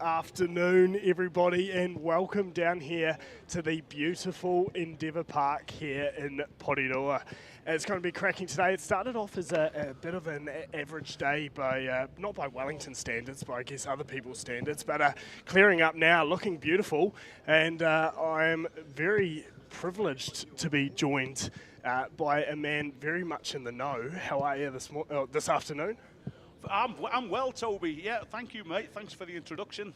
afternoon, everybody, and welcome down here to the beautiful Endeavour Park here in Porirua. It's going to be cracking today. It started off as a bit of an average day by, not by Wellington standards, but I guess other people's standards, but clearing up now, looking beautiful, and I'm very privileged to be joined by a man very much in the know. How are you this afternoon? I'm well, Toby. Yeah, thank you, mate. Thanks for the introduction.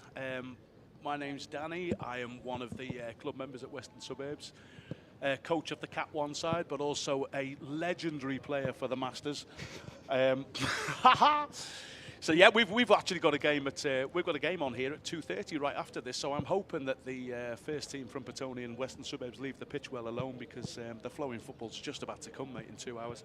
My name's Danny. I am one of the club members at Western Suburbs, coach of the Cat 1 side, but also a legendary player for the Masters. So yeah, we've actually got a game on here at 2:30 right after this. So I'm hoping that the first team from Petone and Western Suburbs leave the pitch well alone, because the flowing football's just about to come, mate, in 2 hours.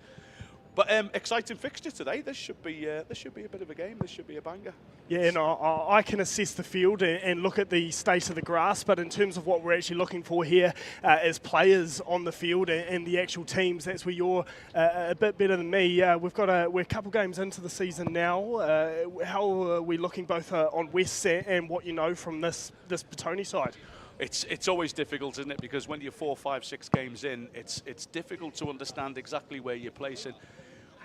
But exciting fixture today. This should be a bit of a game. This should be a banger. Yeah, and I can assess the field and look at the state of the grass, but in terms of what we're actually looking for here as players on the field and the actual teams, that's where you're a bit better than me. We're a couple games into the season now. How are we looking both on West and what you know from this Petone side? It's always difficult, isn't it? Because when you're 4, 5, 6 games in, it's difficult to understand exactly where you're placing.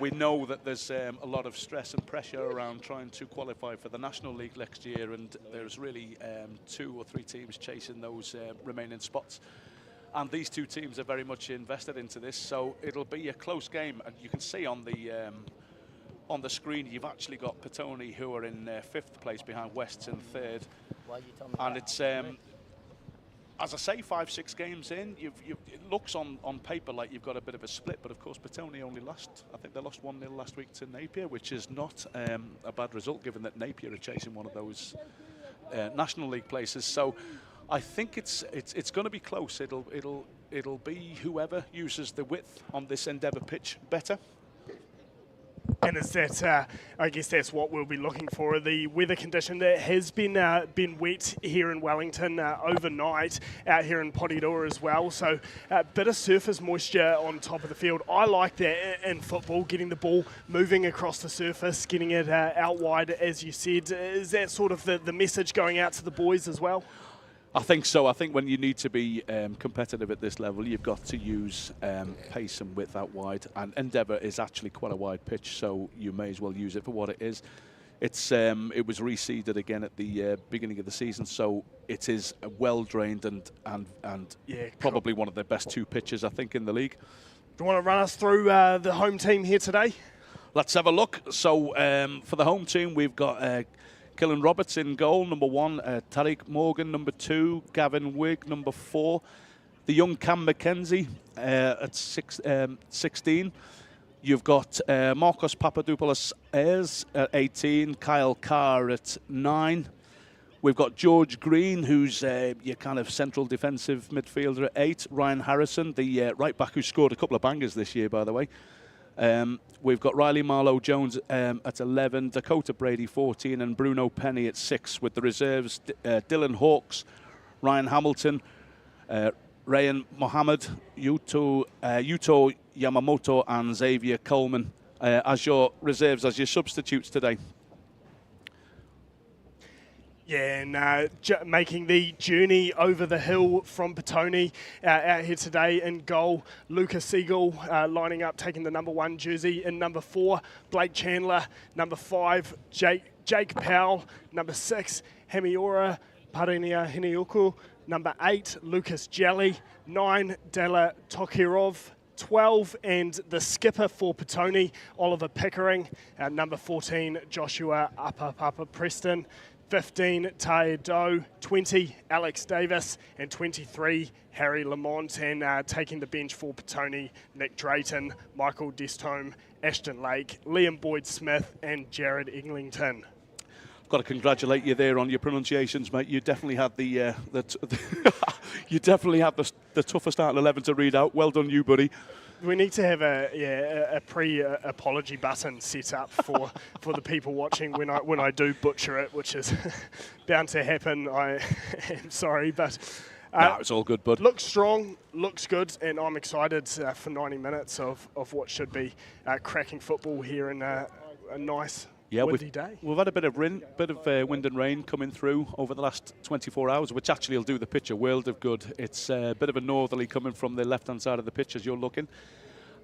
We know that there's a lot of stress and pressure around trying to qualify for the National League next year, and there's really 2 or 3 teams chasing those remaining spots. And these 2 teams are very much invested into this, so it'll be a close game. And you can see on the screen, you've actually got Petone, who are in 5th place behind Wests in 3rd. And it's as I say, 5, 6 games in, it looks on paper like you've got a bit of a split, but of course Petone only I think they lost 1-0 last week to Napier, which is not a bad result, given that Napier are chasing one of those National League places. So I think it's going to be close. It'll be whoever uses the width on this Endeavour pitch better. And is that, I guess that's what we'll be looking for, the weather condition that has been wet here in Wellington overnight, out here in Porirua as well. So a bit of surface moisture on top of the field. I like that in football, getting the ball moving across the surface, getting it out wide, as you said. Is that sort of the message going out to the boys as well? I think so. I think when you need to be competitive at this level, you've got to use pace and width out wide. And Endeavour is actually quite a wide pitch, so you may as well use it for what it is. It was reseeded again at the beginning of the season, so it is well drained and yeah, probably one of the best 2 pitches, I think, in the league. Do you want to run us through the home team here today? Let's have a look. So for the home team, we've got Killen Roberts in goal, number 1. Tariq Morgan, number 2. Gavin Wigg, number 4. The young Cam McKenzie at 16. You've got Marcos Papadopoulos Ayres at 18. Kyle Carr at 9. We've got George Green, who's your kind of central defensive midfielder at 8. Ryan Harrison, the right back who scored a couple of bangers this year, by the way. We've got Riley Marlowe-Jones at 11, Dakota Brady 14, and Bruno Penny at 6, with the reserves Dylan Hawkes, Ryan Hamilton, Rayan Mohammed, Yuto Yamamoto, and Xavier Coleman as your reserves, as your substitutes today. Yeah, and making the journey over the hill from Petone out here today in goal, Lucas Siegel lining up, taking the number 1 jersey. In number 4, Blake Chandler. Number 5, Jake Powell. Number 6, Hemiora Parinia Hineuku. Number 8, Lucas Jelly. 9, Dela Tokirov. 12, and the skipper for Petone, Oliver Pickering. Number 14, Joshua Apapapa Preston. 15, Tae Do. 20, Alex Davis. And 23, Harry Lamont. And taking the bench for Petone, Nick Drayton, Michael Destome, Ashton Lake, Liam Boyd-Smith, and Jared Eglinton. Got to congratulate you there on your pronunciations, mate. You definitely had you definitely had the toughest starting 11 to read out. Well done, you, buddy. We need to have a pre-apology button set up for the people watching when I do butcher it, which is bound to happen. I am sorry, but no, it's all good, bud. Looks strong, looks good, and I'm excited for 90 minutes of what should be cracking football here in a nice Yeah, windy day. We've had a bit of wind and rain coming through over the last 24 hours, which actually will do the pitch a world of good. It's a bit of a northerly coming from the left-hand side of the pitch as you're looking.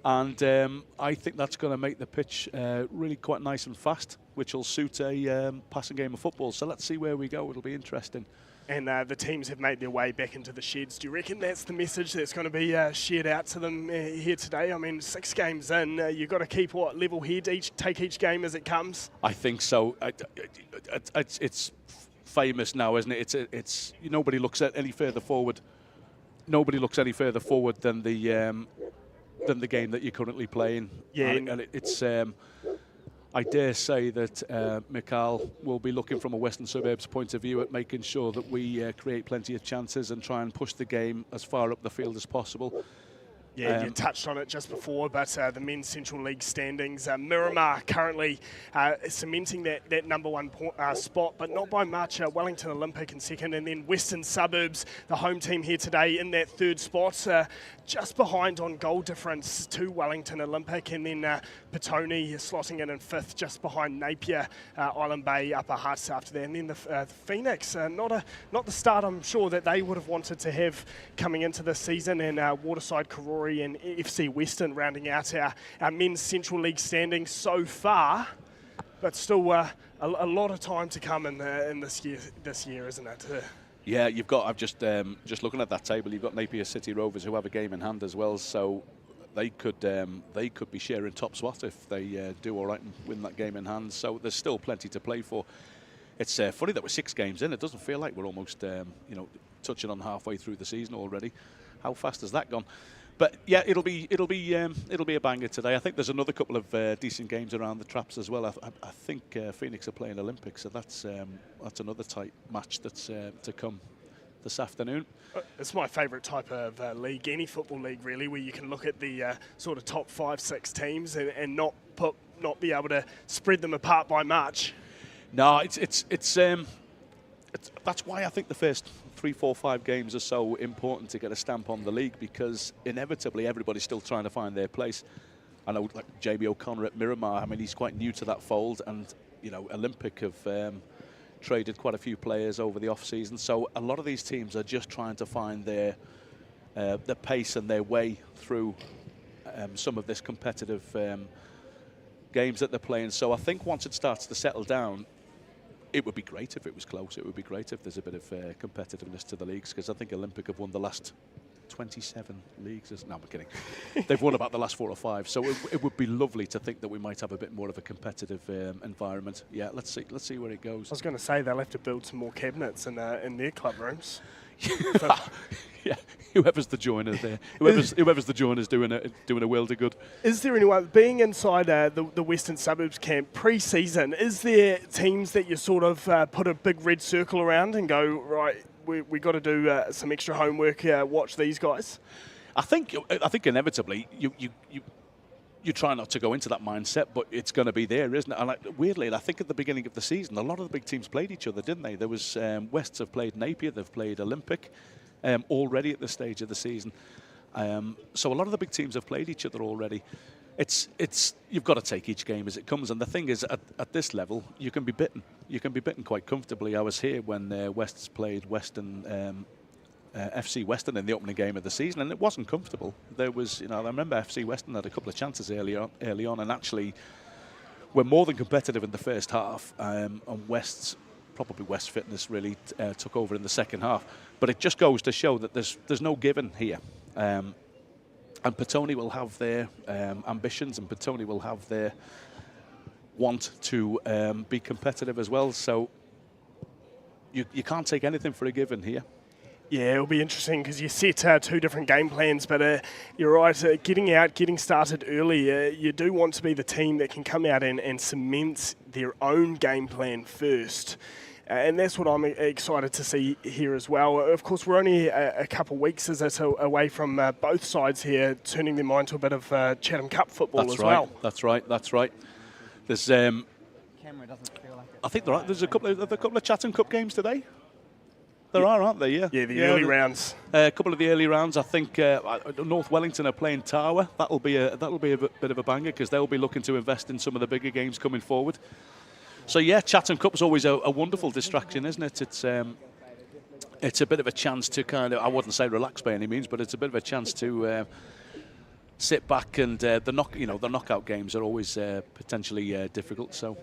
And I think that's going to make the pitch really quite nice and fast, which will suit a passing game of football. So let's see where we go. It'll be interesting. And the teams have made their way back into the sheds. Do you reckon that's the message that's going to be shared out to them here today? I mean, 6 games in, you've got to keep level head, take each game as it comes? I think so. It's famous now, isn't it? It's nobody looks at any further forward. Nobody looks any further forward than the game that you're currently playing. Yeah, and it's. I dare say that Mikhail will be looking from a Western Suburbs point of view at making sure that we create plenty of chances and try and push the game as far up the field as possible. Yeah, you touched on it just before, but the Men's Central League standings, Miramar currently cementing that #1 spot, but not by much. Wellington Olympic in second, and then Western Suburbs, the home team here today, in that 3rd spot, just behind on goal difference to Wellington Olympic, and then Petone slotting in 5th, just behind Napier, Island Bay, Upper Hutt after that, and then the Phoenix, not the start I'm sure that they would have wanted to have coming into this season, and Waterside Karori and FC Western rounding out our Men's Central League standings so far, but still a lot of time to come in this year, isn't it? Yeah, you've got. I've just looking at that table. You've got Napier City Rovers who have a game in hand as well, so they could be sharing top spot if they do all right and win that game in hand. So there's still plenty to play for. It's funny that we're 6 games in. It doesn't feel like we're almost touching on halfway through the season already. How fast has that gone? But yeah, it'll be a banger today. I think there's another couple of decent games around the traps as well. I think Phoenix are playing Olympics, so that's another tight match that's to come this afternoon. It's my favourite type of league, any football league really, where you can look at the sort of top 5-6 teams and not be able to spread them apart by much. No, it's that's why I think the first 3, 4, 5 games are so important to get a stamp on the league, because inevitably everybody's still trying to find their place. I know, like Jamie O'Connor at Miramar, I mean, he's quite new to that fold, and Olympic have traded quite a few players over the off-season, so a lot of these teams are just trying to find their pace and their way through some of this competitive games that they're playing. So I think once it starts to settle down, it would be great if it was close. It would be great if there's a bit of competitiveness to the leagues, because I think Olympic have won the last 27 leagues. No, I'm kidding. They've won about the last 4 or 5. So it would be lovely to think that we might have a bit more of a competitive environment. Yeah, let's see where it goes. I was going to say they'll have to build some more cabinets in their club rooms. Yeah, whoever's the joiner there, whoever's the joiner's doing a world of good. Is there anyone being inside the Western Suburbs camp pre-season? Is there teams that you sort of put a big red circle around and go, right, we got to do some extra homework, watch these guys? I think inevitably you try not to go into that mindset, but it's going to be there, isn't it? And weirdly, I think at the beginning of the season, a lot of the big teams played each other, didn't they? There was Wests have played Napier, they've played Olympic already at this stage of the season. So a lot of the big teams have played each other already. It's you've got to take each game as it comes, and the thing is, at this level, you can be bitten. You can be bitten quite comfortably. I was here when Wests played Western. FC Western in the opening game of the season, and it wasn't comfortable. There was, I remember FC Western had a couple of chances early on, and actually were more than competitive in the first half. And probably West Fitness really took over in the second half. But it just goes to show that there's no given here. And Petone will have their ambitions, and Petone will have their want to be competitive as well. So you can't take anything for a given here. Yeah, it'll be interesting because you set 2 different game plans, but you're right, getting started early, you do want to be the team that can come out and cement their own game plan first. And that's what I'm excited to see here as well. Of course, we're only a couple of weeks away from both sides here turning their mind to a bit of Chatham Cup football as well. That's right. There's, camera doesn't feel like it. I think there's a couple of Chatham Cup games today. There are, aren't there? Yeah. Yeah, the early rounds. A couple of the early rounds. I think North Wellington are playing Tower. That'll be a bit of a banger, because they'll be looking to invest in some of the bigger games coming forward. So yeah, Chatham Cup is always a wonderful distraction, isn't it? It's a bit of a chance to kind of, I wouldn't say relax by any means, but it's a bit of a chance to sit back, and the knockout games are always potentially difficult. So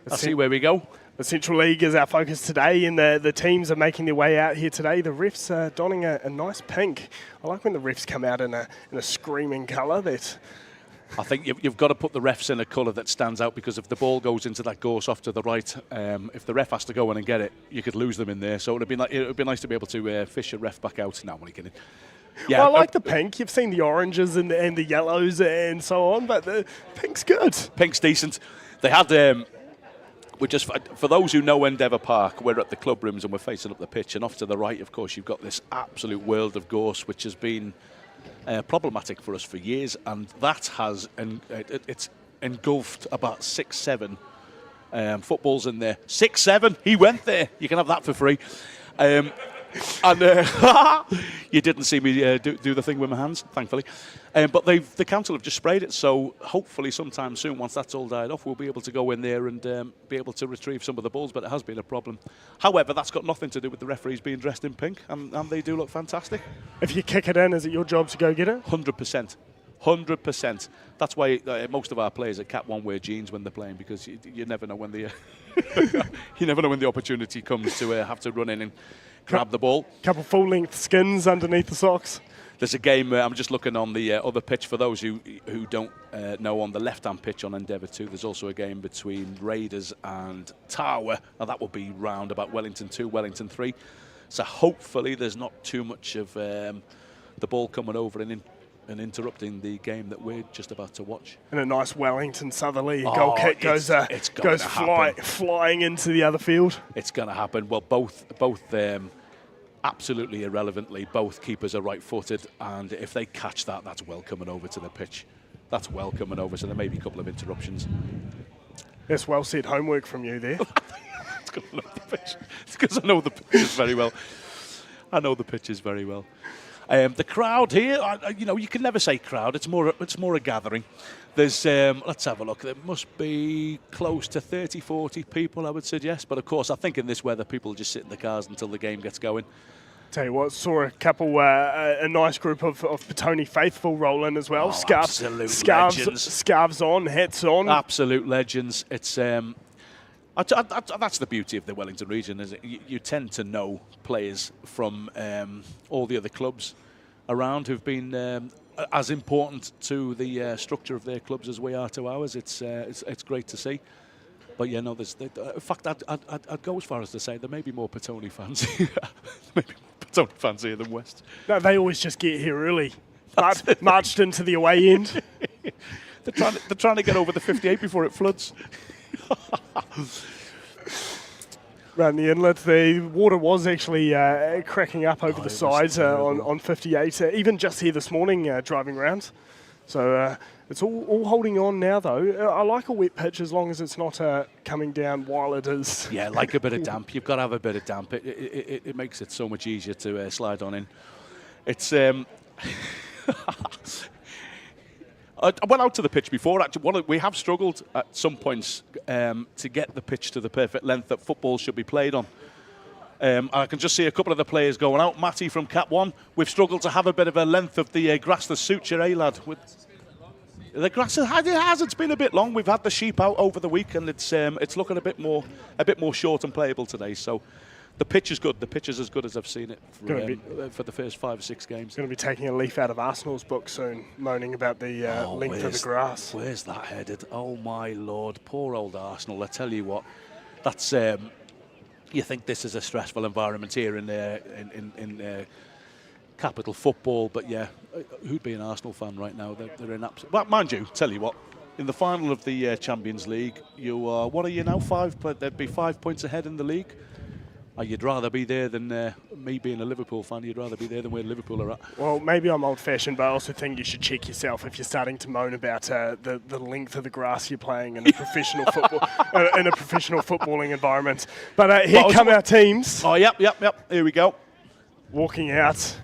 let's see where we go. The Central League is our focus today, and the teams are making their way out here today. The refs are donning a nice pink. I like when the refs come out in a screaming colour. I think you've got to put the refs in a colour that stands out, because if the ball goes into that gorse off to the right, if the ref has to go in and get it, you could lose them in there. So it would be nice to be able to fish a ref back out. No, I'm only kidding. Yeah, well, I like the pink. You've seen the oranges and the yellows and so on, but the pink's good. Pink's decent. They had, for those who know Endeavour Park, we're at the club rooms and we're facing up the pitch, and off to the right, of course, you've got this absolute world of gorse, which has been problematic for us for years, and that has it's engulfed about 6-7 footballs in there. 6-7, he went there. You can have that for free. And you didn't see me do the thing with my hands, thankfully. But the council have just sprayed it, so hopefully sometime soon, once that's all died off, we'll be able to go in there and be able to retrieve some of the balls, but it has been a problem. However, that's got nothing to do with the referees being dressed in pink, and they do look fantastic. If you kick it in, is it your job to go get it? 100%. 100%. That's why most of our players at Cat 1 wear jeans when they're playing, because you never know when the you never know when the opportunity comes to have to run in and grab the ball. Couple full-length skins underneath the socks. There's a game, I'm just looking on the other pitch, for those who don't know, on the left-hand pitch on Endeavour 2, there's also a game between Raiders and Tower. Now that will be round about Wellington 2, Wellington 3. So hopefully there's not too much of the ball coming over and interrupting the game that we're just about to watch. And a nice Wellington Southerly goal kick goes flying into the other field. It's going to happen. Well, both absolutely irrelevantly, both keepers are right-footed, and if they catch that, that's well coming over to the pitch. That's well coming over, so there may be a couple of interruptions. That's well said homework from you there. It's because I know the pitch. It's because I know the pitches very well. I know the pitches very well. The crowd here, you can never say crowd. It's more a gathering. There's, let's have a look. There must be close to 30, 40 people, I would suggest. But of course, I think in this weather, people just sit in the cars until the game gets going. Tell you what, saw a couple, a nice group of Petone faithful roll in as well. Scarves on, hats on. Absolute legends. It's that's the beauty of the Wellington region, is it? You tend to know players from all the other clubs around who've been as important to the structure of their clubs as we are to ours. It's great to see. But yeah, no, in fact, I'd go as far as to say there may be more Petone fans here. Maybe more Petone fans here than West. No, they always just get here early. Marched into the away end. They're trying to get over the 58 before it floods. Around the inlet, the water was actually cracking up over the sides on 58, even just here this morning driving around. So it's all holding on now, though. I like a wet pitch as long as it's not coming down while it is. Yeah, like a bit of damp. You've got to have a bit of damp. It makes it so much easier to slide on in. It's... I went out to the pitch before. Actually, we have struggled at some points to get the pitch to the perfect length that football should be played on. I can just see a couple of the players going out. Matty from Cat 1, we've struggled to have a bit of a length of the grass that suits you, lad? The grass has. It's been a bit long. We've had the sheep out over the week, and it's looking a bit more short and playable today. So the pitch is good. The pitch is as good as I've seen it for the first 5 or 6 games. Going to be taking a leaf out of Arsenal's book soon, moaning about the length of the grass. Where's that headed? Oh my Lord, poor old Arsenal. I tell you what, that's. You think this is a stressful environment here in capital football, but yeah, who'd be an Arsenal fan right now? They're in absolute. Well, mind you, tell you what, in the final of the Champions League, you are. What are you now? 5, but they'd be 5 points ahead in the league. You'd rather be there than me being a Liverpool fan. You'd rather be there than where Liverpool are at. Well, maybe I'm old-fashioned, but I also think you should check yourself if you're starting to moan about the length of the grass you're playing in a professional football in a professional footballing environment. But here come our teams. Oh, yep. Here we go. Walking out.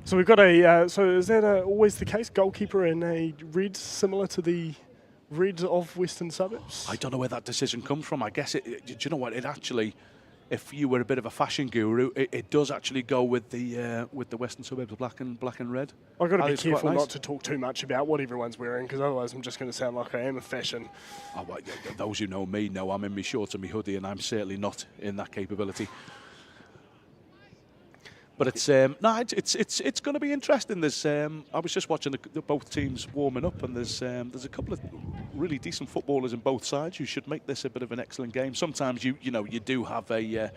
So we've got a. So is that always the case? Goalkeeper in a red, similar to the Reds of Western Suburbs? I don't know where that decision comes from. I guess do you know what? It actually, if you were a bit of a fashion guru, it does actually go with the Western Suburbs black and red. I've got to be It's quite careful nice. not to talk too much about what everyone's wearing, because otherwise I'm just going to sound like I am a fashion. Oh, well, those who know me know I'm in my shorts and my hoodie, and I'm certainly not in that capability. But it's going to be interesting. There's I was just watching both teams warming up, and there's a couple of really decent footballers in both sides who should make this a bit of an excellent game. Sometimes you do have a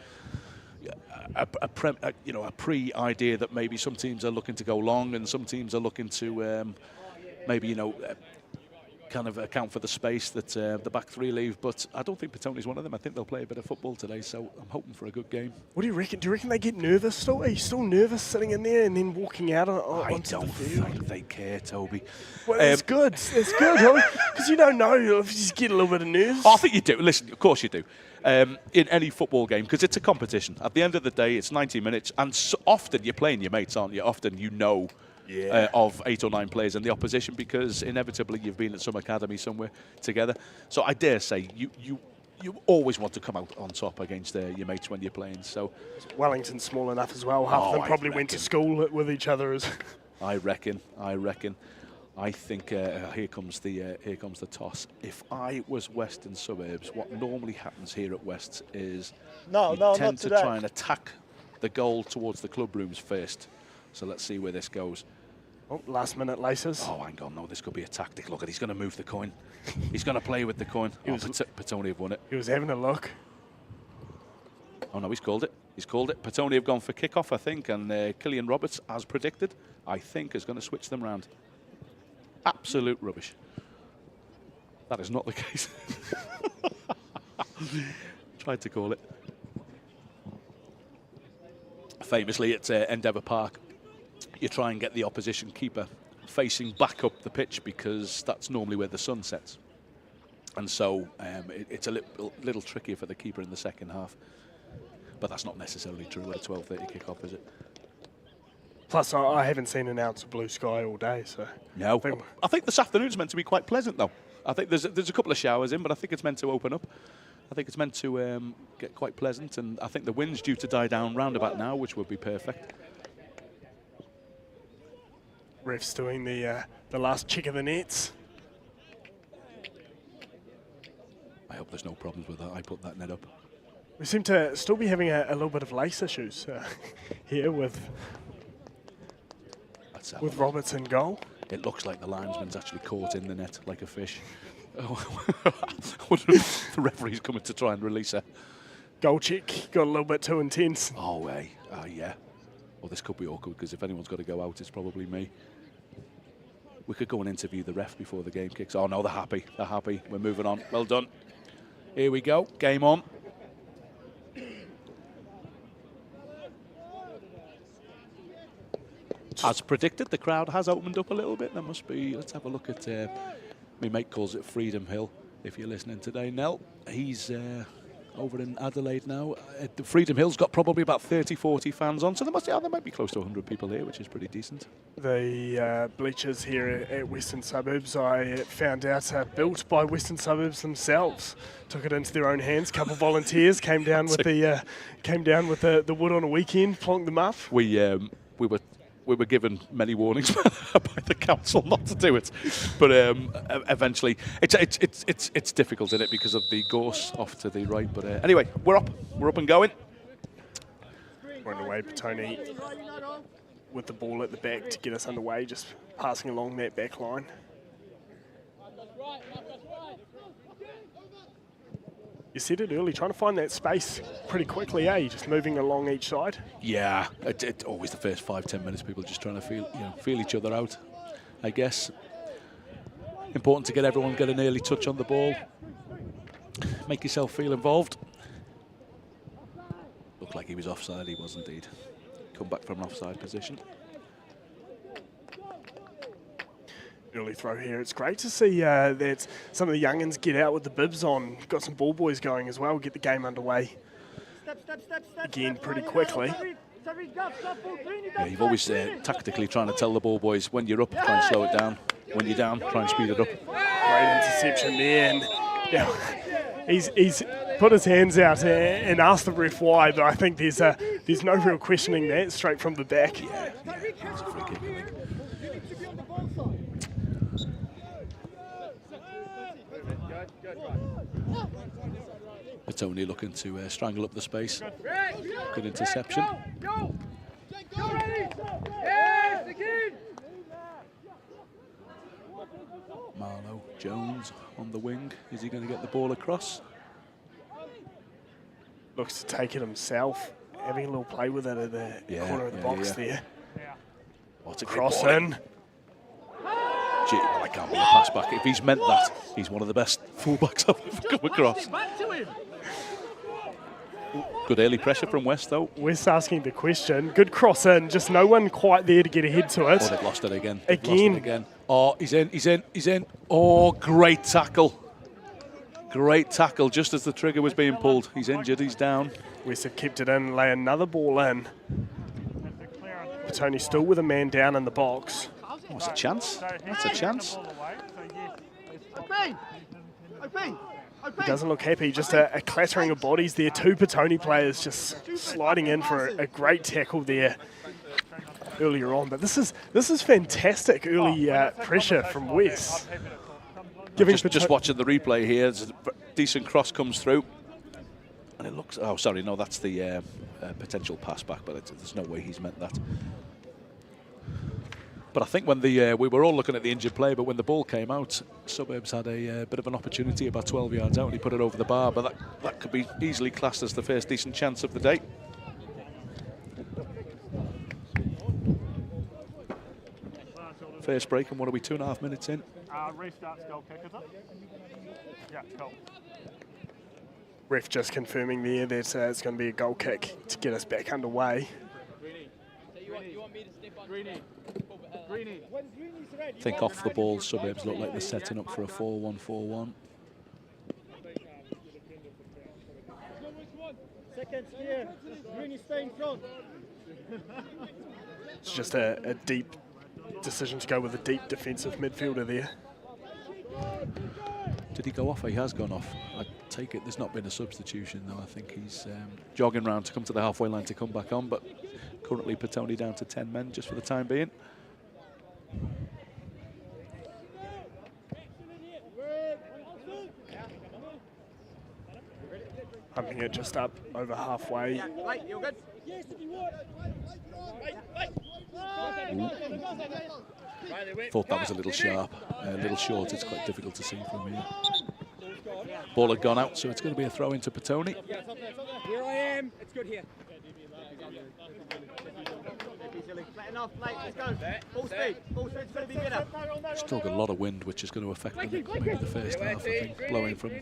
pre-idea that maybe some teams are looking to go long and some teams are looking to maybe kind of account for the space that the back three leave, but I don't think Petone's one of them. I think they'll play a bit of football today, so I'm hoping for a good game. What do you reckon? Do you reckon they get nervous still? Are you still nervous sitting in there and then walking out onto the field? I don't think they care, Toby. Well, it's good. It's good, because you don't know if you just get a little bit of nerves. Oh, I think you do. Listen, of course you do. In any football game, because it's a competition. At the end of the day, it's 90 minutes, and so often you're playing your mates, aren't you? Often you know of 8 or 9 players in the opposition, because inevitably you've been at some academy somewhere together. So I dare say you always want to come out on top against your mates when you're playing. So Wellington's small enough as well. Half of them probably went to school with each other. I reckon. I think here comes the toss. If I was Western Suburbs, what normally happens here at Wests is you tend to try and attack the goal towards the club rooms first. So let's see where this goes. Oh, last minute laces. Oh, hang on, no, this could be a tactic. Look, he's going to move the coin. He's going to play with the coin. Petone have won it. He was having a look. Oh no, he's called it. Petone have gone for kickoff, I think, and Killian Roberts, as predicted, I think is going to switch them round. Absolute rubbish. That is not the case. Tried to call it. Famously at Endeavour Park, you try and get the opposition keeper facing back up the pitch, because that's normally where the sun sets. And so it's a little trickier for the keeper in the second half. But that's not necessarily true at a 12:30 kickoff, is it? Plus, I haven't seen an ounce of blue sky all day, so... No. I think this afternoon's meant to be quite pleasant, though. I think there's a couple of showers in, but I think it's meant to open up. I think it's meant to get quite pleasant, and I think the wind's due to die down round about now, which would be perfect. Ref's doing the last check of the nets. I hope there's no problems with that. I put that net up. We seem to still be having a little bit of lace issues here with Roberts in goal. It looks like the linesman's actually caught in the net like a fish. Oh, I wonder if the referee's coming to try and release her. Goal check got a little bit too intense. Oh, yeah. Well, this could be awkward, because if anyone's got to go out, it's probably me. We could go and interview the ref before the game kicks. Oh, no, they're happy. We're moving on. Well done. Here we go. Game on. As predicted, the crowd has opened up a little bit. There must be, let's have a look at, my mate calls it Freedom Hill, if you're listening today. Nell, he's over in Adelaide now. The Freedom Hill's got probably about 30, 40 fans on, so there might be close to 100 people here, which is pretty decent. The bleachers here at Western Suburbs, I found out, built by Western Suburbs themselves. Took it into their own hands. A couple of volunteers came down with the wood on a weekend, plonked them up. We were given many warnings by the council not to do it, but eventually it's difficult, isn't it, because of the gorse off to the right. But anyway, we're up and going. We're underway. Petone with the ball at the back to get us underway, just passing along that back line. You said it early, trying to find that space pretty quickly, just moving along each side. Yeah, it's always the first 5-10 minutes, people just trying to feel each other out, I guess. Important to get an early touch on the ball. Make yourself feel involved. Looked like he was offside, he was indeed. Come back from an offside position. Early throw here. It's great to see that some of the young'uns get out with the bibs on. Got some ball boys going as well. Get the game underway again pretty quickly. Yeah, you've always tactically trying to tell the ball boys, when you're up, try and slow it down. When you're down, try and speed it up. Great interception there. And now he's put his hands out and asked the ref why, but I think there's no real questioning that, straight from the back. Yeah, that's a free kick, I think. Petone looking to strangle up the space. Good interception. Marlowe Jones on the wing. Is he going to get the ball across? Looks to take it himself, having a little play with it at the corner of the box there. What's a Cross in. Gee, well, I can't be a pass back. If he's meant that, he's one of the best fullbacks I've ever come across. Good early pressure from West, though. West asking the question. Good cross in, just no one quite there to get ahead to it. Oh, they've lost it again. Again. Oh, he's in. Oh, great tackle. Great tackle just as the trigger was being pulled. He's injured, he's down. West have kept it in, lay another ball in. Petone still with a man down in the box. Oh, it's a chance. That's a chance. He doesn't look happy, just a clattering of bodies there. Two Petone players just sliding in for a great tackle there earlier on. But this is fantastic early pressure from West. Just watching the replay here, a decent cross comes through. And it looks, oh sorry, no, that's the potential pass back, but there's no way he's meant that. But I think when we were all looking at the injured player, but when the ball came out, Suburbs had a bit of an opportunity about 12 yards out and he put it over the bar, but that could be easily classed as the first decent chance of the day. First break, and what are we, 2.5 minutes in? Restarts goal kick, is it? Yeah, goal. Ref just confirming there that it's going to be a goal kick to get us back underway. I think off the ball, Suburbs look like they're setting up for a 4-1-4-1. It's just a deep decision to go with a deep defensive midfielder there. Did he go off? He has gone off. I take it there's not been a substitution, though. I think he's jogging round to come to the halfway line to come back on, but currently Petone down to 10 men just for the time being. Humping it just up over halfway. Thought that was a little sharp, a little short. It's quite difficult to see from here. Ball had gone out, so it's going to be a throw into Petone. Here I am. It's good here. Let's go. Full speed. Full speed's going to be better. Still got a lot of wind, which is going to affect maybe the first half, I think, blowing from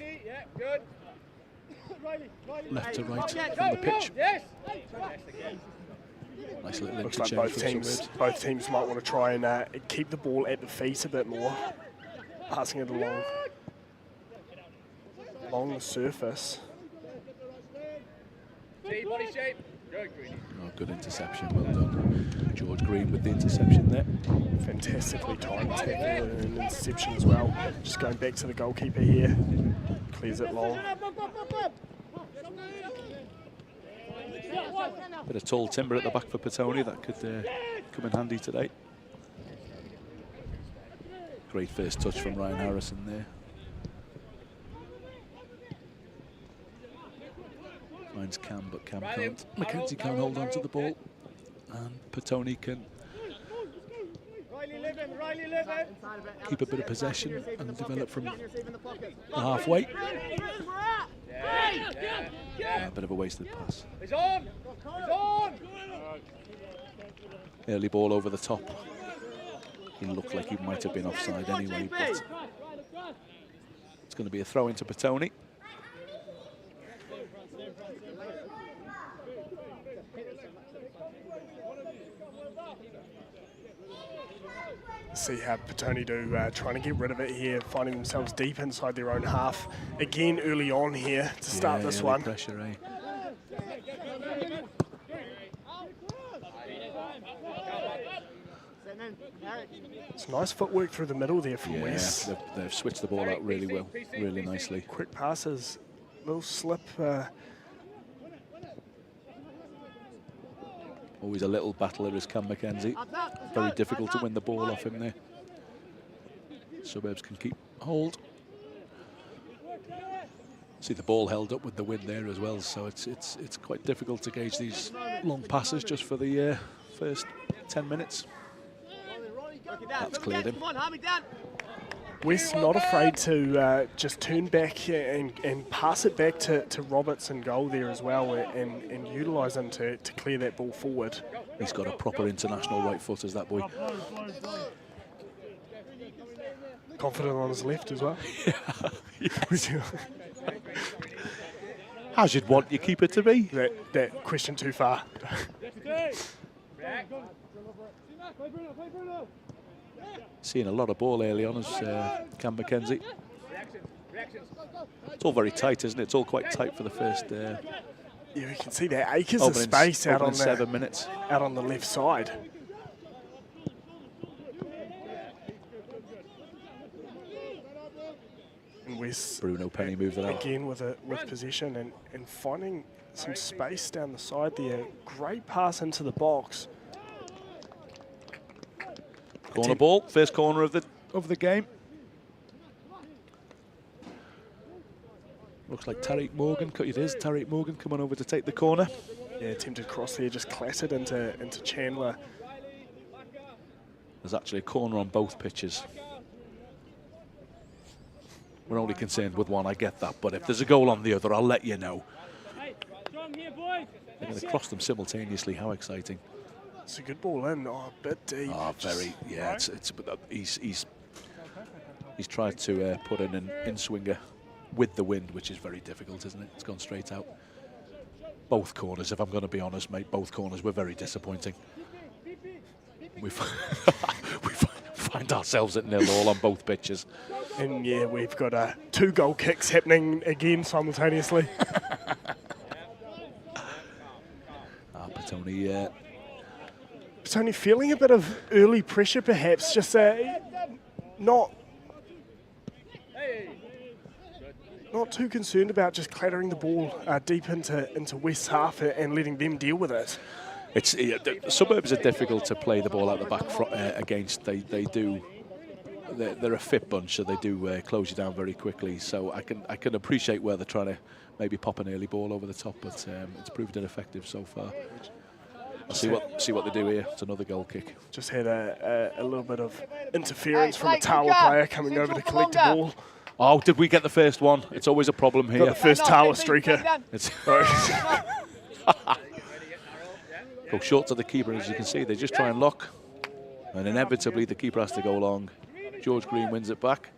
left to right from the pitch. Nice little Looks like interchange. both teams might want to try and keep the ball at the feet a bit more, passing it along the surface. Body shape. Oh, good interception, well done. George Green with the interception there. Fantastically timed tackle and an interception as well. Just going back to the goalkeeper here. Clears it long. Bit of tall timber at the back for Petone, that could come in handy today. Great first touch from Ryan Harrison there. Finds Cam, but Cam can't. Mackenzie can't hold on to the ball. And Petone can keep a bit of possession and develop from the halfway. A bit of a wasted pass. Early ball over the top. He looked like he might have been offside anyway, but it's going to be a throw into Petone. See how Petone do, trying to get rid of it here, finding themselves deep inside their own half. Again, early on here to start this one. Pressure, eh? It's nice footwork through the middle there from West. They've switched the ball out really well, really nicely. Quick passes, little slip. Always a little battler is Cam Mackenzie. Very difficult to win the ball off him there. Suburbs can keep hold. See the ball held up with the wind there as well, so it's quite difficult to gauge these long passes just for the first 10 minutes. That's cleared him. West not afraid to just turn back and pass it back to Roberts in goal there as well, and utilise him to clear that ball forward. He's got a proper international right foot, as that boy. Confident on his left as well. As you'd want your keeper to be. That question too far. Seeing a lot of ball early on as Cam Mackenzie. It's all very tight, isn't it? It's all quite tight for the first. Yeah, you can see there acres of space out on 7 minutes. Out on the left side. And West Bruno Penny moved it out again with possession and finding some space down the side there. Great pass into the box. Corner ball, first corner of the game. Looks like Tariq Morgan. It is Tariq Morgan coming over to take the corner. Yeah, attempted cross there, just clattered into Chandler. There's actually a corner on both pitches. We're only concerned with one, I get that, but if there's a goal on the other, I'll let you know. They're going to cross them simultaneously. How exciting! It's a good ball in. Oh, a bit deep. Oh, very. Yeah, he's tried to put in an in-swinger with the wind, which is very difficult, isn't it? It's gone straight out. Both corners, if I'm going to be honest, mate, both corners were very disappointing. We find ourselves at 0-0 on both pitches. And yeah, we've got 2 goal kicks happening again simultaneously. Petone, Petone feeling a bit of early pressure, perhaps, just not too concerned about just clattering the ball deep into West's half and letting them deal with it. The Suburbs are difficult to play the ball out the back against. They're a fit bunch, so they do close you down very quickly. So I can appreciate where they're trying to maybe pop an early ball over the top, but it's proved ineffective so far. I'll see what they do here. It's another goal kick. Just had a little bit of interference from a Tawa player coming over to collect the ball. Oh, did we get the first one? It's always a problem here. Got the first Tawa streaker. Go short to the keeper, as you can see. They just try and lock, and inevitably the keeper has to go long. George Green wins it back.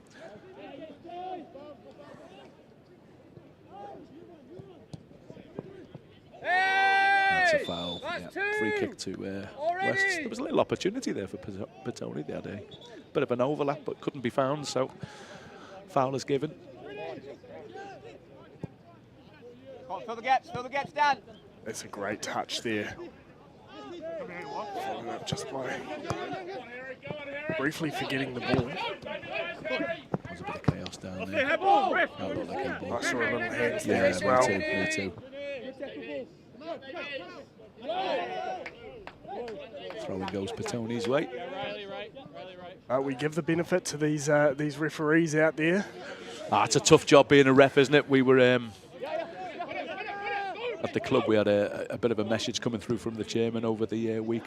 That's a foul. Yeah, free kick to West. There was a little opportunity there for Petone. They had a bit of an overlap, but couldn't be found, so foul is given. Fill the gaps, Dan. That's a great touch there. Following up just by briefly forgetting the ball. There's a bit of chaos down there. I saw a little hands there as well. Me too. Throwing goes Petone's way. We give the benefit to these referees out there. It's a tough job being a ref, isn't it? We were at the club. We had a bit of a message coming through from the chairman over the week,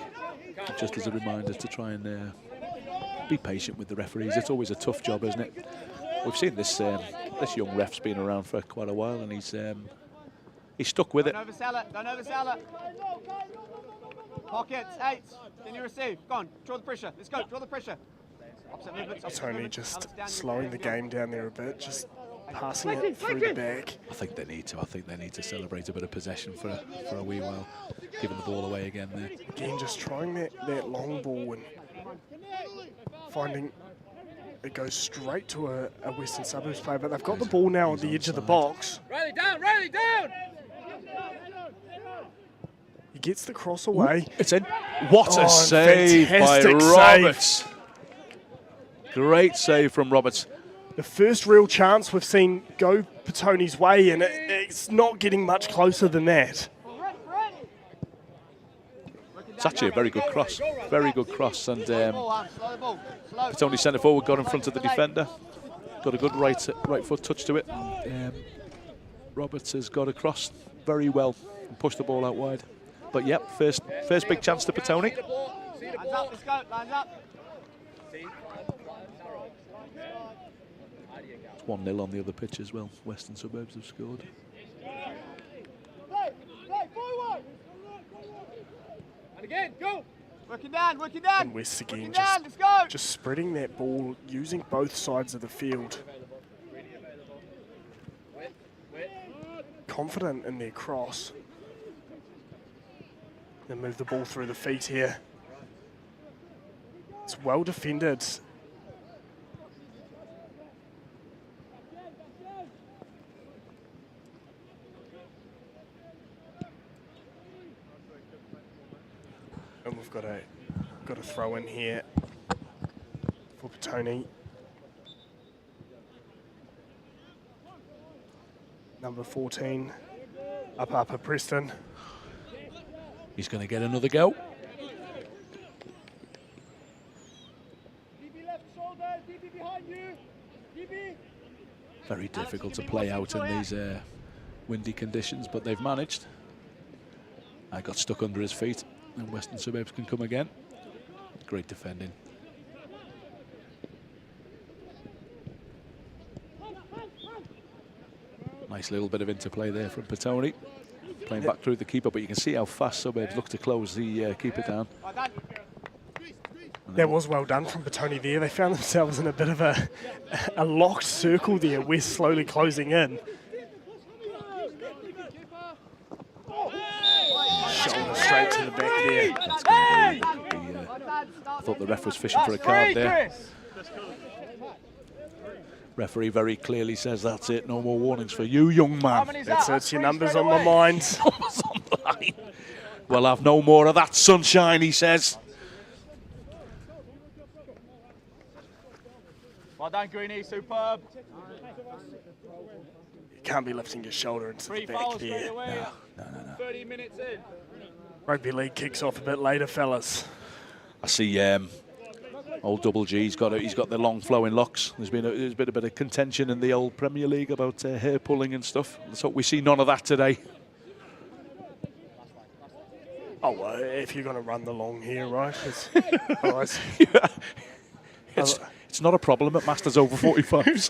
just as a reminder to try and be patient with the referees. It's always a tough job, isn't it? We've seen this young ref's been around for quite a while, and he's stuck with it. Don't oversell it. Pockets, 8. Can you receive? Go on, draw the pressure. Let's go, draw the pressure. Tony just slowing the game down there a bit, just passing it through the back. I think they need to celebrate a bit of possession for a wee while, giving the ball away again there. Again, just trying that long ball and finding it goes straight to a Western Suburbs player, but they've got the ball now at the edge of the box. Riley down! You He gets the cross away. It's in. What a save by fantastic Roberts. Great save from Roberts. The first real chance we've seen go Petone's way, and it's not getting much closer than that. It's actually a very good cross. Very good cross. And Petone centre forward got in front of the defender. Got a good right foot touch to it. Roberts has got across very well and pushed the ball out wide. But yep, first big chance to Petone. Lines up, let's go, lines up. It's 1-0 on the other pitch as well. Western Suburbs have scored. And again, go! Working down, working down! And West again just spreading that ball, using both sides of the field. Confident in their cross. They move the ball through the feet here. It's well defended. And we've got a throw in here for Petone. Number 14, Upper Preston. He's going to get another go. Very difficult to play out in these windy conditions, but they've managed. I got stuck under his feet, and Western Suburbs can come again. Great defending. Nice little bit of interplay there from Petone. Playing back through the keeper, but you can see how fast Suburbs look to close the keeper down. That was well done from Petone there. They found themselves in a bit of a locked circle there. West slowly closing in. Shoulder straight to the back there. I thought the ref was fishing for a card there. Referee very clearly says that's it, no more warnings for you, young man. That's it, your number's on my mind. Numbers on the line. We'll have no more of that sunshine, he says. Well done, Greenie, superb. You can't be lifting your shoulder into the back there. No. 30 minutes in. Rugby league kicks off a bit later, fellas. I see old Double G, he's got the long flowing locks. There's been a bit of contention in the old Premier League about hair pulling and stuff. Let's hope we see none of that today. Oh, well, if you're going to run the long hair, right? Otherwise, It's not a problem at Masters over 45s.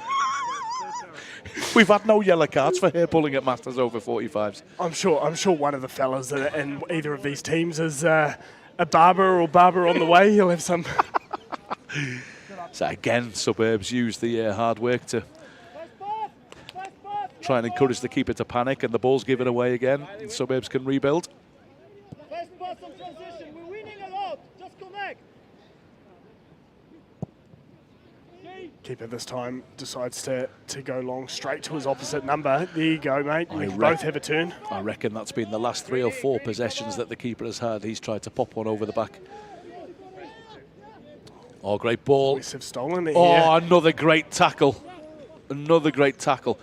We've had no yellow cards for hair pulling at Masters over 45s. I'm sure one of the fellas in either of these teams is a barber or barber on the way. He'll have some. So again, Suburbs use the hard work to try and encourage the keeper to panic, and the ball's given away again. And Suburbs can rebuild. First pass on transition. We're winning a lot. Just connect. Keeper this time decides to go long straight to his opposite number. There you go, mate. We both have a turn. I reckon that's been the last 3 or 4 possessions that the keeper has had. He's tried to pop one over the back. Oh, great ball. Boys have stolen it Oh, here. another great tackle. Another great tackle.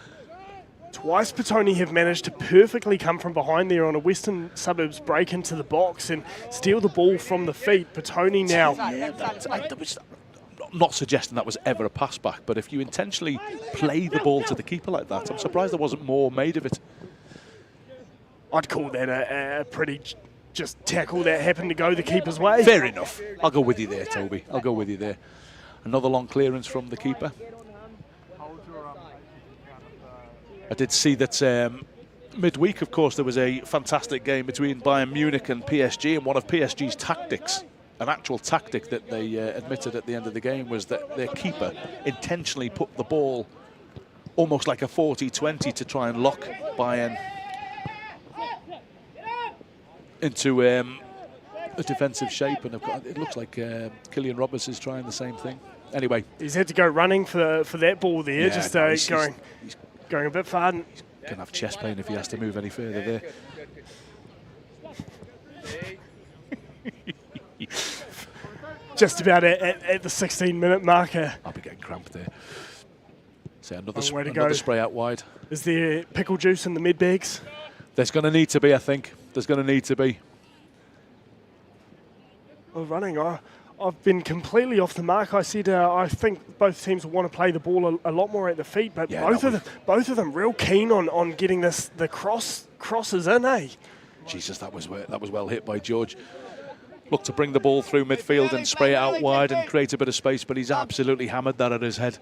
Twice Petone have managed to perfectly come from behind there on a Western Suburbs break into the box and steal the ball from the feet. Petone now. I'm not suggesting that was ever a pass back, but if you intentionally play the ball to the keeper like that, I'm surprised there wasn't more made of it. I'd call that a pretty just tackle that happened to go the keeper's way. Fair enough. I'll go with you there, Toby. I'll go with you there. Another long clearance from the keeper. I did see that midweek, of course, there was a fantastic game between Bayern Munich and PSG, and one of PSG's tactics, an actual tactic that they admitted at the end of the game, was that their keeper intentionally put the ball almost like a 40-20 to try and lock Bayern into a defensive shape, and it looks like Killian Roberts is trying the same thing. Anyway, he's had to go running for that ball there, yeah, just no, going a bit far. He's going to have chest pain if he has to move any further there. just about at the 16-minute marker. I'll be getting cramped there. So another spray out wide. Is there pickle juice in the mid bags? There's going to need to be, I think. There's going to need to be. Well, running, I've been completely off the mark. I said I think both teams will want to play the ball a lot more at the feet, but Yeah, both of them real keen on getting the crosses in, eh? Jesus, that was well hit by George. Looked to bring the ball through midfield and spray it out wide and create a bit of space, but he's absolutely hammered that at his head.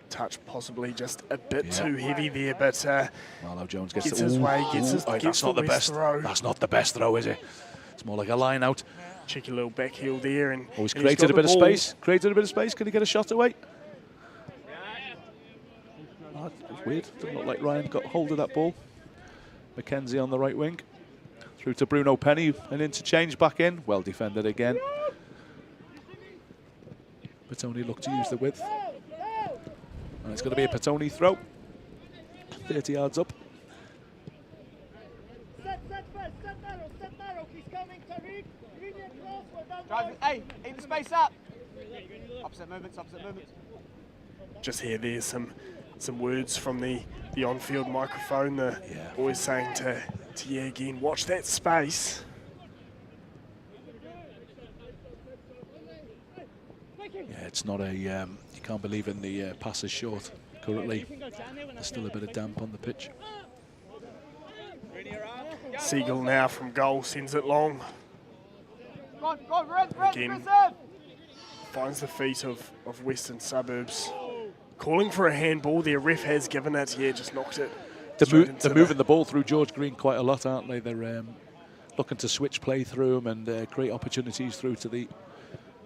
Touch possibly just a bit too heavy there, but Marlo Jones gets his way, gets that's not the best throw. That's not the best throw, is it? It's more like a line out. Cheeky little back heel there, and He's created a bit of space. Created a bit of space. Can he get a shot away? Oh, it's weird. Doesn't look like Ryan got hold of that ball. Mackenzie on the right wing. Through to Bruno Penny. An interchange back in. Well defended again. Petone looked to use the width. And it's going to be a Petone throw. 30 yards up. Set narrow. He's coming, Tariq. Medium cross, we're down. Drive, hey, eat the space up. Opposite movements. just hear there's some words from the on-field microphone. The boys saying to again, watch that space. Yeah, it's not a, you can't believe in the passes short currently. There's still a bit of damp on the pitch. Siegel now from goal sends it long. Go on, Red, Again. reserve. Finds the feet of Western Suburbs. Calling for a handball there, ref has given it, just knocked it. They're moving the ball through George Green quite a lot, aren't they? They're looking to switch play through him and create opportunities through to the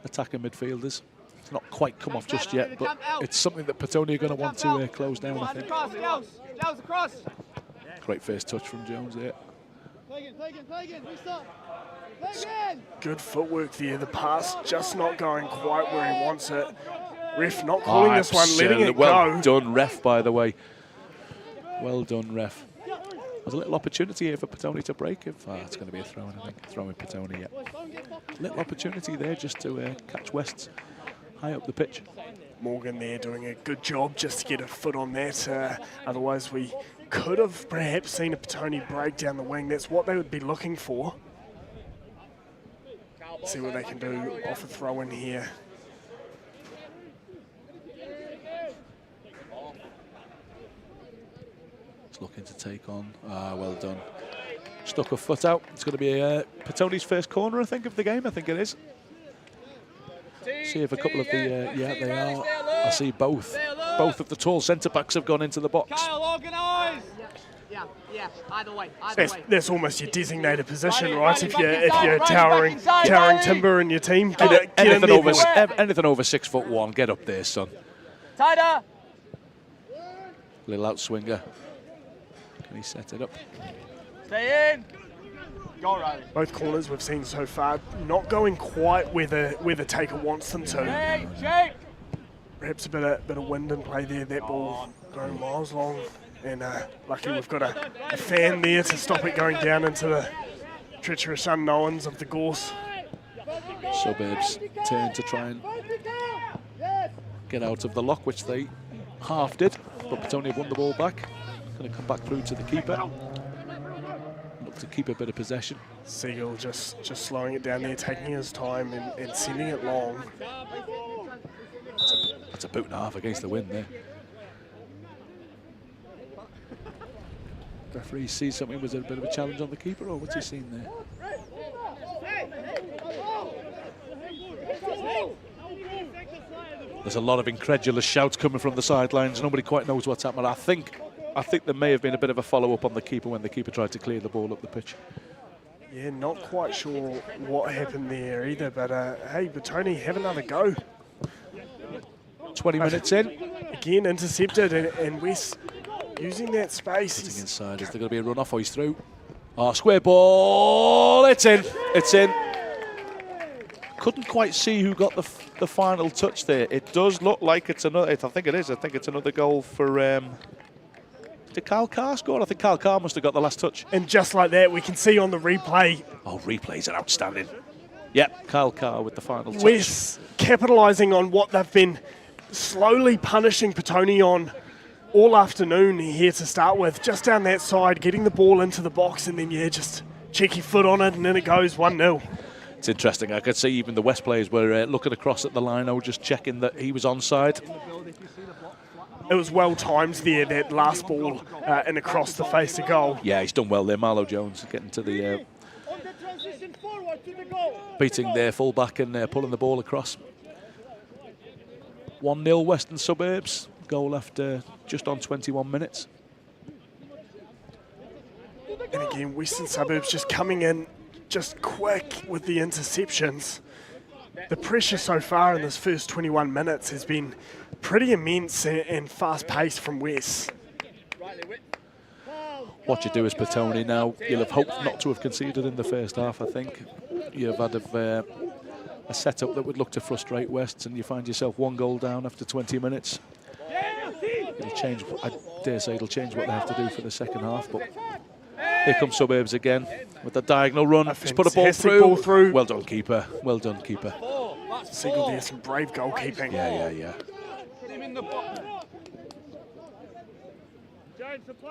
attacking midfielders. It's not quite come off just yet, but it's something that Petone are going to want to close down, I think. Gels across. Great first touch from Jones there. Play again, restart. Play again. Good footwork there, the pass just not going quite where he wants it. Ref not calling this one, letting it well go. done, ref, by the way. Well done, ref. There's a little opportunity here for Petone to break. If it's going to be a throw-in, I think. Throwing Petone, Little opportunity there just to catch West high up the pitch. Morgan there doing a good job just to get a foot on that. Otherwise, we could have perhaps seen a Petone break down the wing. That's what they would be looking for. See what they can do off a throw-in here. It's looking to take on. Well done. Stuck a foot out. It's going to be Petone's first corner, I think, of the game. I think it is. See if a couple of the they are. I see both of the tall centre backs have gone into the box. Kyle, organise. Yeah. Either way. That's almost your designated position, right? If you're towering timber in your team, get in there. Anything over 6'1", get up there, son. Tighter. Little outswinger. Can he set it up? Stay in. Go, Riley. Both corners we've seen so far not going quite where the taker wants them to. Shake. Perhaps a bit of wind and play there. That ball going miles long, and luckily we've got a fan there to stop it going down into the treacherous unknowns of the gorse. Suburbs turn to try and get out of the lock, which they half did, but Petone have won the ball back. Going to come back through to the keeper. Look to keep a bit of possession. Siegel just slowing it down there, taking his time and sending it long. That's a boot and a half against the wind there. Referee sees something was a bit of a challenge on the keeper, or what's he seen there? There's a lot of incredulous shouts coming from the sidelines. Nobody quite knows what's happening. I think there may have been a bit of a follow-up on the keeper when the keeper tried to clear the ball up the pitch. Yeah, not quite sure what happened there either, but hey, Petone, have another go. 20 minutes in. Again, intercepted, and West using that space. Sitting inside, is there going to be a run-off? Oh, he's through. Oh, square ball, it's in. Couldn't quite see who got the final touch there. It does look like it's another, I think it's another goal for, is Did Kyle Carr score? I think Kyle Carr must have got the last touch. And just like that, we can see on the replay, Oh, replays are outstanding. Yep, Kyle Carr with the final touch. Wes capitalising on what they've been slowly punishing Petone on all afternoon here to start with. Just down that side, getting the ball into the box, and then, yeah, just cheeky foot on it, and then it goes 1-0. It's interesting. I could see even the West players were looking across at the line, just checking that he was onside. It was well timed there, that last ball and across the face of goal. Yeah, he's done well there. Marlo Jones getting to the On the transition forward to the goal. beating their full-back and pulling the ball across. 1-0 Western Suburbs. Goal after just on 21 minutes. And again, Western Suburbs just coming in just quick with the interceptions. The pressure so far in this first 21 minutes has been pretty immense and fast-paced from West. What you do is Petone now, you'll have hoped not to have conceded in the first half, I think. You've had a setup that would look to frustrate West, and you find yourself 1 goal down after 20 minutes. It'll change, I dare say it'll change what they have to do for the second half, but here comes Suburbs again with the diagonal run. Just put a ball through. Well done, keeper. Well done, keeper. Siegel there, some brave goalkeeping. Yeah.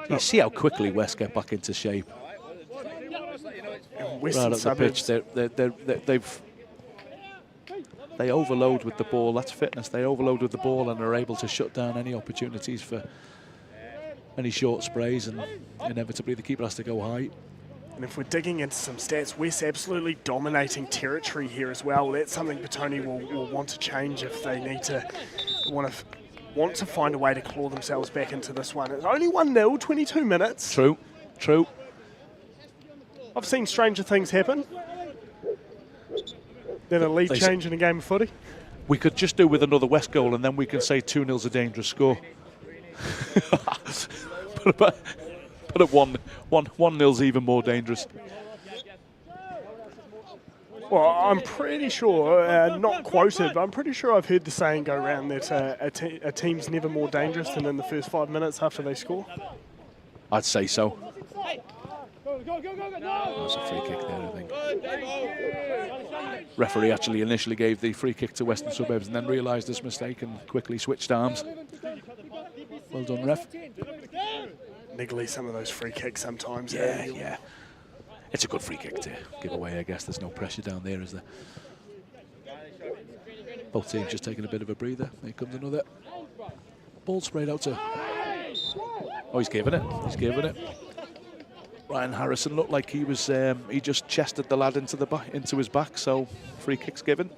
You see how quickly West get back into shape. And Right Western at the pitch, Suburbs, they overload with the ball. That's fitness. They overload with the ball and are able to shut down any opportunities for any short sprays, and inevitably the keeper has to go high. and if we're digging into some stats, West absolutely dominating territory here as well. That's something Petone will want to change if they need to want to find a way to claw themselves back into this one. It's only 1-0, 22 minutes. True. I've seen stranger things happen than a lead change in a game of footy. We could just do with another West goal, and then we can say 2-0's a dangerous score. but at 1-0's even more dangerous. Well, I'm pretty sure, not quoted, but I'm pretty sure I've heard the saying go around that a team's never more dangerous than in the first 5 minutes after they score. I'd say so. Go, go, go, go, go. That was a free kick there, I think. Referee actually initially gave the free kick to Western Suburbs and then realised his mistake and quickly switched arms. Well done, ref. Niggly, some of those free kicks sometimes. Yeah. It's a good free kick to give away, I guess. There's no pressure down there, is there? Both teams just taking a bit of a breather. Here comes another. Ball sprayed out to... Oh, he's giving it. Ryan Harrison looked like he was. He just chested the lad into his back. So free kick's given.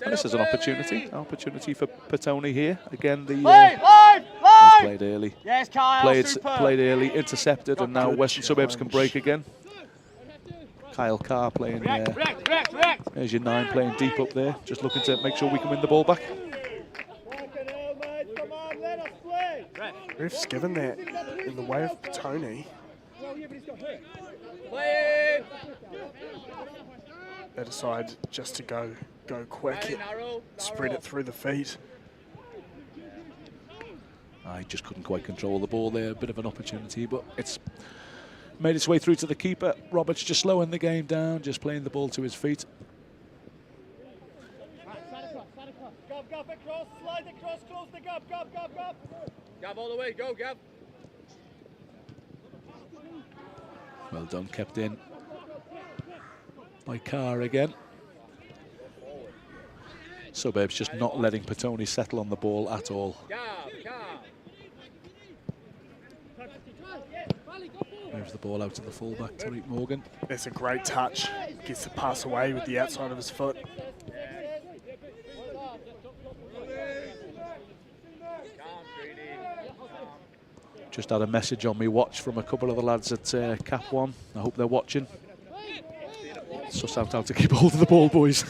And this is an opportunity for Petone here. Again, the played early. Yes, Kyle. Played early, intercepted, and now Western Suburbs can break again. Kyle Carr playing. There's your 9 playing deep up there, just looking to make sure we can win the ball back. Ref's given that in the way of Petone. They decide just to go quick, spread it through the feet. I just couldn't quite control the ball there. A bit of an opportunity, but it's made its way through to the keeper. Roberts just slowing the game down, just playing the ball to his feet. Gav across, slide across, close the gap, Gav. Gav all the way, go, Gav. Well done, kept in by Carr again. Suburbs just not letting Petone settle on the ball at all. Moves the ball out to the fullback, Tariq Morgan. That's a great touch. Gets the pass away with the outside of his foot. Just had a message on me watch from a couple of the lads at Cap 1. I hope they're watching. Suss out how to keep hold of the ball, boys.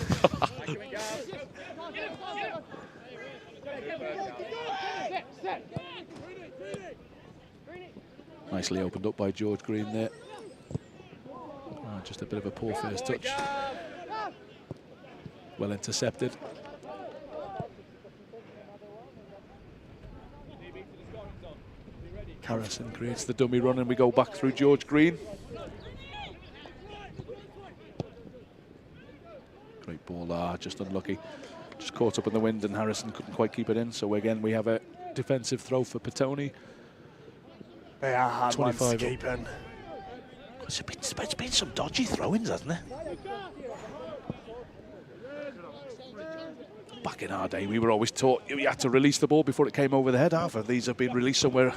Nicely opened up by George Green there. Just a bit of a poor first touch. Well intercepted. Harrison creates the dummy run and we go back through George Green. Great ball, just unlucky. Just caught up in the wind and Harrison couldn't quite keep it in. So again, we have a defensive throw for Petone. They are hard ones to keep in. It's been some dodgy throw-ins, hasn't it? Back in our day, we were always taught you had to release the ball before it came over the head. Half of these have been released somewhere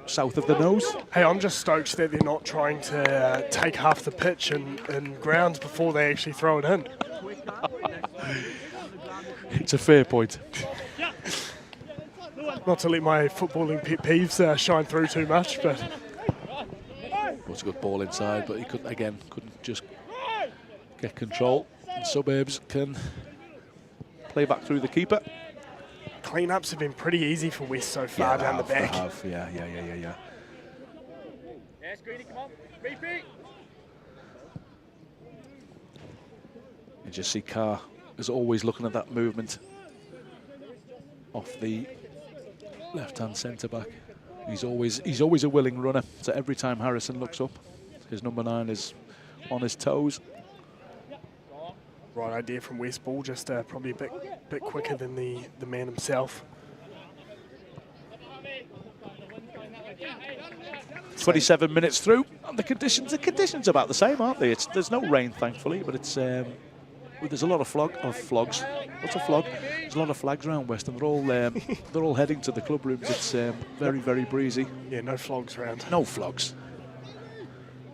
south of the nose. Hey, I'm just stoked that they're not trying to take half the pitch and grounds before they actually throw it in. It's a fair point. Not to let my footballing pet peeves shine through too much, but... Was a good ball inside, but he couldn't just get control. And Suburbs can play back through the keeper. Clean-ups have been pretty easy for West so far down the back. Yeah. Yeah, Screeny, come on. Repeat. You just see Carr is always looking at that movement off the left-hand centre-back. He's always a willing runner. So every time Harrison looks up, his number 9 is on his toes. Right idea from West Ball, just probably a bit quicker than the man himself. 27 minutes through, and the conditions are about the same, aren't they? There's no rain, thankfully, but it's there's a lot of flogs. What's a flog? There's a lot of flags around West, and they're all heading to the club rooms. It's very, very breezy. Yeah, no flogs around. No flogs.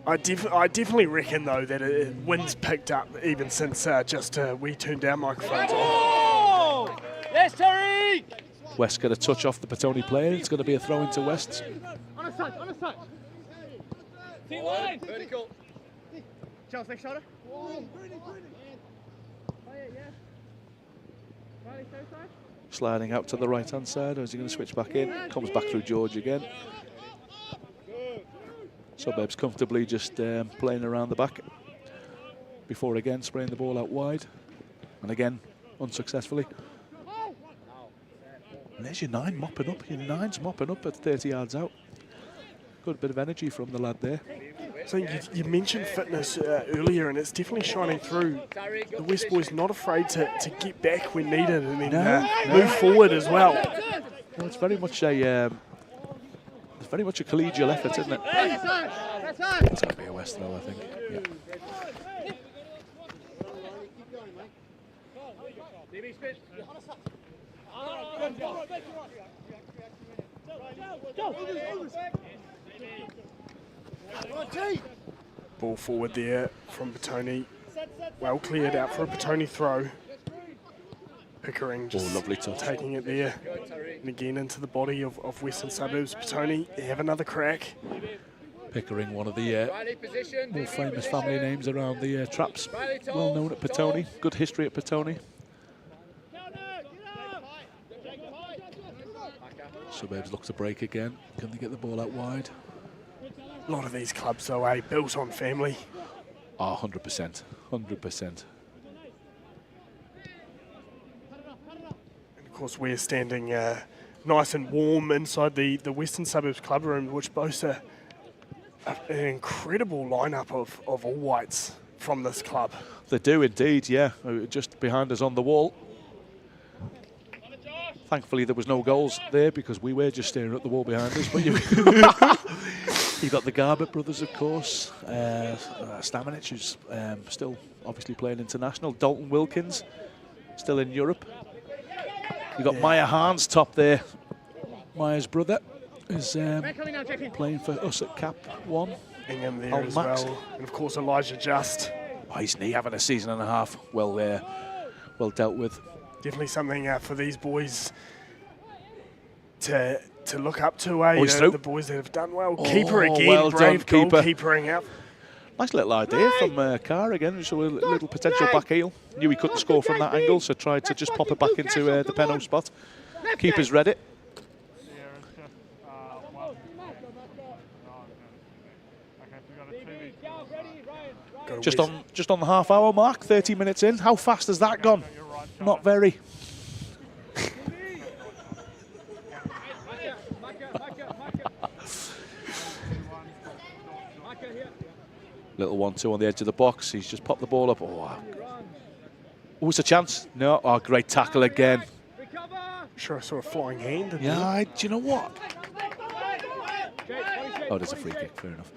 I definitely reckon though that wind's picked up even since we turned our microphones on. Oh! Yes, Tariq! West get a touch off the Petone player. It's going to be a throw into West. On a side. T-line! Vertical. Charles, next shoulder. Sliding out to the right-hand side, or is he going to switch back in? Comes back through George again. Suburbs comfortably just playing around the back before again spraying the ball out wide, and again unsuccessfully. And there's your 9 mopping up. Your 9's mopping up at 30 yards out. Good bit of energy from the lad there. So you mentioned fitness earlier, and it's definitely shining through. The West boys not afraid to get back when needed, and then move forward as well. Well, it's very much a collegial effort, isn't it? It's going to be a West throw, I think. Yeah. Ball forward there from Petone. Well cleared out for a Petone throw. Pickering just lovely touch. Taking it there. And again into the body of Western Suburbs. Petone, they have another crack. Pickering, one of the more famous family names around the traps. Well known at Petone. Good history at Petone. Suburbs look to break again. Can they get the ball out wide? A lot of these clubs, though, built on family. Oh, 100%. 100%. And of course, we're standing nice and warm inside the Western Suburbs club room, which boasts an incredible lineup of all whites from this club. They do indeed, yeah. Just behind us on the wall. Thankfully, there was no goals there because we were just staring at the wall behind us. But you've got the Garbutt brothers, of course. Stamanic, who's still obviously playing international. Dalton Wilkins, still in Europe. You've got Meyer Hans top there. Meyer's brother is playing for us at Cap 1. Ingham there as well. And of course, Elijah Just. Oh, he's having a season and a half. Well dealt with. Definitely something for these boys to look up to. The boys that have done well. Keeper again, well brave done, goalkeepering up. Nice little idea from Carr again. So a little potential back heel. Knew he couldn't score from that angle, so tried to just pop it back into the Petone spot. Keeper's read it. Just on the half-hour mark, 30 minutes in. How fast has that gone? Not very. Little 1-2 on the edge of the box. He's just popped the ball up. Oh, it's a chance. No. Oh, great tackle again. Sure, I saw a flying hand. Yeah, do you know what? Oh, there's a free kick. Fair enough.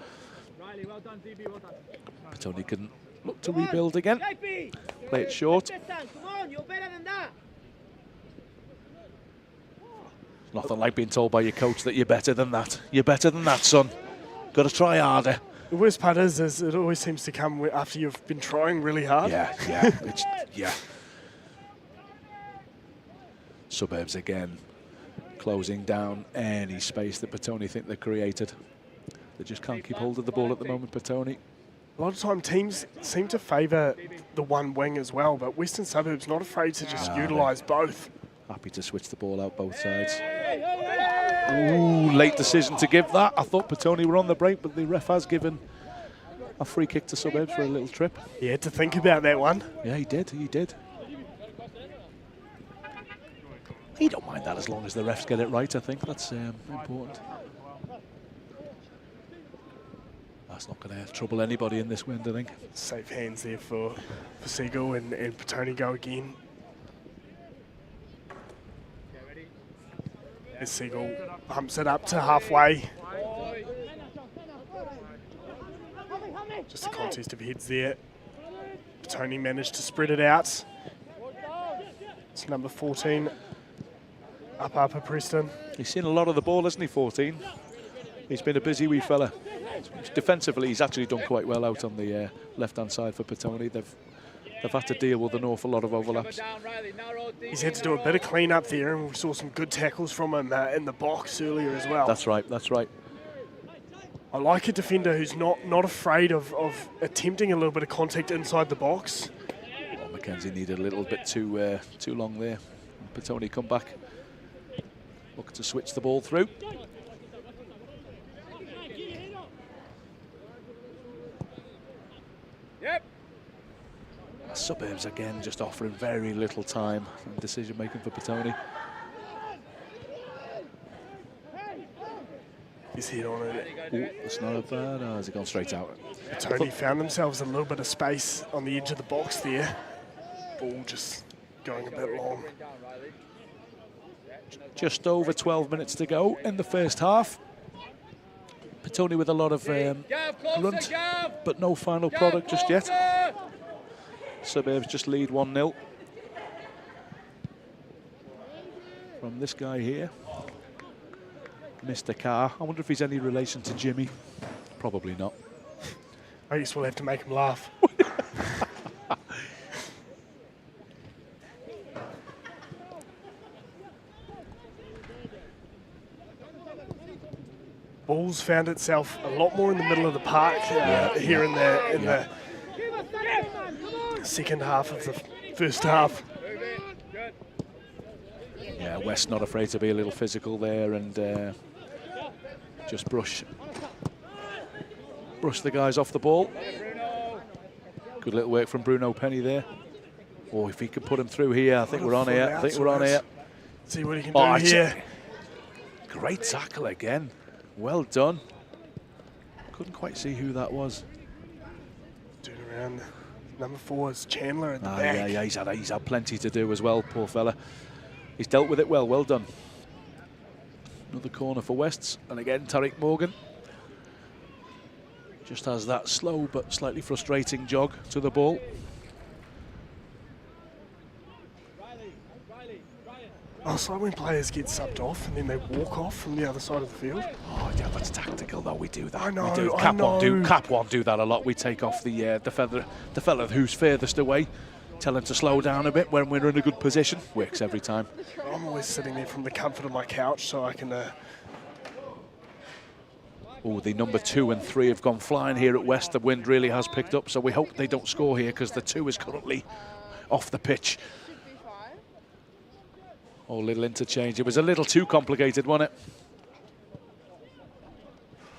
Petone can look to rebuild again. Play it short. Nothing like being told by your coach that you're better than that. You're better than that, son. Got to try harder. The worst part is it always seems to come after you've been trying really hard. Yeah. Suburbs again, closing down any space that Petone think they created. They just can't keep hold of the ball at the moment, Petone. A lot of time teams seem to favour the one wing as well, but Western Suburbs not afraid to just utilise both. Happy to switch the ball out both sides. Ooh, late decision to give that. I thought Petone were on the break, but the ref has given a free kick to Suburbs for a little trip. He had to think about that one. Yeah, he did. He don't mind that as long as the refs get it right, I think. That's important. That's not going to trouble anybody in this wind, I think. Safe hands there for Seagull and Petone go again. As Seagull pumps it up to halfway. Just a contest of heads there. Petone managed to spread it out. It's number 14. Upper Preston. He's seen a lot of the ball, hasn't he, 14? He's been a busy wee fella. Defensively, he's actually done quite well out on the left-hand side for Petone. They've had to deal with an awful lot of overlaps. He's had to do a bit of clean-up there, and we saw some good tackles from him in the box earlier as well. That's right. I like a defender who's not afraid of attempting a little bit of contact inside the box. Well, Mackenzie needed a little bit too long there. Petone come back. Look to switch the ball through. Yep. Suburbs again just offering very little time and decision making for Petone. He's hit on it. Ooh, that's not a bad. Oh, has it gone straight out? Petone found themselves a little bit of space on the edge of the box there. Ball just going a bit long. Just over 12 minutes to go in the first half. Petone with a lot of grunt, but no final product just yet. Suburbs just lead 1-0. From this guy here, Mr. Carr. I wonder if he's any relation to Jimmy. Probably not. I guess we'll have to make him laugh. Ball's found itself a lot more in the middle of the park here in the second half of the first half. Yeah, West not afraid to be a little physical there and just brush the guys off the ball. Good little work from Bruno Penny there. Oh, if he could put him through here, I think we're on here. See what he can do here. Great tackle again. Well done. Couldn't quite see who that was. Turn around. Number 4 is Chandler at the back. Yeah, he's had plenty to do as well, poor fella. He's dealt with it well. Well done. Another corner for Wests, and again Tariq Morgan just has that slow but slightly frustrating jog to the ball. Oh, so when players get subbed off and then they walk off from the other side of the field. Oh yeah, that's tactical though. We do that. I know. We do. Cap won't do that a lot. We take off the fella who's furthest away, tell him to slow down a bit when we're in a good position. Works every time. I'm always sitting there from the comfort of my couch, so I can. Oh, the number 2 and 3 have gone flying here at West. The wind really has picked up, so we hope they don't score here because the 2 is currently off the pitch. Oh, little interchange. It was a little too complicated, wasn't it?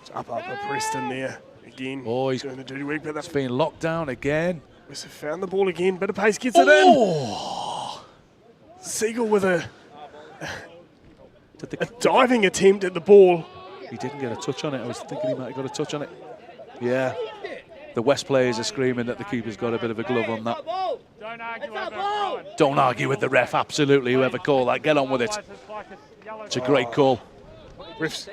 It's up Preston there again. Oh, he's doing the dirty work, but that's been locked down again. West have found the ball again. Bit of pace gets it in. Seagull with a diving attempt at the ball. He didn't get a touch on it. I was thinking he might have got a touch on it. Yeah. The West players are screaming that the keeper's got a bit of a glove on that. Don't argue over it. Don't argue with the ref, absolutely, whoever called that. Get on with it. It's a great call. Ref's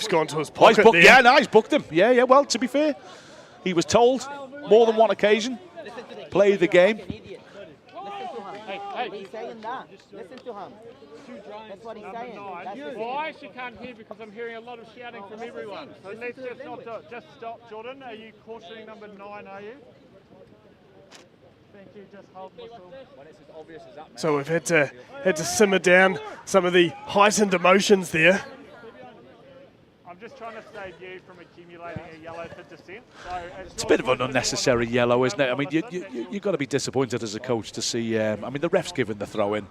gone to his Oh, he's pocket booked, there. yeah, no, he's booked him. Yeah, well, to be fair, he was told more than one occasion, play the game. He's saying that. Listen to him. That's what he's saying. Well, I actually can't hear because I'm hearing a lot of shouting from everyone. So let's just not do it. Just stop. Jordan, are you cautioning number 9, are you? Thank you, just hold the whistle. So we've had to simmer down some of the heightened emotions there. I'm just trying to save you from accumulating a yellow for dissent. So It's a bit of an unnecessary yellow, isn't it? I mean, you've got to be disappointed as a coach to see, I mean, the ref's given the throw in.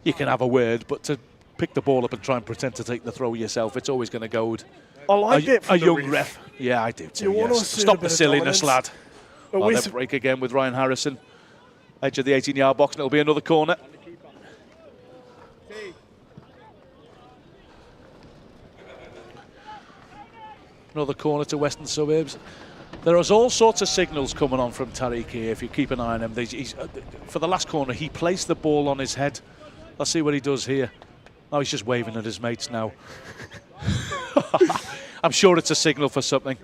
You can have a word, but to pick the ball up and try and pretend to take the throw yourself, it's always going to goad I like that from a the young ref. Yeah, I do too, You want to yes. assert a Stop bit the of silliness, lad. dominance. Oh, we they break again with Ryan Harrison. Edge of the 18-yard box, and it'll be another corner. Another corner to Western Suburbs. There is all sorts of signals coming on from Tariq here, if you keep an eye on him. For the last corner, he placed the ball on his head. Let's see what he does here. Oh, he's just waving at his mates now. I'm sure it's a signal for something.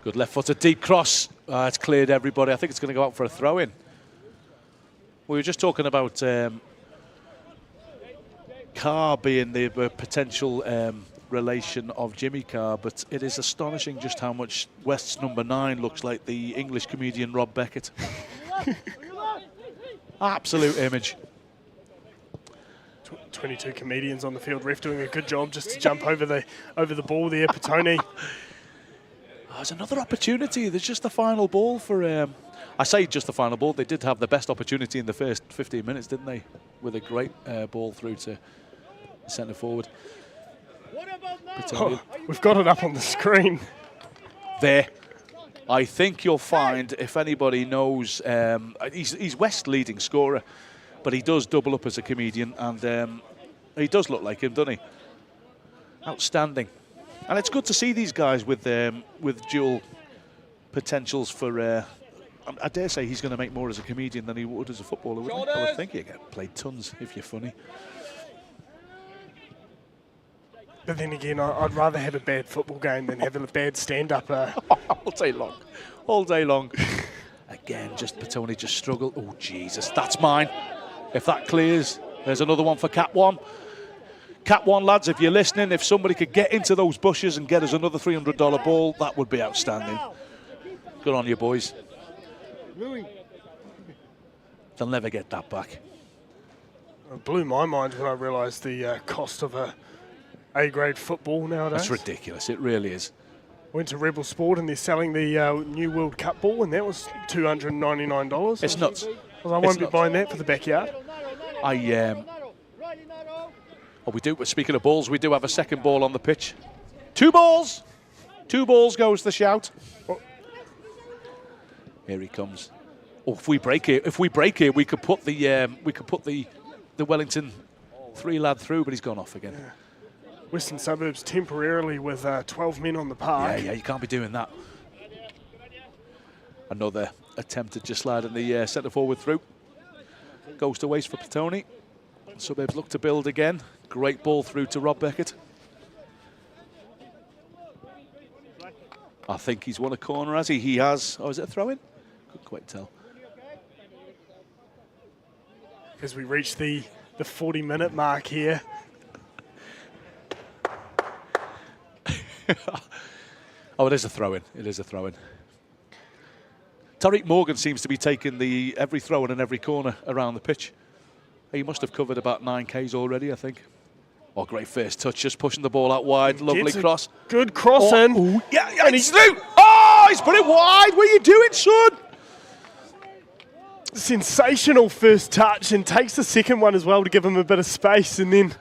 Good left-footed deep cross. It's cleared everybody. I think it's going to go out for a throw-in. We were just talking about Carr being the potential relation of Jimmy Carr, but it is astonishing just how much West's number 9 looks like the English comedian Rob Beckett. Absolute image. 22 comedians on the field. Ref doing a good job just to jump over the ball there. Petone. There's another opportunity. There's just the final ball for... I say just the final ball. They did have the best opportunity in the first 15 minutes, didn't they? With a great ball through to centre forward. Oh, we've got it up on the screen. There. I think you'll find, if anybody knows, he's West's leading scorer, but he does double up as a comedian, and he does look like him, doesn't he? Outstanding. And it's good to see these guys with dual potentials for... I dare say he's going to make more as a comedian than he would as a footballer, wouldn't he? I would think he'd get played tons if you're funny. But then again, I'd rather have a bad football game than have a bad stand-up. All day long. All day long. Again, just Petone just struggled. Oh, Jesus, that's mine. If that clears, there's another one for Cat 1. Cat 1, lads, if you're listening, if somebody could get into those bushes and get us another $300 ball, that would be outstanding. Good on you, boys. They'll never get that back. It blew my mind when I realised the cost of A-grade football nowadays. That's ridiculous. It really is. Went to Rebel Sport and they're selling the new World Cup ball, and that was $299. It's nuts. I won't be buying that for the backyard. We do. Speaking of balls, we do have a second ball on the pitch. 2 balls. 2 balls goes the shout. Oh. Here he comes. Oh, if we break here, we could put the Wellington 3 lad through, but he's gone off again. Yeah. Western Suburbs temporarily with 12 men on the park. Yeah, you can't be doing that. Another attempt at just sliding the centre forward through. Goes to waste for Petone. Suburbs look to build again. Great ball through to Rob Beckett. I think he's won a corner, has he? He has. Oh, is it a throw-in? Couldn't quite tell. As we reach the 40-minute mark here. Oh, it is a throw-in. It is a throw-in. Tariq Morgan seems to be taking every throw-in and every corner around the pitch. He must have covered about 9Ks already, I think. Oh, great first touch, just pushing the ball out wide. Lovely cross. Good crossing. Oh, yeah, and he's through. Oh, he's put it wide. What are you doing, son? Sensational first touch, and takes the second one as well to give him a bit of space, and then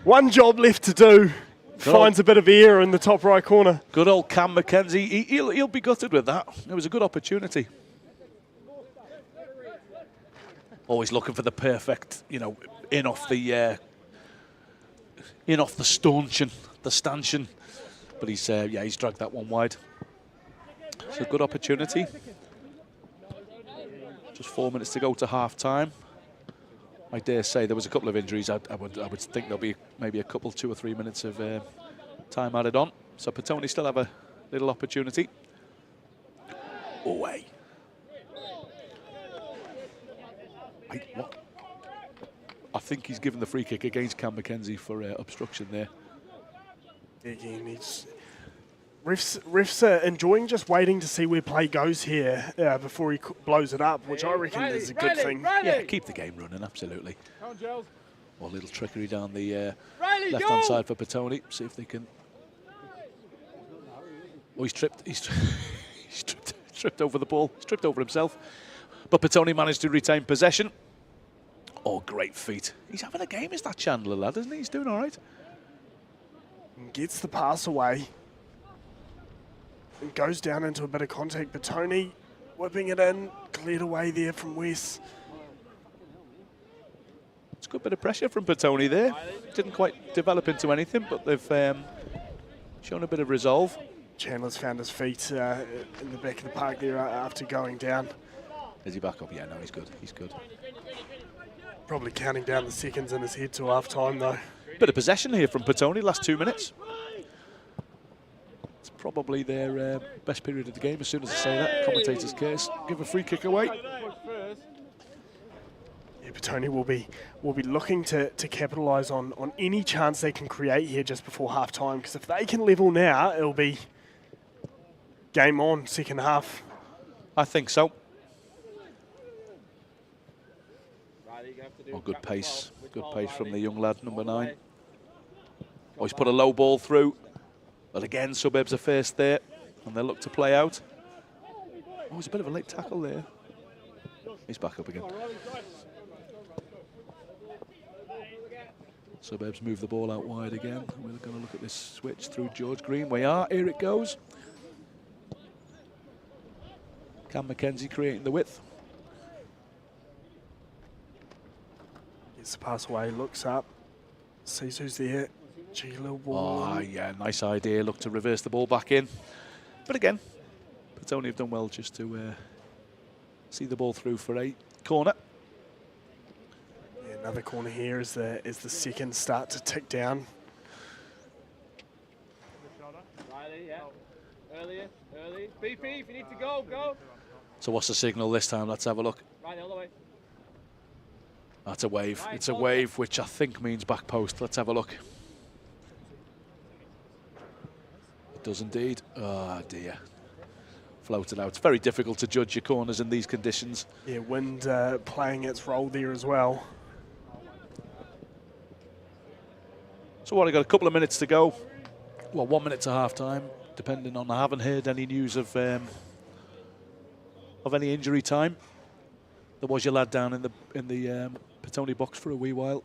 one job left to do. Finds a bit of air in the top right corner. Good old Cam McKenzie. He'll be gutted with that. It was a good opportunity. Always looking for the perfect, in off the in off the stanchion. But he's dragged that one wide. It's a good opportunity. Just 4 minutes to go to half time. I dare say there was a couple of injuries. I would think there'll be maybe a couple, 2 or 3 minutes of time added on. So Petone still have a little opportunity. Away. I think he's given the free kick against Cam McKenzie for obstruction there. Again, refs are enjoying just waiting to see where play goes here before he blows it up, which I reckon is a good thing. Yeah, keep the game running, absolutely. More little trickery down the left-hand side for Petone. See if they can... Oh, he's tripped. He's tripped over the ball. He's tripped over himself. But Petone managed to retain possession. Oh, great feet. He's having a game, is that Chandler lad, isn't he? He's doing all right. Gets the pass away. And goes down into a bit of contact. Petone whipping it in. Cleared away there from Wes. It's a good bit of pressure from Petone there. Didn't quite develop into anything, but they've shown a bit of resolve. Chandler's found his feet in the back of the park there after going down. Is he back up? Yeah, no, he's good. He's good. Probably counting down the seconds in his head to half time though. Bit of possession here from Petone, last 2 minutes. It's probably their best period of the game. As soon as I say that, commentator's case, give a free kick away. Yeah, Petone will be looking to capitalise on any chance they can create here just before half time, because if they can level now, it'll be game on, second half. I think so. Oh, good pace. Good pace from the young lad, number 9. Oh, he's put a low ball through. But again, Suburbs are first there, and they'll look to play out. Oh, it's a bit of a late tackle there. He's back up again. Suburbs move the ball out wide again. We're going to look at this switch through George Green. We are. Here it goes. Cam McKenzie creating the width. Gets the pass away, looks up, sees who's there. Cheeky little ball. Oh, yeah, nice idea. Look to reverse the ball back in. But again, Petone have done well just to see the ball through for a corner. Yeah, another corner here as the seconds start to tick down. Riley, yeah. Early. BP, if you need to go, go. So what's the signal this time? Let's have a look. Right, all the way. That's a wave. It's a wave, which I think means back post. Let's have a look. It does indeed. Oh, dear. Floated out. It's very difficult to judge your corners in these conditions. Yeah, wind playing its role there as well. So what, I got a couple of minutes to go. Well, 1 minute to half time, depending on, I haven't heard any news of any injury time. There was your lad down in the Petone box for a wee while.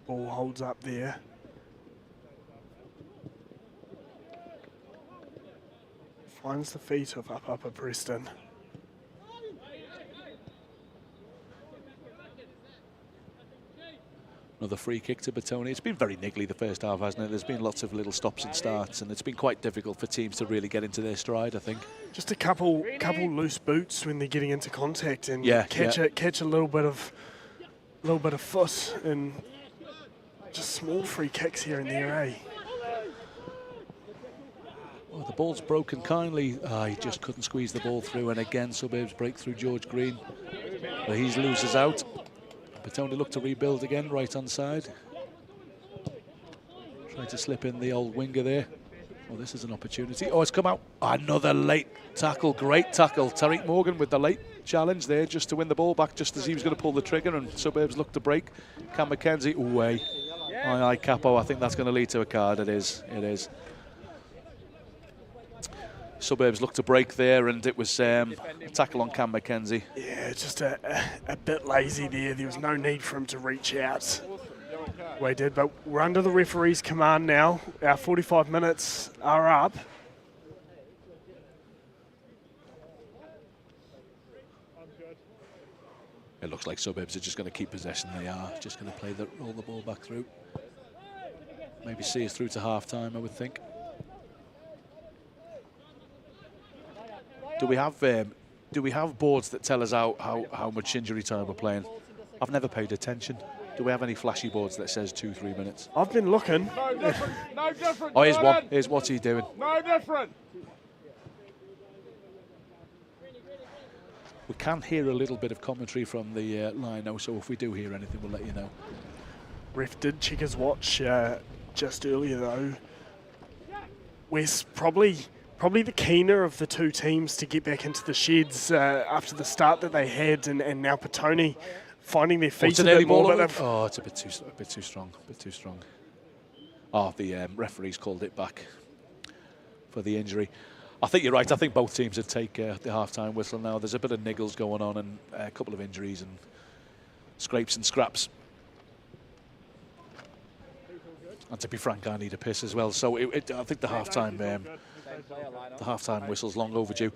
Ball holds up there. Finds the feet of Upper Preston. Another free kick to Petone. It's been very niggly the first half, hasn't it? There's been lots of little stops and starts, and it's been quite difficult for teams to really get into their stride, I think. Just a couple loose boots when they're getting into contact, and catch a little bit of foot, and just small free kicks here and there, eh? Oh, the ball's broken kindly. He just couldn't squeeze the ball through, and again Suburbs break through George Green, but he loses out. Petone look to rebuild again, right hand side. Trying to slip in the old winger there. Oh, this is an opportunity. Oh, it's come out. Another late tackle, great tackle. Tariq Morgan with the late challenge there, just to win the ball back, just as he was going to pull the trigger, and Suburbs look to break. Cam McKenzie, away. Aye, Capo, I think that's going to lead to a card. It is. Suburbs look to break there, and it was a tackle on Cam McKenzie. Yeah, just a bit lazy there. There was no need for him to reach out. We did, but we're under the referee's command now. Our 45 minutes are up. It looks like Suburbs are just going to keep possession. They are just going to roll the ball back through. Maybe see us through to half-time, I would think. Do we have boards that tell us how much injury time we're playing? I've never paid attention. Do we have any flashy boards that says 2-3 minutes? I've been looking. No different. No different. Oh, here's one. Here's what's he doing. No different. We can hear a little bit of commentary from the line now, so if we do hear anything, we'll let you know. Ref did check his watch just earlier though. Wes probably the keener of the two teams to get back into the sheds after the start that they had, and now Petone finding their feet a bit more. Oh, it's a bit too strong. Oh, the referees called it back for the injury. I think you're right. I think both teams would take the half-time whistle now. There's a bit of niggles going on and a couple of injuries and scrapes and scraps. And to be frank, I need a piss as well. So I think the half-time whistle's long overdue.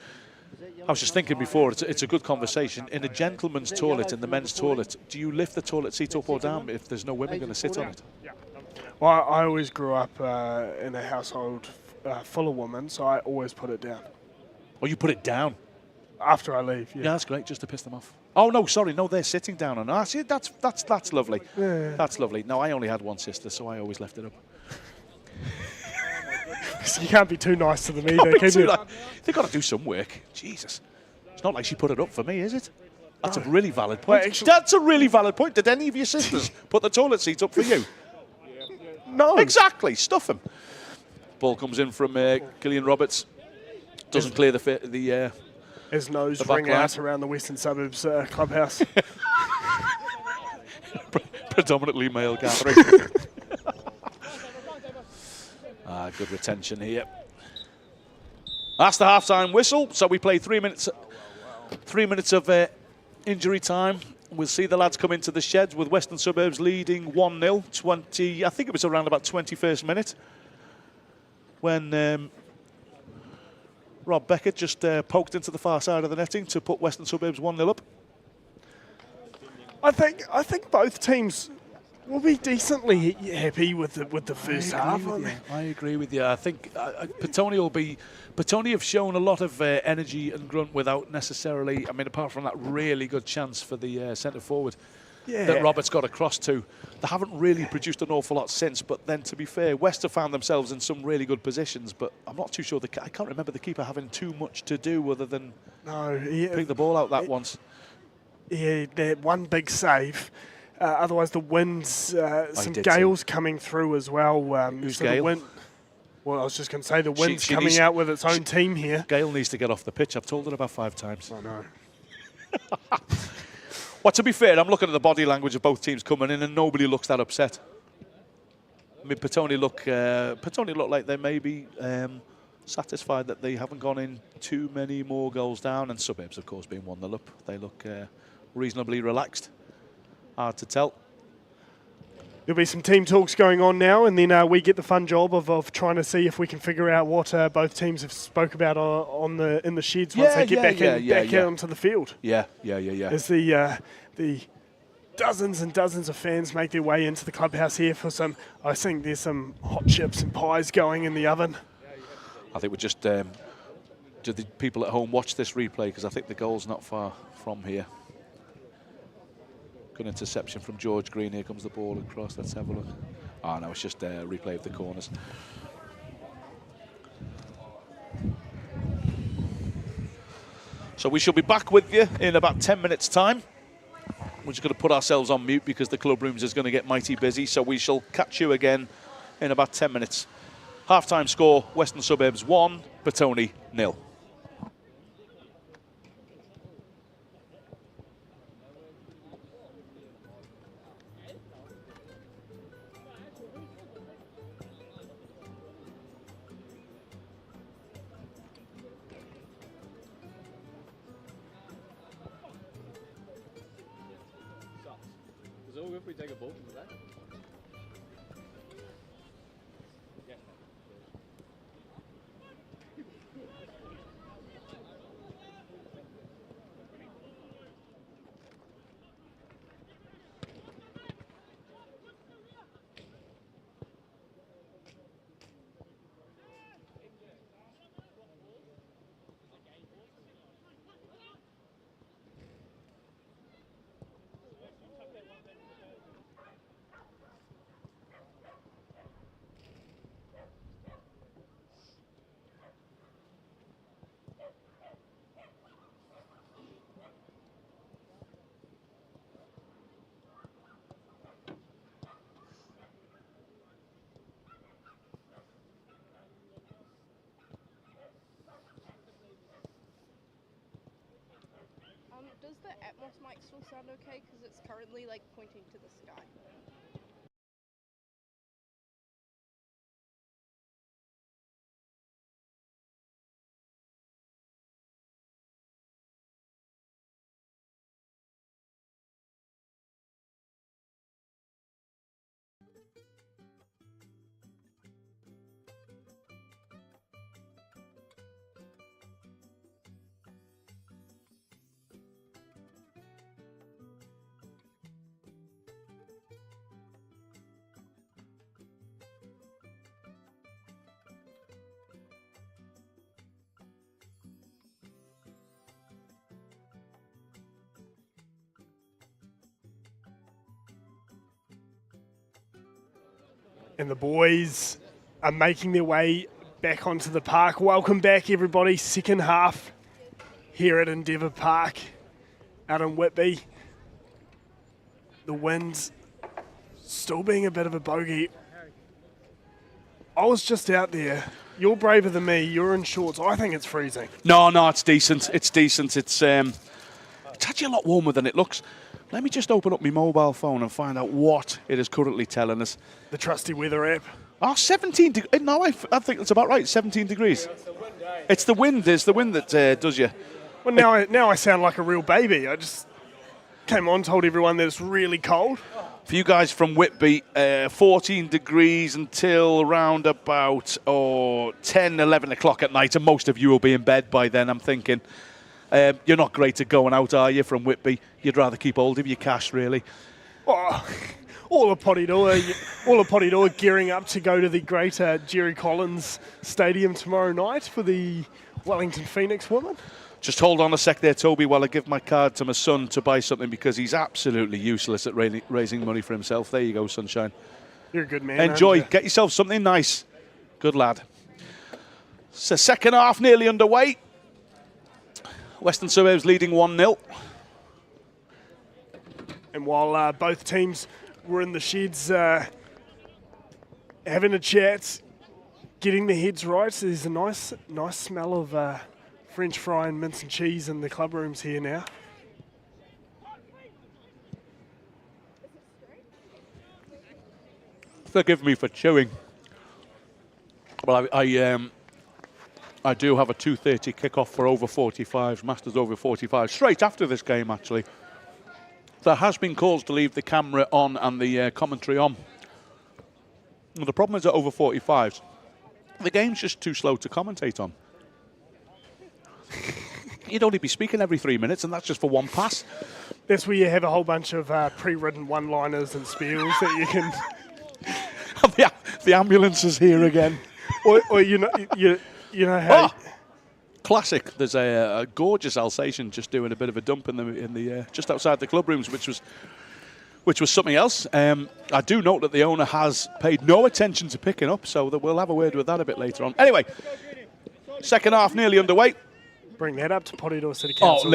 I was just thinking before, it's a good conversation. In a gentleman's toilet, in the men's toilet, do you lift the toilet seat up or down if there's no women going to sit on it? Well, I always grew up in a household full of women, so I always put it down. Oh, you put it down? After I leave, yeah. Yeah, that's great, just to piss them off. Oh, no, sorry, no, they're sitting down on us. See, that's lovely. Yeah. That's lovely. No, I only had one sister, so I always left it up. You can't be too nice to them either, can you? They've got to do some work. Jesus. It's not like she put it up for me, is it? That's a really valid point. Well, that's a really valid point. Did any of your sisters put the toilet seat up for you? No. Exactly. Stuff them. Ball comes in from Gillian Roberts. Doesn't clear the his nose ring out around the Western Suburbs clubhouse. Predominantly male gathering. Good retention here. That's the half-time whistle. So we play 3 minutes. 3 minutes of injury time. We'll see the lads come into the sheds with Western Suburbs leading 1-0. I think it was around about 21st minute when Rob Beckett just poked into the far side of the netting to put Western Suburbs 1-0 up. I think both teams will be decently happy with the first half. I agree with you. I think Petone have shown a lot of energy and grunt without necessarily, I mean, apart from that really good chance for the centre forward that Roberts got across to. They haven't really produced an awful lot since, but then to be fair, West have found themselves in some really good positions, but I'm not too sure, I can't remember the keeper having too much to do other than pick the ball out that once. Yeah, that one big save. Otherwise, the wind's some gales coming through as well. Who's so Gale? Well, I was just going to say the wind's coming out with its own team here. Gale needs to get off the pitch. I've told her about 5 times. I know. Well, to be fair, I'm looking at the body language of both teams coming in, and nobody looks that upset. I mean, Petone look like they may be satisfied that they haven't gone in too many more goals down, and Suburbs, of course, being 1-0 up. They look reasonably relaxed. Hard to tell. There'll be some team talks going on now, and then we get the fun job of trying to see if we can figure out what both teams have spoke about in the sheds once they get back out onto the field. Yeah. As the dozens and dozens of fans make their way into the clubhouse here for some, I think there's some hot chips and pies going in the oven. I think we're just, do the people at home watch this replay? Because I think the goal's not far from here. Good interception from George Green. Here comes the ball across. Let's have a look. Oh, no, it's just a replay of the corners. So we shall be back with you in about 10 minutes' time. We're just going to put ourselves on mute because the club rooms is going to get mighty busy. So we shall catch you again in about 10 minutes. Half-time score, Western Suburbs 1, Petone 0. If we take a ball from the back. Does the Atmos mic still sound okay? Because it's currently like pointing to the sky. And the boys are making their way back onto the park. Welcome back, everybody. Second half here at Endeavour Park out in Whitby. The wind's still being a bit of a bogey. I was just out there. You're braver than me. You're in shorts. I think it's freezing. No, it's decent. It's decent. It's actually a lot warmer than it looks. Let me just open up my mobile phone and find out what it is currently telling us. The trusty weather app. Oh, 17 degrees. No, I think that's about right. 17 degrees. It's the wind. It's the wind that does you. Well, now I sound like a real baby. I just came on, told everyone that it's really cold. For you guys from Whitby, 14 degrees until around about 10, 11 o'clock at night, and most of you will be in bed by then, I'm thinking. You're not great at going out, are you, from Whitby? You'd rather keep hold of your cash, really. Oh, all of Potidoa gearing up to go to the great Jerry Collins Stadium tomorrow night for the Wellington Phoenix women. Just hold on a sec there, Toby, while I give my card to my son to buy something, because he's absolutely useless at raising money for himself. There you go, sunshine. You're a good man. Enjoy. Get yourself something nice. Good lad. So second half nearly underway. Western Suburbs leading 1-0. And while both teams were in the sheds having a chat, getting their heads right, so there's a nice smell of French fry and mince and cheese in the club rooms here now. Forgive me for chewing. Well, I do have a 2:30 kickoff for over 45s, Masters over 45, straight after this game, actually. There has been calls to leave the camera on and the commentary on. And the problem is at over 45s, the game's just too slow to commentate on. You'd only be speaking every 3 minutes, and that's just for one pass. That's where you have a whole bunch of pre-written one-liners and spiels that you can... The ambulance is here again. or you know how... Oh, classic. There's a gorgeous Alsatian just doing a bit of a dump in the just outside the club rooms, which was something else. I do note that the owner has paid no attention to picking up, so that we'll have a word with that a bit later on. Anyway, second half nearly underway. Bring that up to Potidoa City Council. Oh,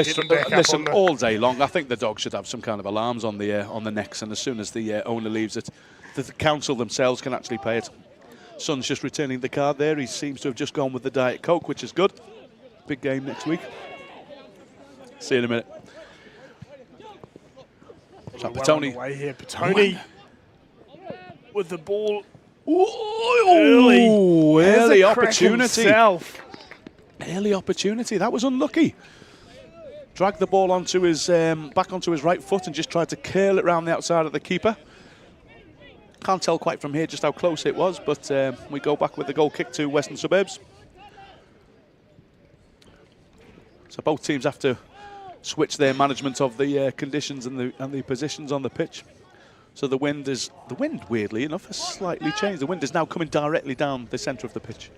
listen, all day long. I think the dogs should have some kind of alarms on the necks, and as soon as the owner leaves it, the council themselves can actually pay it. Son's just returning the card there. He seems to have just gone with the Diet Coke, which is good. Big game next week. See you in a minute. So Petone. Way here. Petone with the ball. Early opportunity. Early opportunity. That was unlucky. Dragged the ball onto his back onto his right foot and just tried to curl it around the outside of the keeper. Can't tell quite from here just how close it was, but we go back with the goal kick to Western Suburbs. So both teams have to switch their management of the conditions and the positions on the pitch. So the wind, weirdly enough, has slightly changed. The wind is now coming directly down the centre of the pitch.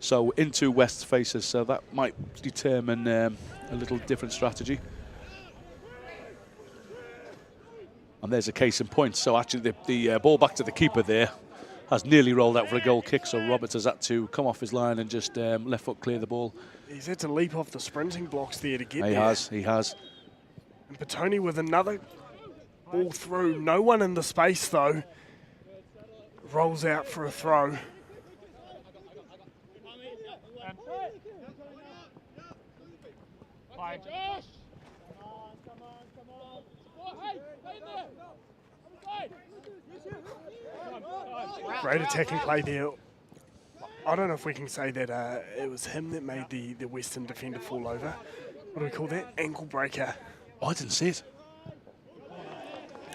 So into west faces, so that might determine a little different strategy. And there's a case in point. So actually the ball back to the keeper there has nearly rolled out for a goal kick. So Roberts has had to come off his line and just left foot clear the ball. He's had to leap off the sprinting blocks there to get there. He has. And Petone with another ball through. No one in the space though. Rolls out for a throw. Great attacking play there. I don't know if we can say that it was him that made the Western defender fall over. What do we call that? Ankle breaker. Oh, I didn't see it.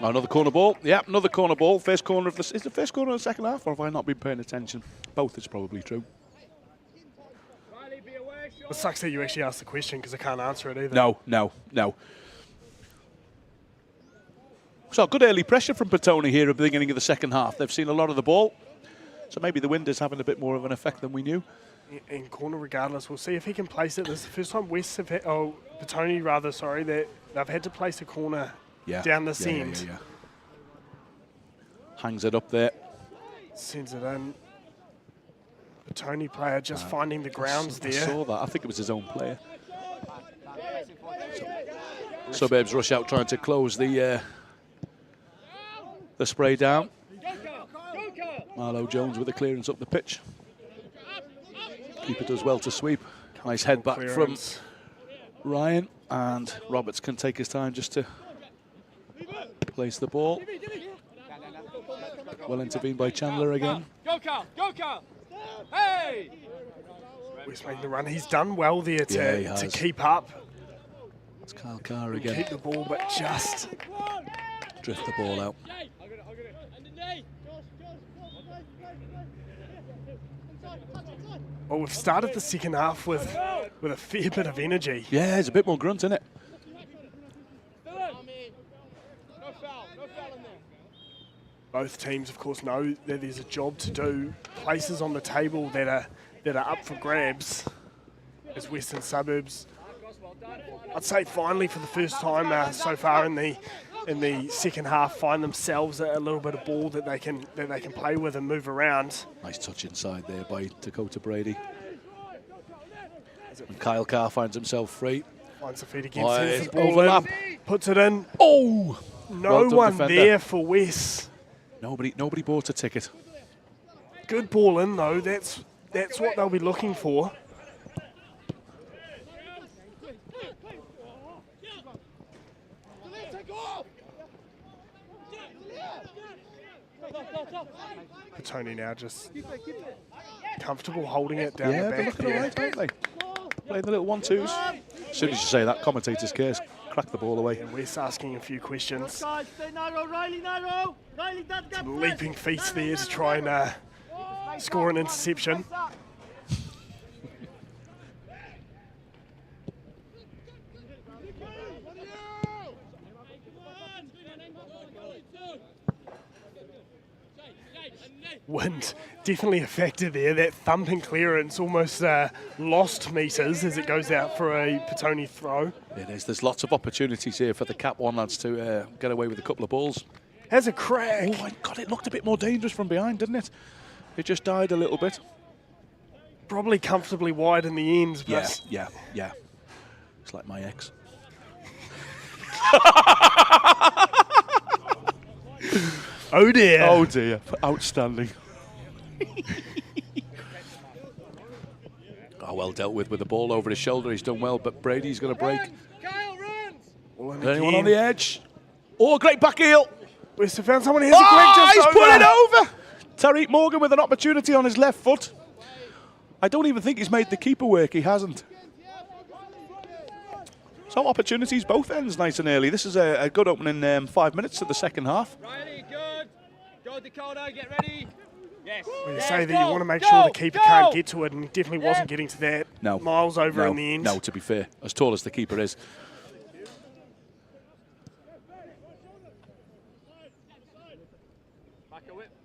Oh, another corner ball. Yeah, another corner ball. First corner of the... Is the first corner of the second half, or have I not been paying attention? Both is probably true. It sucks that you actually asked the question because I can't answer it either. No. So good early pressure from Petone here at the beginning of the second half. They've seen a lot of the ball. So maybe the wind is having a bit more of an effect than we knew. In corner regardless. We'll see if he can place it. This is the first time West have had, Petone rather, sorry, that they've had to place a corner down this end. Yeah. Hangs it up there. Sends it in. Petone player just finding the grounds there. I saw that. I think it was his own player. Suburbs rush out trying to close the spray down. Marlo Jones with a clearance up the pitch. Keeper does well to sweep. Nice head back from Ryan, and Roberts can take his time just to place the ball. Well intervened by Chandler again. Go Carl! Hey! West making the run. He's done well there to keep up. It's Kyle Carr again. Keep the ball, but just drift the ball out. Well, we've started the second half with a fair bit of energy. Yeah, there's a bit more grunt in it. Both teams, of course, know that there's a job to do. Places on the table that are up for grabs as Western Suburbs. I'd say finally for the first time so far in the second half find themselves a little bit of ball that they can play with and move around. Nice touch inside there by Dakota Brady. And Kyle Carr finds himself free. Finds the feet again, sends the ball overlap. in, puts it in. Oh! No one there for West. Nobody bought a ticket. Good ball in though. That's what they'll be looking for. Petone now just comfortable holding it down the back. They're looking all right, aren't they? Playing the little 1-2s. As soon as you say that, commentator's case, crack the ball away. And Wes asking a few questions. Some leaping feet there to try and score an interception. Wind definitely a factor there. That thumping clearance almost lost metres as it goes out for a Petone throw. It is. There's lots of opportunities here for the Cap 1 lads to get away with a couple of balls. Has a crack. Oh my God, it looked a bit more dangerous from behind, didn't it? It just died a little bit. Probably comfortably wide in the end. But Yeah. It's like my ex. Oh dear. Oh dear. Outstanding. Well dealt with the ball over his shoulder. He's done well, but Brady's going to break. Kyle runs! Anyone on the edge? Oh, great back heel. West have found someone. He's put it over. Tariq Morgan with an opportunity on his left foot. I don't even think he's made the keeper work. He hasn't. So opportunities both ends nice and early. This is a good opening 5 minutes to the second half. Riley, good. Go Dakota, get ready. Yes. When you say that you want to make sure the keeper can't get to it, and he definitely wasn't getting to that. No. Miles over in the end. No, to be fair, as tall as the keeper is.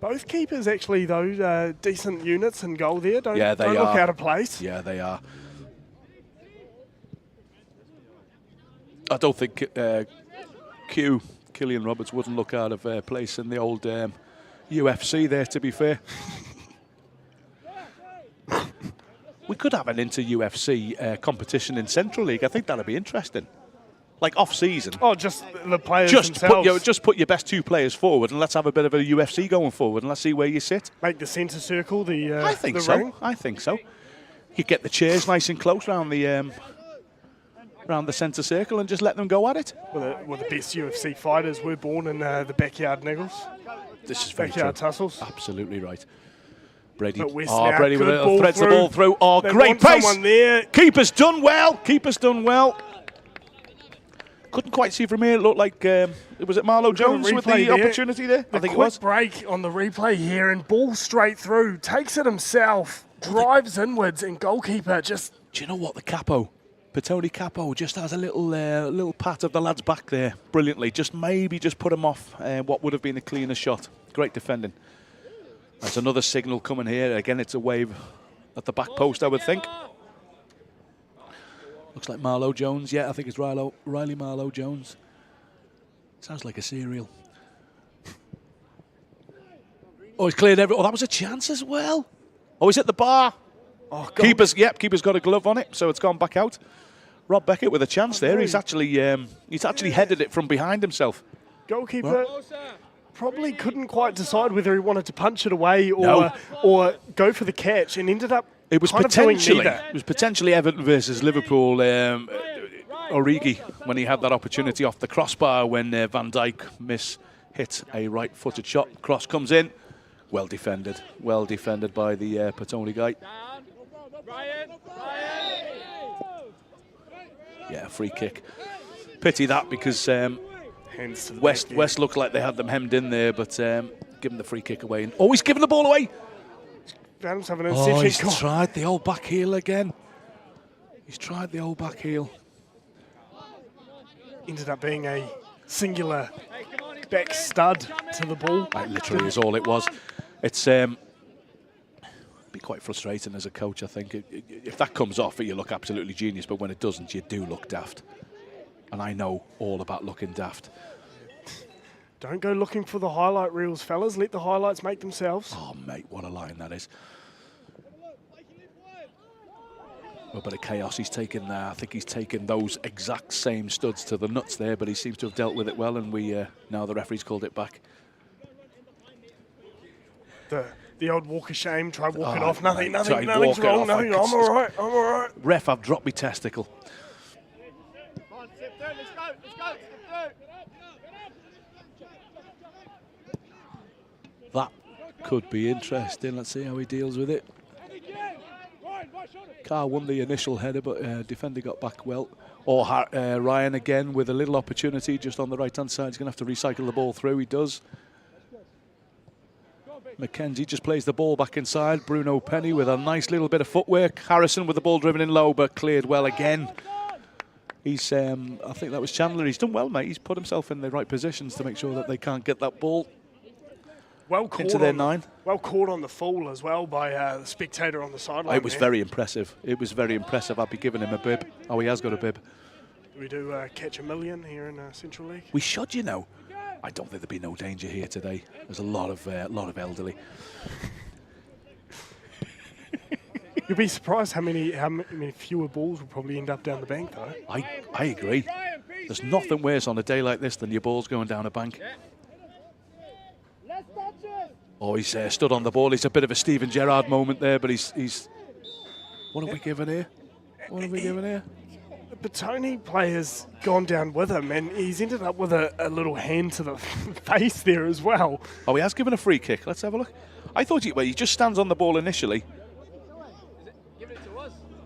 Both keepers actually, though, decent units in goal there. Don't look are. out of place. Yeah, they are. I don't think Killian Roberts wouldn't look out of place in the old UFC there, to be fair. We could have an inter-UFC competition in Central League. I think that'd be interesting. Like off-season. Oh, just the players themselves. Just put your best two players forward and let's have a bit of a UFC going forward and let's see where you sit. Make the centre circle the I think the so. ring. I think so. You get the chairs nice and close around the centre circle and just let them go at it. Well, the best UFC fighters were born in the backyard niggles. This is very true. Backyard tussles. Absolutely right. Brady. But West Oh, now, Brady with good a ball threads the through. ball through. Oh, They great want pace. someone there. Keeper's done well. Keeper's done well. Couldn't quite see from here. It looked like, was it Marlowe Jones with the replay there. opportunity there? I think it Quick was. break on the replay here and ball straight through. Takes it himself. Drives inwards and goalkeeper just... Do you know what? The capo, Petone capo, just has a little pat of the lad's back there. Brilliantly. Maybe just put him off what would have been a cleaner shot. Great defending. There's another signal coming here. Again, it's a wave at the back post, I would think. Looks like Marlowe Jones. Yeah, I think it's Riley Marlowe Jones. Sounds like a cereal. Oh, he's cleared every... Oh, that was a chance as well. Oh, he's at the bar. Oh, Keeper's got a glove on it, so it's gone back out. Rob Beckett with a chance there. He's actually headed it from behind himself. Goalkeeper probably couldn't quite decide whether he wanted to punch it away or No. or go for the catch and ended up It was kind of doing potentially neither. Everton versus Liverpool. Origi when he had that opportunity off the crossbar when Van Dijk hit a right-footed shot. Cross comes in. Well defended by the Petone guy. Yeah, free kick. Pity that because Hands to the West back, West looked like they had them hemmed in there, but give him the free kick away. Oh, he's given the ball away. Found himself an Oh, he's interception. tried the old back heel again. He's tried the old back heel. Ended up being a singular back stud to the ball. That literally is all it was. It's be quite frustrating as a coach, I think. If that comes off, you look absolutely genius, but when it doesn't, you do look daft. And I know all about looking daft. Don't go looking for the highlight reels, fellas. Let the highlights make themselves. Oh, mate, what a line that is. A bit of chaos he's taken there. I think he's taken those exact same studs to the nuts there, but he seems to have dealt with it well, and now the referee's called it back. The old walk of shame. Try walking Oh, off. Nothing's tried wrong. walking off. No, I'm all right. I'm all right. Ref, I've dropped my testicle. Come on, step through, let's go, step through. That could be interesting. Let's see how he deals with it. Carr won the initial header, but defender got back well. Or Ryan again with a little opportunity just on the right-hand side. He's going to have to recycle the ball through. He does. McKenzie just plays the ball back inside. Bruno Penny with a nice little bit of footwork. Harrison with the ball driven in low, but cleared well again. He's, I think that was Chandler. He's done well, mate. He's put himself in the right positions to make sure that they can't get that ball Well caught into their nine. Well caught on the fall as well by the spectator on the sideline. It was very impressive. It was very impressive. I'd be giving him a bib. Oh, he has got a bib. We do catch a million here in Central League. We should, you know. I don't think there'd be no danger here today. There's a lot of elderly. You'd be surprised how many fewer balls will probably end up down the bank, though. I agree. There's nothing worse on a day like this than your balls going down a bank. Oh, he's stood on the ball. He's a bit of a Steven Gerrard moment there, but he's. What have we given here? What have we given here? The Petone player's gone down with him, and he's ended up with a little hand to the face there as well. Oh, he has given a free kick. Let's have a look. I thought he just stands on the ball initially.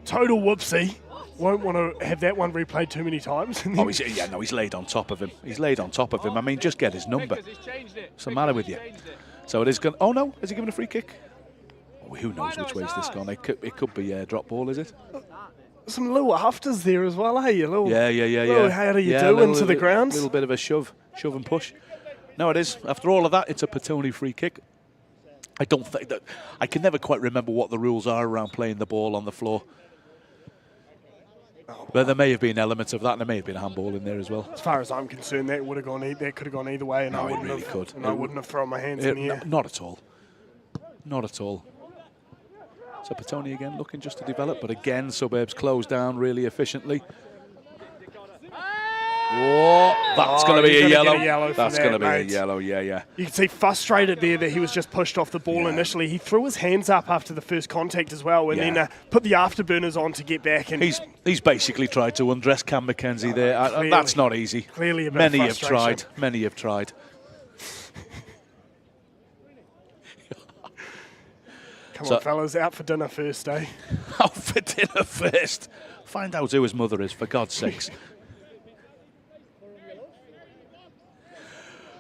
Total whoopsie. Won't want to have that one replayed too many times. Oh, he's laid on top of him. He's laid on top of him. I mean, just get his number. What's the matter with you? So it is going. Oh no, has he given a free kick? Oh, who knows which way's this gone? It could be a drop ball, is it? Some little afters there as well, hey? A little, Yeah. How do you do into the ground? A little bit of a shove and push. No, it is. After all of that, it's a Petone free kick. I don't think that. I can never quite remember what the rules are around playing the ball on the floor. But there may have been elements of that, and there may have been a handball in there as well. As far as I'm concerned, that would have gone. That could have gone either way, and No, I it wouldn't really have. could. And I wouldn't have thrown my hands in the air. Not at all. Not at all. So Petone again looking just to develop, but again Suburbs closed down really efficiently. Whoa, that's going to be a yellow. That's going to be a yellow, yeah. You can see frustrated there that he was just pushed off the ball initially. He threw his hands up after the first contact as well, and then put the afterburners on to get back. And He's basically tried to undress Cam McKenzie there. That's not easy. Clearly a bit Many of have frustration. tried. Many have tried. Come on, fellas, out for dinner first, eh? Out for dinner first. Find out who his mother is, for God's sakes.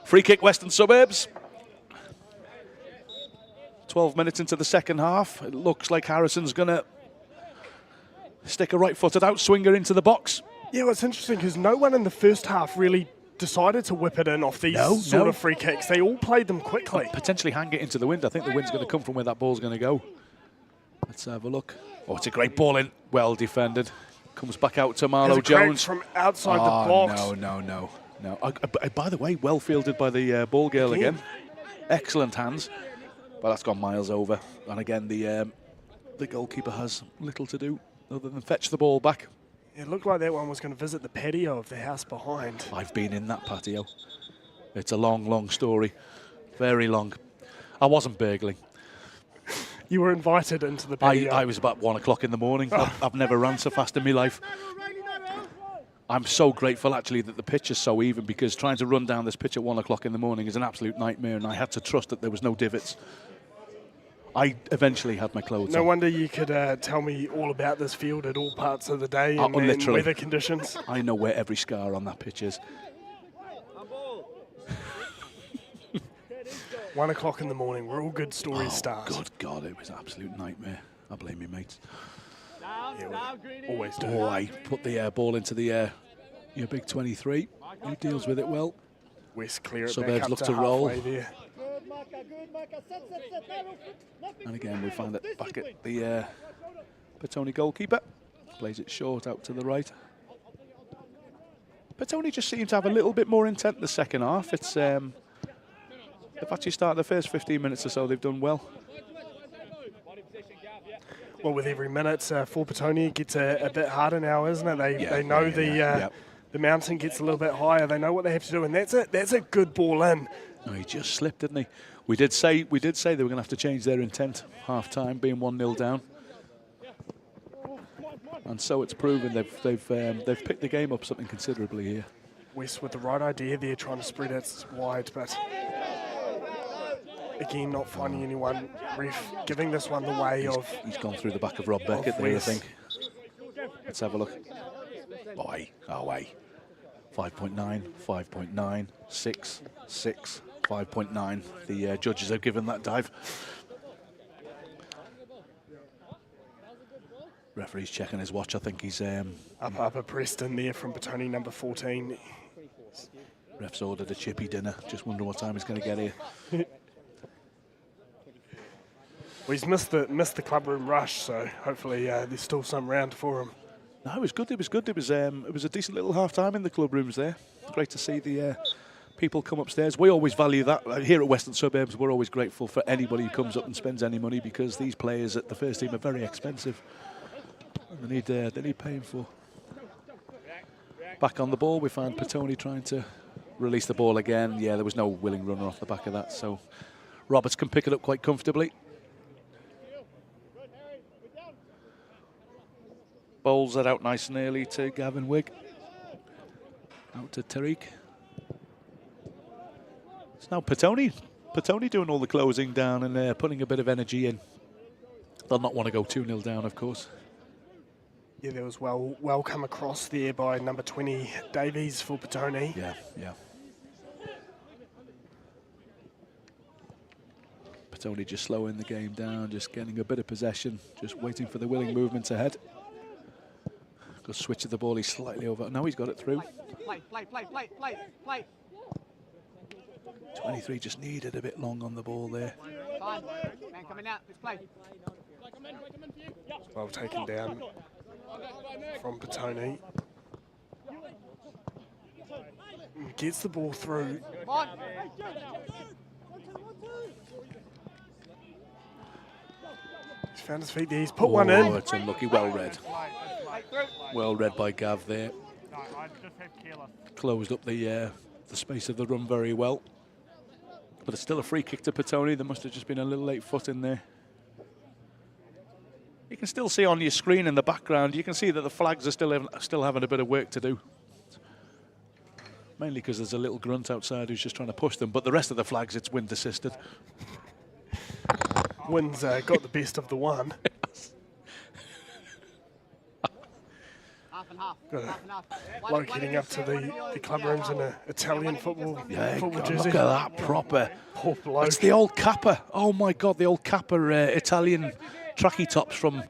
Free kick, Western Suburbs. 12 minutes into the second half. It looks like Harrison's going to stick a right-footed out swinger into the box. Yeah, well, it's interesting because no one in the first half really decided to whip it in off these sort of free kicks. They all played them quickly. Potentially hang it into the wind. I think the wind's going to come from where that ball's going to go. Let's have a look. Oh, it's a great ball in. Well defended. Comes back out to Marlo Jones. From outside the box. No. By the way, well fielded by the ball girl again. Excellent hands. But that's gone miles over. And again, the goalkeeper has little to do other than fetch the ball back. It looked like that one was going to visit the patio of the house behind. I've been in that patio. It's a long, long story. Very long. I wasn't burgling. You were invited into the patio. I was about 1 o'clock in the morning. I've never run so fast in my life. I'm so grateful, actually, that the pitch is so even, because trying to run down this pitch at 1 o'clock in the morning is an absolute nightmare, and I had to trust that there was no divots. I eventually had my clothes on. No wonder you could tell me all about this field at all parts of the day and weather conditions. I know where every scar on that pitch is. 1 o'clock in the morning, where all good stories start. Good God, it was an absolute nightmare. I blame you, mates. Always do. Oh, I put the ball into the your big 23. Who deals with it well? West clear it Suburbs back up look to to roll. there. And again, we find it back at the Petone goalkeeper. Plays it short out to the right. Petone just seems to have a little bit more intent in the second half. It's they've actually started the first 15 minutes or so, they've done well. Well, with every minute for Petone, it gets a bit harder now, isn't it? They know the mountain gets a little bit higher. They know what they have to do, and that's it. That's a good ball in. Oh, he just slipped, didn't he? We did say they were going to have to change their intent half time, being 1-0 down, and so it's proven. They've picked the game up something considerably here. West with the right idea there, trying to spread it wide, but again, not finding anyone. Ref giving this one the way of. He's gone through the back of Rob Beckett there, I think. Let's have a look. Boy, away. 5.9, 5.9, 6, 6, 5.9. The judges have given that dive. Referee's checking his watch. I think he's upper Preston there from Petone, number 14. Ref's ordered a chippy dinner. Just wondering what time he's going to get here. Well, he's missed the clubroom rush, so hopefully there's still some round for him. No, it was good. It was good. It was a decent little half time in the club rooms there. Great to see the people come upstairs. We always value that here at Western Suburbs. We're always grateful for anybody who comes up and spends any money, because these players at the first team are very expensive. And they need paying for. Back on the ball, we find Petone trying to release the ball again. Yeah, there was no willing runner off the back of that, so Roberts can pick it up quite comfortably. Bowls that out nice and early to Gavin Wigg. Out to Tariq. It's now Petone. Petone doing all the closing down and putting a bit of energy in. They'll not want to go 2-0 down, of course. Yeah, there was well come across there by number 20 Davies for Petone. Yeah. Petone just slowing the game down, just getting a bit of possession, just waiting for the willing movements ahead. Good switch of the ball, he's slightly over. Now he's got it through. Play. 23 just needed a bit long on the ball there. Fine. Man coming out. Let's play. Well taken down from Petone. Gets the ball through. Come on. He's found his feet there. He's put one in. Oh, it's unlucky. Well read. Well read by Gav there. Closed up the space of the run very well. But it's still a free kick to Petone. There must have just been a little late foot in there. You can still see on your screen in the background, you can see that the flags are still having a bit of work to do. Mainly because there's a little grunt outside who's just trying to push them. But the rest of the flags, it's wind assisted. Wins got the best of the one. Half and half. Got Half and half. a bloke heading up to the club rooms in an Italian football God, jersey. look at that, proper. Poor bloke. It's the old Kappa. Oh my God, the old Kappa Italian tracky tops from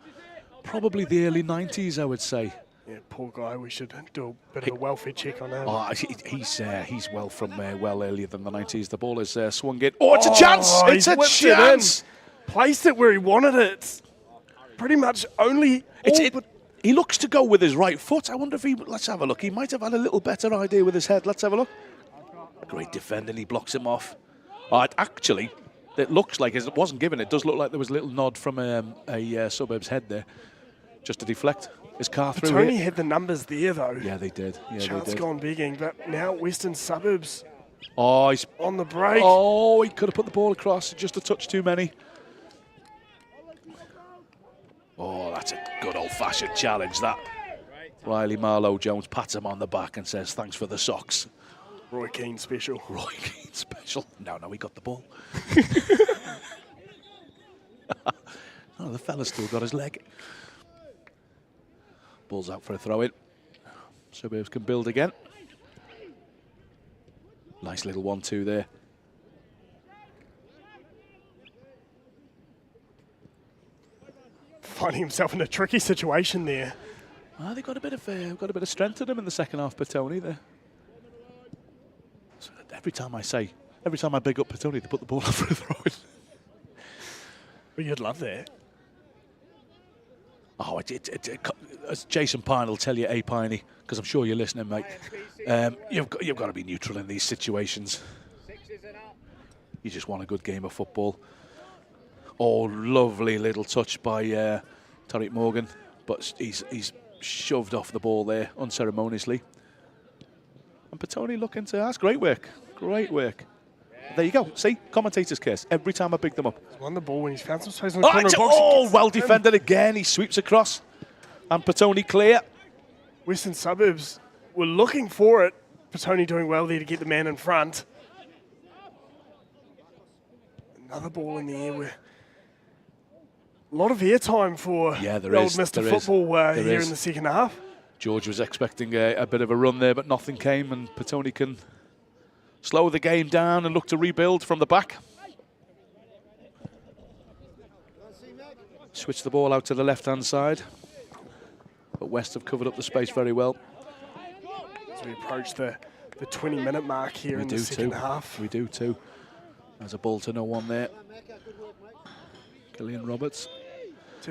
probably the early 90s, I would say. Yeah, poor guy. We should do a bit of a welfare check on him. Oh, he's well from well earlier than the 90s. The ball is swung in. Oh, it's a chance! It's a whipped it chance! in. Placed it where he wanted it. Pretty much only. He looks to go with his right foot. I wonder if let's have a look. He might have had a little better idea with his head. Let's have a look. Great defending. He blocks him off. Actually, it looks like it wasn't given. It does look like there was a little nod from a Suburbs head there, just to deflect his car through. Tony had the numbers there though. Yeah, they did. Yeah, Chance they did. gone begging, but now Western Suburbs Oh, he's on the break. Oh, he could have put the ball across. Just a touch too many. Oh, that's a good old-fashioned challenge, that. Riley Marlowe-Jones pats him on the back and says, thanks for the socks. Roy Keane special. Roy Keane special. No, he got the ball. Oh, the fella's still got his leg. Ball's out for a throw-in. Suburbs can build again. Nice little 1-2 there. Finding himself in a tricky situation there. They got a bit of strength to them in the second half, Petone there. So every time I big up Petone, they put the ball out for a throw-in. Well, you'd love that. Oh, as Jason Pine will tell you, Piney, because I'm sure you're listening, mate. You've got to be neutral in these situations. You just want a good game of football. Oh, lovely little touch by Tariq Morgan, but he's shoved off the ball there unceremoniously. And Petone looking to, that's great work. There you go. See, commentator's curse. Every time I pick them up. He's won the ball when he's found some space in the corner of the box. Oh, well defended again. He sweeps across. And Petone clear. Western Suburbs were looking for it. Petone doing well there to get the man in front. Another ball in the air where a lot of airtime for the old Mr. Football here in the second half. George was expecting a bit of a run there, but nothing came, and Petone can slow the game down and look to rebuild from the back. Switch the ball out to the left-hand side. But West have covered up the space very well. As we approach the 20-minute mark here in the second half. We do too. There's a ball to no one there. Gillian Roberts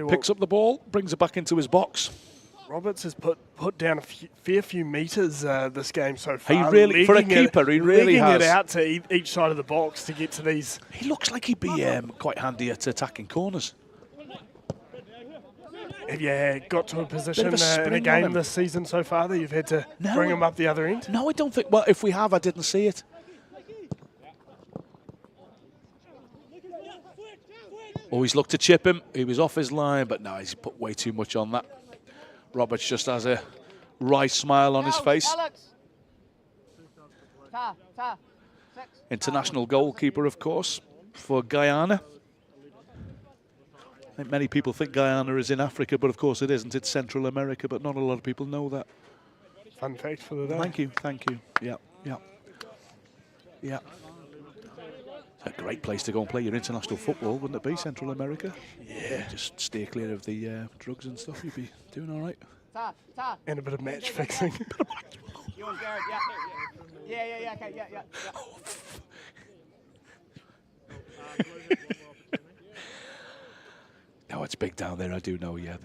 picks up the ball, brings it back into his box. Roberts has put down a fair few metres this game so far. He really, for a keeper, he really has. Legging it out to each side of the box to get to these. He looks like he'd be quite handy at attacking corners. Have you got to a position in a game this season so far that you've had to bring him up the other end? No, I don't think. Well, if we have, I didn't see it. Oh, he's looked to chip him. He was off his line, but no, he's put way too much on that. Roberts just has a wry smile on his face. International goalkeeper, of course, for Guyana. I think many people think Guyana is in Africa, but of course it isn't. It's Central America, but not a lot of people know that. Fun fact for the day. Thank you. Yeah. It's a great place to go and play your international football, wouldn't it be, Central America? Yeah. Just steer clear of the drugs and stuff, you'd be doing all right. And a bit of match fixing. You want Garrett? Yeah. Okay, yeah. No, it's big down there, I do know, yeah.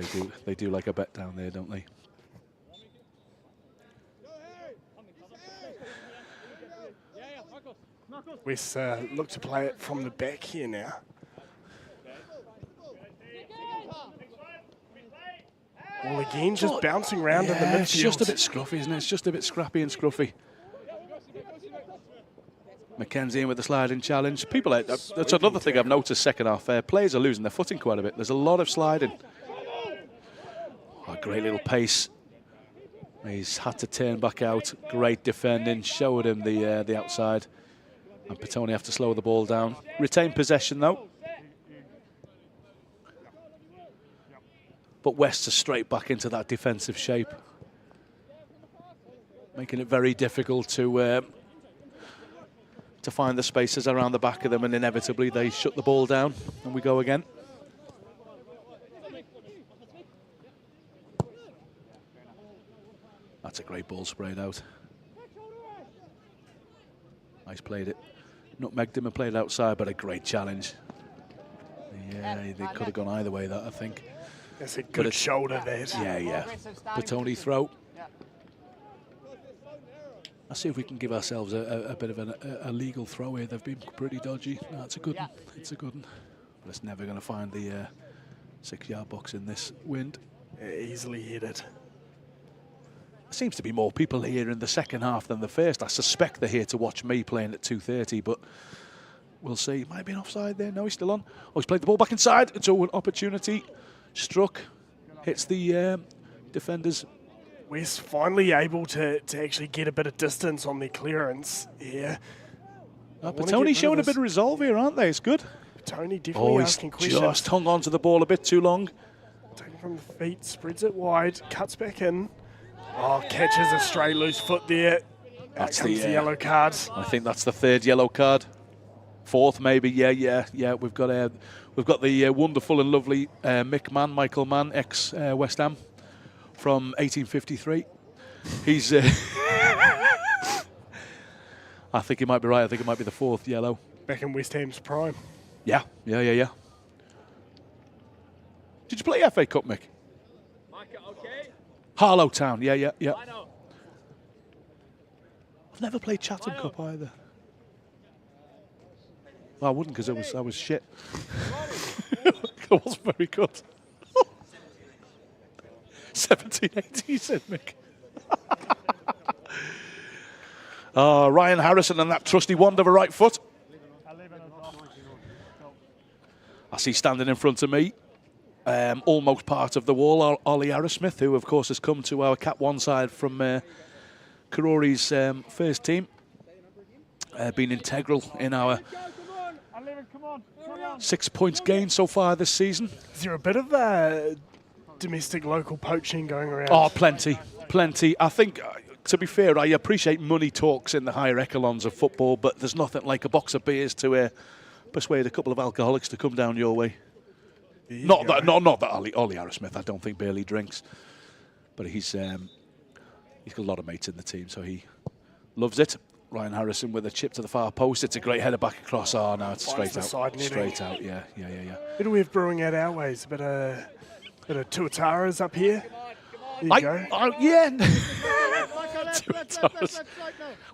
They do like a bet down there, don't they? West look to play it from the back here now. Well, again, just bouncing around in the midfield. It's just a bit scruffy, isn't it? It's just a bit scrappy and scruffy. Mackenzie in with the sliding challenge. That's another thing I've noticed second half. Players are losing their footing quite a bit. There's a lot of sliding. Oh, great little pace. He's had to turn back out. Great defending. Showed him the outside. And Petone have to slow the ball down. Retain possession, though. But West are straight back into that defensive shape, making it very difficult to find the spaces around the back of them, and inevitably they shut the ball down, and we go again. That's a great ball sprayed out. Nice played it. Nutmegged him and played it outside, but a great challenge. Yeah, they could have gone either way, that, I think. That's a good shoulder there. Yeah. Petone throw. Let's see if we can give ourselves a bit of a legal throw here. They've been pretty dodgy. No, it's a good one. It's a good one. But it's never going to find the 6-yard box in this wind. Easily hit it. There seems to be more people here in the second half than the first. I suspect they're here to watch me playing at 2:30, but we'll see. Might be an offside there. No, he's still on. Oh, he's played the ball back inside. It's an opportunity. Struck. Hits the defenders. West finally able to actually get a bit of distance on their clearance here. Petone showing a bit of resolve here, aren't they? It's good. Petone definitely asking questions. Just hung on to the ball a bit too long. Taking from the feet, spreads it wide, cuts back in. Oh, catches a stray loose foot there. That's comes the yellow card. I think that's the 3rd yellow card. 4th, maybe. Yeah. We've got the wonderful and lovely Michael Mann, ex West Ham, from 1853. He's. I think he might be right. I think it might be the 4th yellow. Back in West Ham's prime. Yeah. Did you play FA Cup, Mick? Harlow Town. Yeah. I've never played Chatham Cup either. Well, I wouldn't, because I was shit. I wasn't very good. 1780, said Mick. Ryan Harrison and that trusty wand of a right foot. I see standing in front of me, almost part of the wall, Ollie Arrowsmith, who of course has come to our Cat 1 side from Karori's first team. Been integral in our 6 points gained so far this season. Is there a bit of domestic local poaching going around? Oh, plenty. I think, to be fair, I appreciate money talks in the higher echelons of football, but there's nothing like a box of beers to persuade a couple of alcoholics to come down your way. Not that Ollie Arrowsmith, I don't think, barely drinks, but he's got a lot of mates in the team, so he loves it. Ryan Harrison with a chip to the far post. It's a great header back across. Oh, no, it's straight out. Straight out, yeah. Bit of we've brewing out our ways. Bit of tuataras up here. There you go.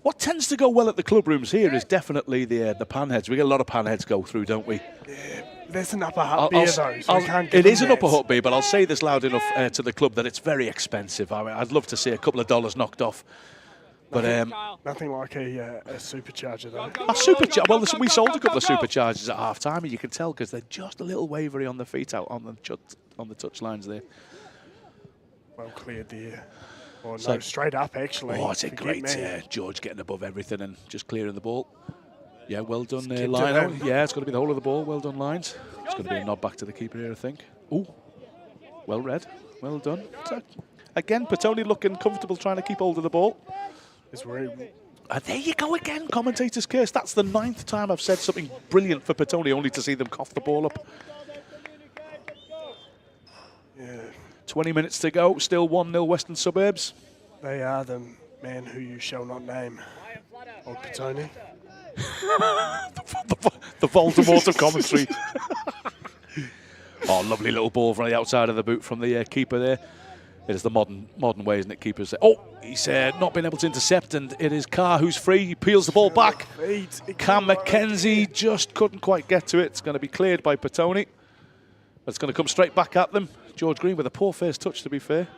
What tends to go well at the club rooms here is definitely the panheads. We get a lot of panheads go through, don't we? Yeah, that's an upper hut beer, though. So it is an upper hut beer, but I'll say this loud enough to the club that it's very expensive. I mean, I'd love to see a couple of dollars knocked off. But nothing like a supercharger, though. A supercharger. Well, we sold a couple of superchargers at half time, and you can tell because they're just a little wavery on the feet out on the touch lines there. Well cleared there. Or no, straight up actually. Oh, it's a great George getting above everything and just clearing the ball. Yeah, well done, Lino. Yeah, it's got to be the whole of the ball. Well done, Lines. It's going to be a nod back to the keeper here, I think. Ooh, well read. Well done. So, again, Petone looking comfortable trying to keep hold of the ball. There you go again, commentator's curse. That's the 9th time I've said something brilliant for Petone, only to see them cough the ball up. Yeah. 20 minutes to go, still 1-0 Western Suburbs. They are the man who you shall not name. Old Petone. the Voldemort of commentary. Oh, lovely little ball from the outside of the boot from the keeper there. It is the modern way, isn't it, keepers? Oh, he's not been able to intercept, and it is Carr who's free. He peels the ball back. Cam McKenzie just couldn't quite get to it. It's going to be cleared by Petone. But it's going to come straight back at them. George Green with a poor first touch, to be fair.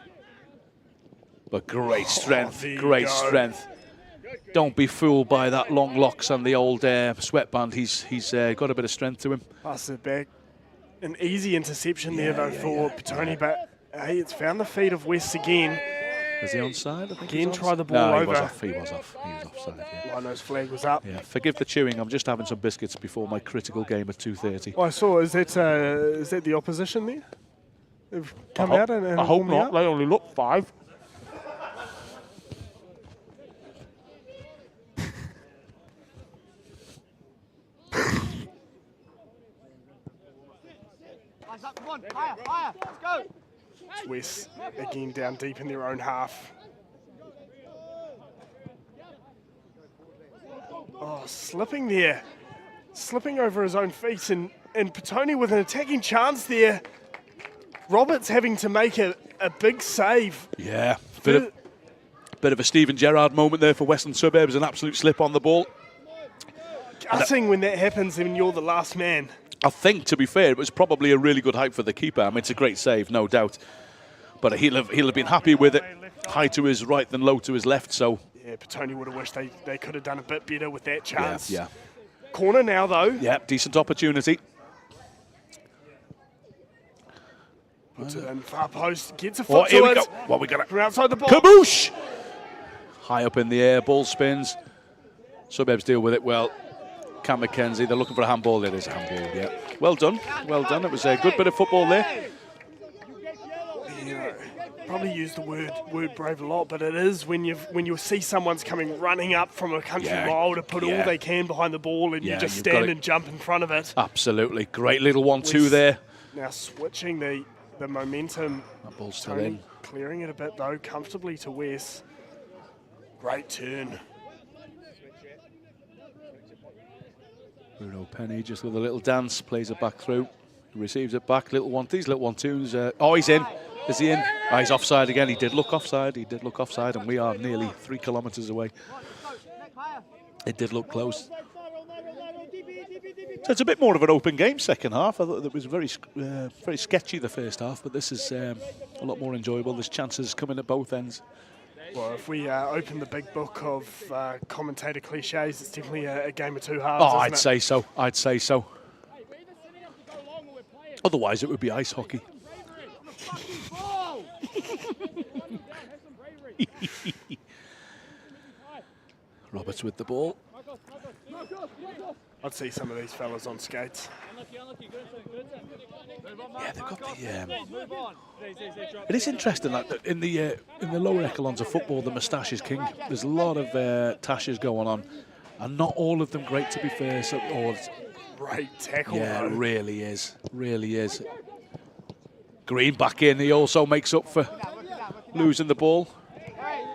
But great strength, strength. Don't be fooled by that long locks and the old sweatband. He's got a bit of strength to him. Pass it back. An easy interception there, though, for Petone, but hey, it's found the feet of West again. Was he onside? I think again, try the ball over. He was offside, yeah. Lino's flag was up. Yeah, forgive the chewing. I'm just having some biscuits before my critical game at 2:30. Oh, I saw. Is that the opposition there? have come out and I hope warmed me not. up? They only look 5. Come on, higher, let's go. It's West again down deep in their own half. Oh, slipping there. Slipping over his own feet, and Petone with an attacking chance there. Roberts having to make a big save. Yeah, bit of a Steven Gerrard moment there for Western Suburbs, an absolute slip on the ball. Gutting when that happens and you're the last man. I think, to be fair, it was probably a really good hike for the keeper. I mean, it's a great save, no doubt. But he'll have been happy with it. High to his right than low to his left, so... Yeah, Petone would have wished they could have done a bit better with that chance. Yeah. Corner now, though. Yeah, decent opportunity. Puts it in far post, gets a foot to Here we it. go. What we got? From outside the ball. Kaboosh! High up in the air, ball spins. Suburbs deal with it well. Cam McKenzie, they're looking for a handball. It is a handball, yeah. Well done, well done. It was a good bit of football there. Yeah, probably use the word brave a lot, but it is when you see someone's coming running up from a country mile to put all they can behind the ball, and you just stand and jump in front of it. Absolutely, great little 1-2 there. Now switching the momentum. That ball's still in. Clearing it a bit though, comfortably to Wes. Great turn. Bruno Penny just with a little dance, plays it back through, receives it back, these little 1-2s. Oh, he's in. Is he in? Oh, he's offside again. He did look offside, and we are nearly 3 kilometres away. It did look close. So it's a bit more of an open game second half. I thought it was very sketchy the first half, but this is a lot more enjoyable. There's chances coming at both ends. Well, if we open the big book of commentator cliches, it's definitely a game of 2 halves. Oh, I'd say so. I'd say so. Otherwise, it would be ice hockey. Roberts with the ball. I'd see some of these fellas on skates. Yeah, they've got the. It is interesting that in the lower echelons of football, the moustache is king. There's a lot of tashes going on, and not all of them great, to be fair. Great tackle. Yeah, though. it really is. Really is. Green back in. He also makes up for losing the ball.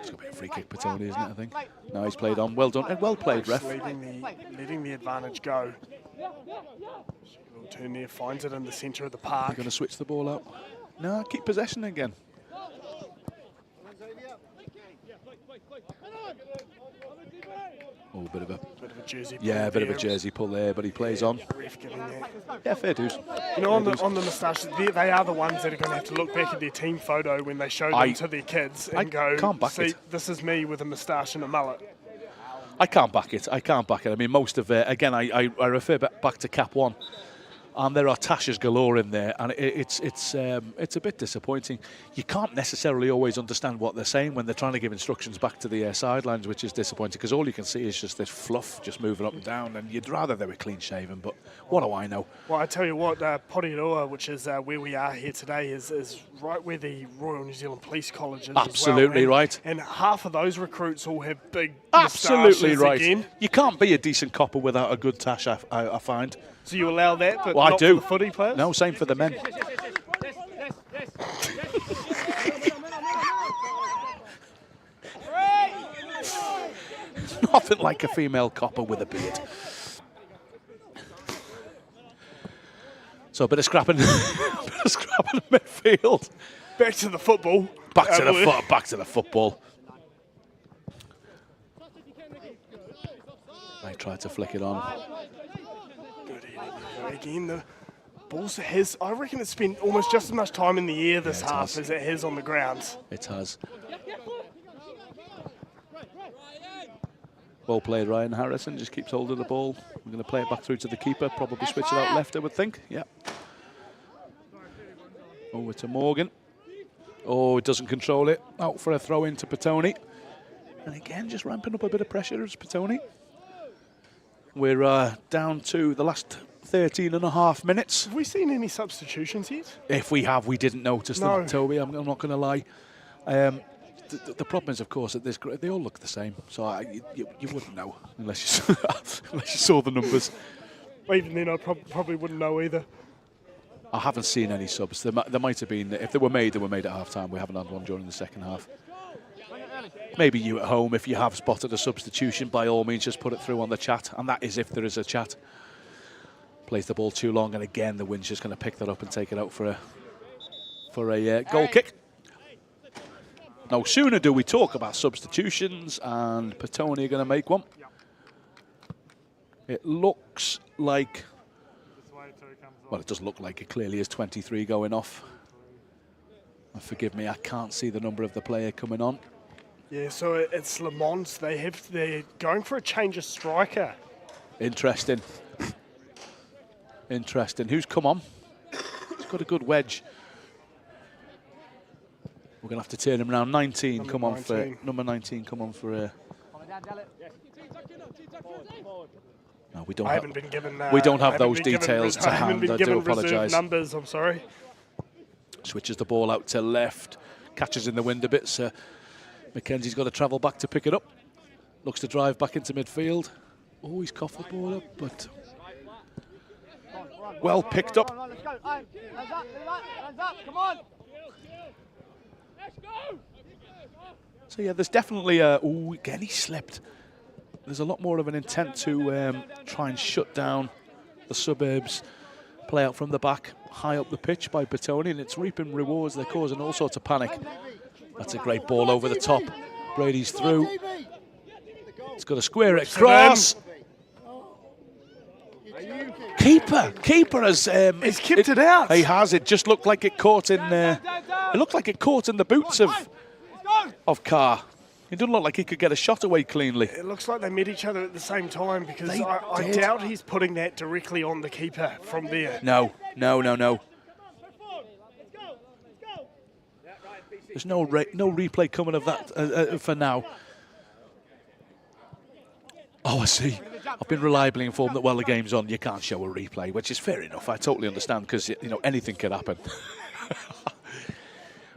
It's going to be a free kick, Petone, isn't it? I think. No, he's played on. Well done and well played, ref. Letting the advantage go. Little turn there, finds it in the centre of the park. They're going to switch the ball out. No, keep possession again. Oh, bit of a jersey. Yeah, a bit of a jersey pull there, but he plays on. Ref giving that. Yeah, fair dues. You know, on the moustache, they are the ones that are going to have to look back at their team photo when they show them to their kids and see, this is me with a moustache and a mullet. I can't back it. I can't back it. I mean, most of it, again, I refer back to Cap 1. And there are tashes galore in there, and it's a bit disappointing. You can't necessarily always understand what they're saying when they're trying to give instructions back to the sidelines, which is disappointing because all you can see is just this fluff just moving up and down, and you'd rather they were clean shaven, but what do I know? Well, I tell you what, Porirua, which is where we are here today, is right where the Royal New Zealand Police College is. Absolutely as well. right. And half of those recruits all have big Absolutely moustaches right. again. You can't be a decent copper without a good tash, I find. So you allow that, but well, not I do. For the footy players? No, same for the men. Nothing like a female copper with a beard. So a bit of scrapping, in midfield. Back to the football. Back to the football. They tried to flick it on. Again, the ball's his. I reckon it's spent almost just as much time in the air this half as it has on the ground. It has. Well played, Ryan Harrison. Just keeps hold of the ball. We're going to play it back through to the keeper. Probably switch it out left, I would think. Yeah. Over to Morgan. Oh, it doesn't control it. Out for a throw into Petone. And again, just ramping up a bit of pressure as Petone. We're down to the last 13.5 minutes. Have we seen any substitutions yet? If we have, we didn't notice No. them, Toby. I'm not going to lie. The problem is, of course, at this they all look the same, so you wouldn't know unless you unless you saw the numbers. Even then, I probably wouldn't know either. I haven't seen any subs. There might have been. If they were made at half-time. We haven't had one during the second half. Maybe you at home, if you have spotted a substitution, by all means, just put it through on the chat, and that is if there is a chat. Plays the ball too long, and again, the wind's just going to pick that up and take it out for a goal kick. No sooner do we talk about substitutions, and Petone are going to make one. It looks like, well, it does look like it clearly is 23 going off. And forgive me, I can't see the number of the player coming on. Yeah, so it's Lamont. They're going for a change of striker. Interesting. Interesting. Who's come on? He's got a good wedge. We're going to have to turn him around. 19, number come 19. On for number 19. Come on for. No, we don't. Haven't been given. We don't have those details to hand. I do apologise. Numbers. I'm sorry. Switches the ball out to left. Catches in the wind a bit. So Mackenzie's got to travel back to pick it up. Looks to drive back into midfield. Oh, he's coughed the ball up, but well picked up. Let's go. Hands up. Come on. So yeah, there's definitely a. Oh, again he slipped. There's a lot more of an intent to try and shut down the Suburbs. Play out from the back, high up the pitch by Petone, and it's reaping rewards. They're causing all sorts of panic. That's a great ball over the top. Brady's through. It's got to square it across. Keeper has. He's kept it out. He has. It just looked like it caught in. It looked like it caught in the boots of Carr. It doesn't look like he could get a shot away cleanly. It looks like they met each other at the same time, because I doubt he's putting that directly on the keeper from there. No. There's no replay coming of that for now. Oh, I see. I've been reliably informed that while the game's on, you can't show a replay, which is fair enough. I totally understand, because anything could happen.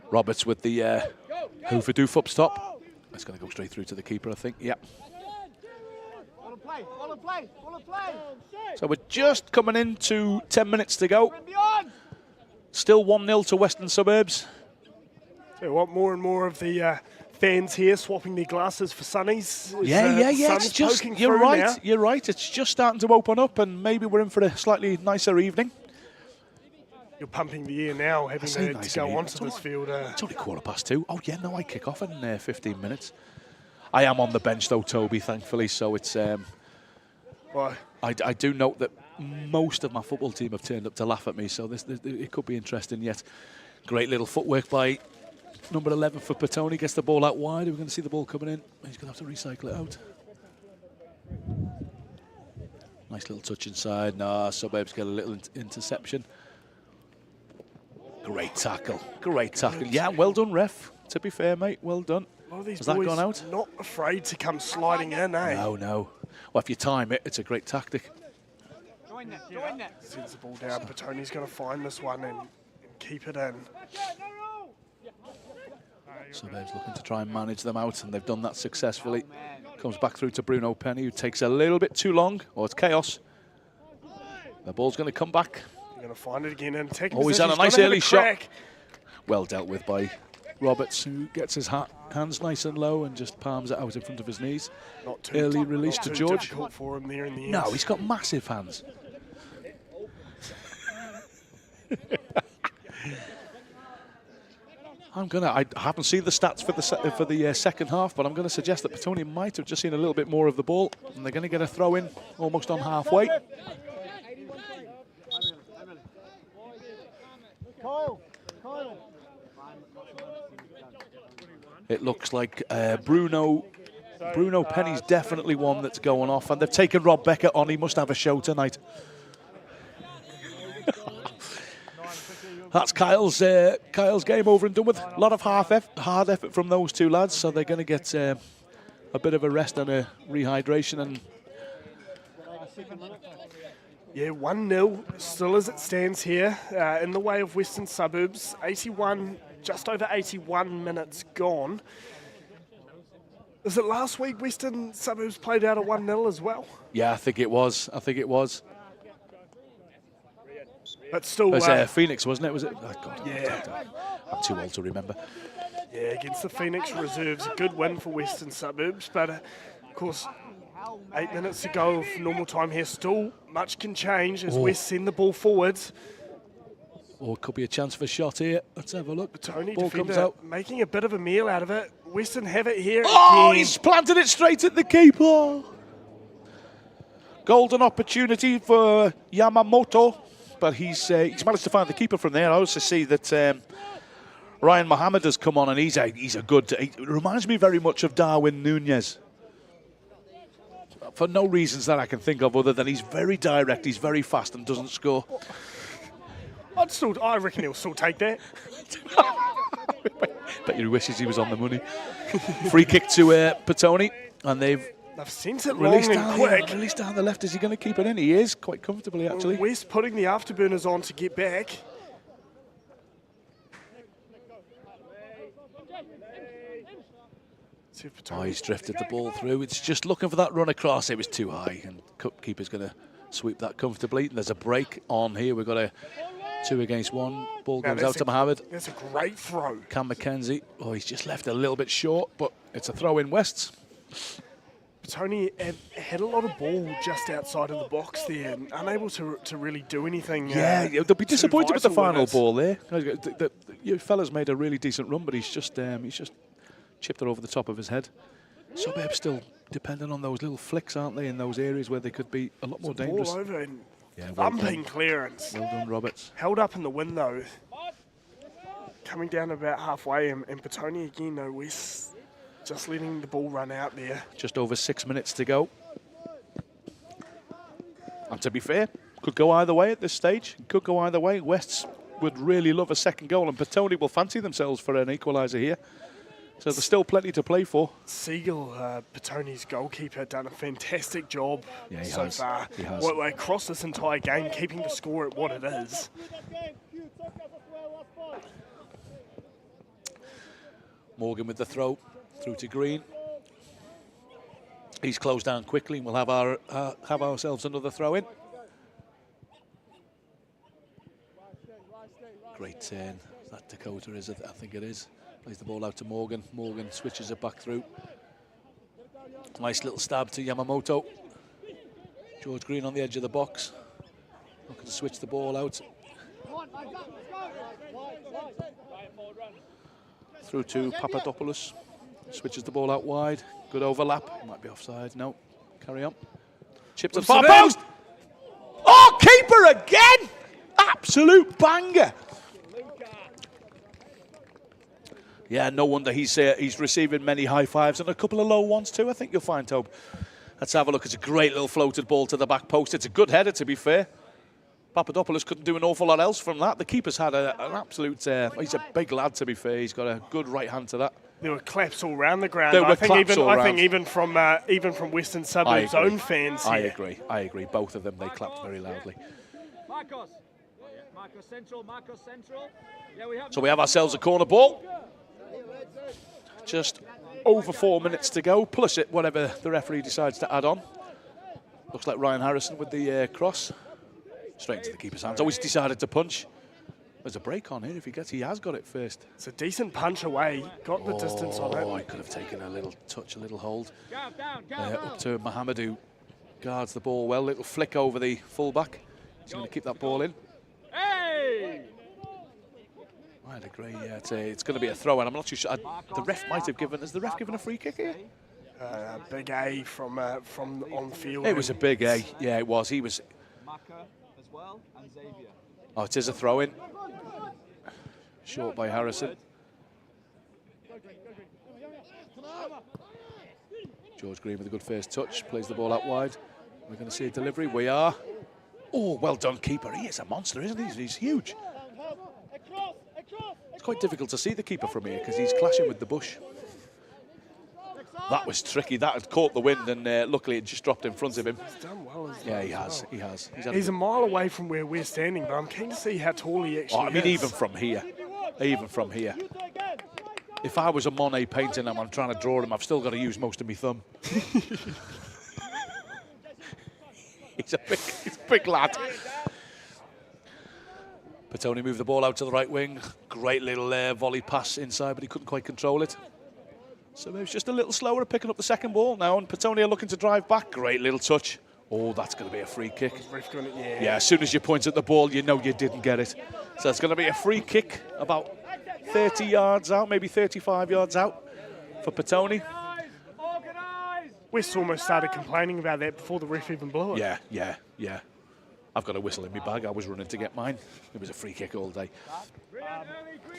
Roberts with the hoof-a-doof up stop. It's going to go straight through to the keeper, I think. Yep. So we're just coming into 10 minutes to go. Still 1-0 to Western Suburbs. So what, more and more of the fans here swapping their glasses for sunnies. Yeah. It's just, you're right. It's just starting to open up, and maybe we're in for a slightly nicer evening. You're pumping the air now, having to go onto this field. It's only 2:15. Oh, yeah, no, I kick off in 15 minutes. I am on the bench, though, Toby, thankfully, so it's... Why? I do note that most of my football team have turned up to laugh at me, so it could be interesting yet. Great little footwork by number 11 for Petone. Gets the ball out wide. We're going to see the ball coming in. He's going to have to recycle it out. Nice little touch inside. No, Suburbs get a little interception. Great tackle. Yeah, well done, ref. To be fair, mate, well done. Has that gone out? Not afraid to come sliding in, eh? No. Well, if you time it, it's a great tactic. Join that. Sends the ball down. Petone's going to find this one and keep it in. Suburbs looking to try and manage them out, and they've done that successfully. Comes back through to Bruno Penny, who takes a little bit too long. Oh, it's chaos. The ball's going to come back. You're going to find it again in attacking position. He's had a nice early shot. Well dealt with by Roberts, who gets his hands nice and low and just palms it out in front of his knees. Not too early release to George. Difficult for him there in the end. No, he's got massive hands. I haven't seen the stats for the second half, but I'm going to suggest that Petone might have just seen a little bit more of the ball, and they're going to get a throw in almost on halfway. It looks like Bruno Penny's definitely one that's going off, and they've taken Rob Beckett on. He must have a show tonight. That's Kyle's game over and done with. A lot of hard effort from those two lads, so they're going to get a bit of a rest and a rehydration, and Yeah, 1-0 still as it stands here in the way of Western Suburbs. 81, just over 81 minutes gone. Was it last week Western Suburbs played out a 1-0 as well? Yeah, I think it was. But still... It was Phoenix, wasn't it? Was it? Oh, God, yeah. I'm too old to remember. Yeah, against the Phoenix Reserves. A good win for Western Suburbs. But, of course, 8 minutes to go of normal time here. Still, much can change as West send the ball forwards. Or it could be a chance for a shot here. Let's have a look. Tony, ball defender, comes out. making a bit of a meal out of it. Western have it here Oh, again. he's planted it straight at the keeper. Golden opportunity for Yamamoto, but he's managed to find the keeper from there. I also see that Ryan Mohammed has come on, and he's a good. He reminds me very much of Darwin Nunez. For no reasons that I can think of, other than he's very direct, he's very fast, and doesn't score. I reckon he'll still take that. Bet you wishes he was on the money. Free kick to Petone, and they've sent it long and quick. Released down the left. Is he going to keep it in? He is, quite comfortably, actually. West putting the afterburners on to get back. Oh, he's drifted the ball through. It's just looking for that run across. It was too high, and keeper's going to sweep that comfortably. There's a break on here. We've got a 2 against 1. Ball goes out to Mohammed. That's a great throw. Cam McKenzie. Oh, he's just left a little bit short, but it's a throw in Wests. Tony had a lot of ball just outside of the box there, and unable to really do anything. Yeah, they'll be disappointed with the final winners. ball there. You fellas made a really decent run, but he's just chipped it over the top of his head. Suburbs still dependent on those little flicks, aren't they, in those areas where they could be a lot more dangerous. Ball over and well thumping done. clearance. Well done, Roberts. Held up in the wind though. Coming down about halfway, and Petone again, no West. Just letting the ball run out there. Just over 6 minutes to go. And to be fair, could go either way at this stage. Could go either way. Wests would really love a second goal, and Petone will fancy themselves for an equaliser here. So there's still plenty to play for. Siegel, Petone's goalkeeper, done a fantastic job so has. far. He has. Well, across this entire game, keeping the score at what it is. Morgan with the throw through to Green. He's closed down quickly, and we'll have ourselves another throw in. Great turn. That Dakota is it? I think it is. Plays the ball out to Morgan. Morgan switches it back through. Nice little stab to Yamamoto. George Green on the edge of the box. Looking to switch the ball out. Through to Papadopoulos. Switches the ball out wide. Good overlap. Might be offside. No. Carry on. Chipped to the far post. Oh, keeper again! Absolute banger. Yeah, no wonder he's receiving many high fives and a couple of low ones too, I think you'll find, Tobe. Let's have a look. It's a great little floated ball to the back post. It's a good header, to be fair. Papadopoulos couldn't do an awful lot else from that. The keeper's had an absolute... he's a big lad, to be fair. He's got a good right hand to that. There were claps all around the ground. There were I think claps all round. even from Western Suburbs' own fans here. I agree. Both of them, they clapped very loudly. Marcos central. Yeah, So we have ourselves a corner ball. Just over 4 minutes to go, plus whatever the referee decides to add on. Looks like Ryan Harrison with the cross. Straight into the keeper's hands. Always decided to punch. There's a break on here if he has got it first. It's a decent punch away. Got the distance on it. Oh, I could have taken a little touch, a little hold. Up to Mohammed, who guards the ball well. Little flick over the fullback. He's going to keep that ball in. Hey! I'd agree. Yeah, it's going to be a throw, and I'm not too sure. The ref might have given. Has the ref given a free kick here? Big A from on field. It was a big A. Yeah, it was. He was. Maka as well, and Xavier. Oh, it is a throw in. Short by Harrison. George Green with a good first touch. Plays the ball out wide. We're going to see a delivery. We are. Oh, well done, keeper. He is a monster, isn't he? He's huge. It's quite difficult to see the keeper from here because he's clashing with the bush. That was tricky. That had caught the wind, and luckily it just dropped in front of him. He's done well, isn't Yeah, he? he has. He has. He's a mile away from where we're standing, but I'm keen to see how tall he actually I mean, is. even from here. If I was a Monet painting him, I'm trying to draw him, I've still got to use most of my thumb. He's a big lad. Petone moved the ball out to the right wing. Great little volley pass inside, but he couldn't quite control it. So maybe it's just a little slower at picking up the second ball now, and Petone are looking to drive back. Great little touch. Oh, that's going to be a free kick. Yeah, as soon as you point at the ball, you know you didn't get it. So it's going to be a free kick about 30 yards out, maybe 35 yards out for Petone. West almost started complaining about that before the ref even blew it. Yeah. I've got a whistle in my bag. I was running to get mine. It was a free kick all day.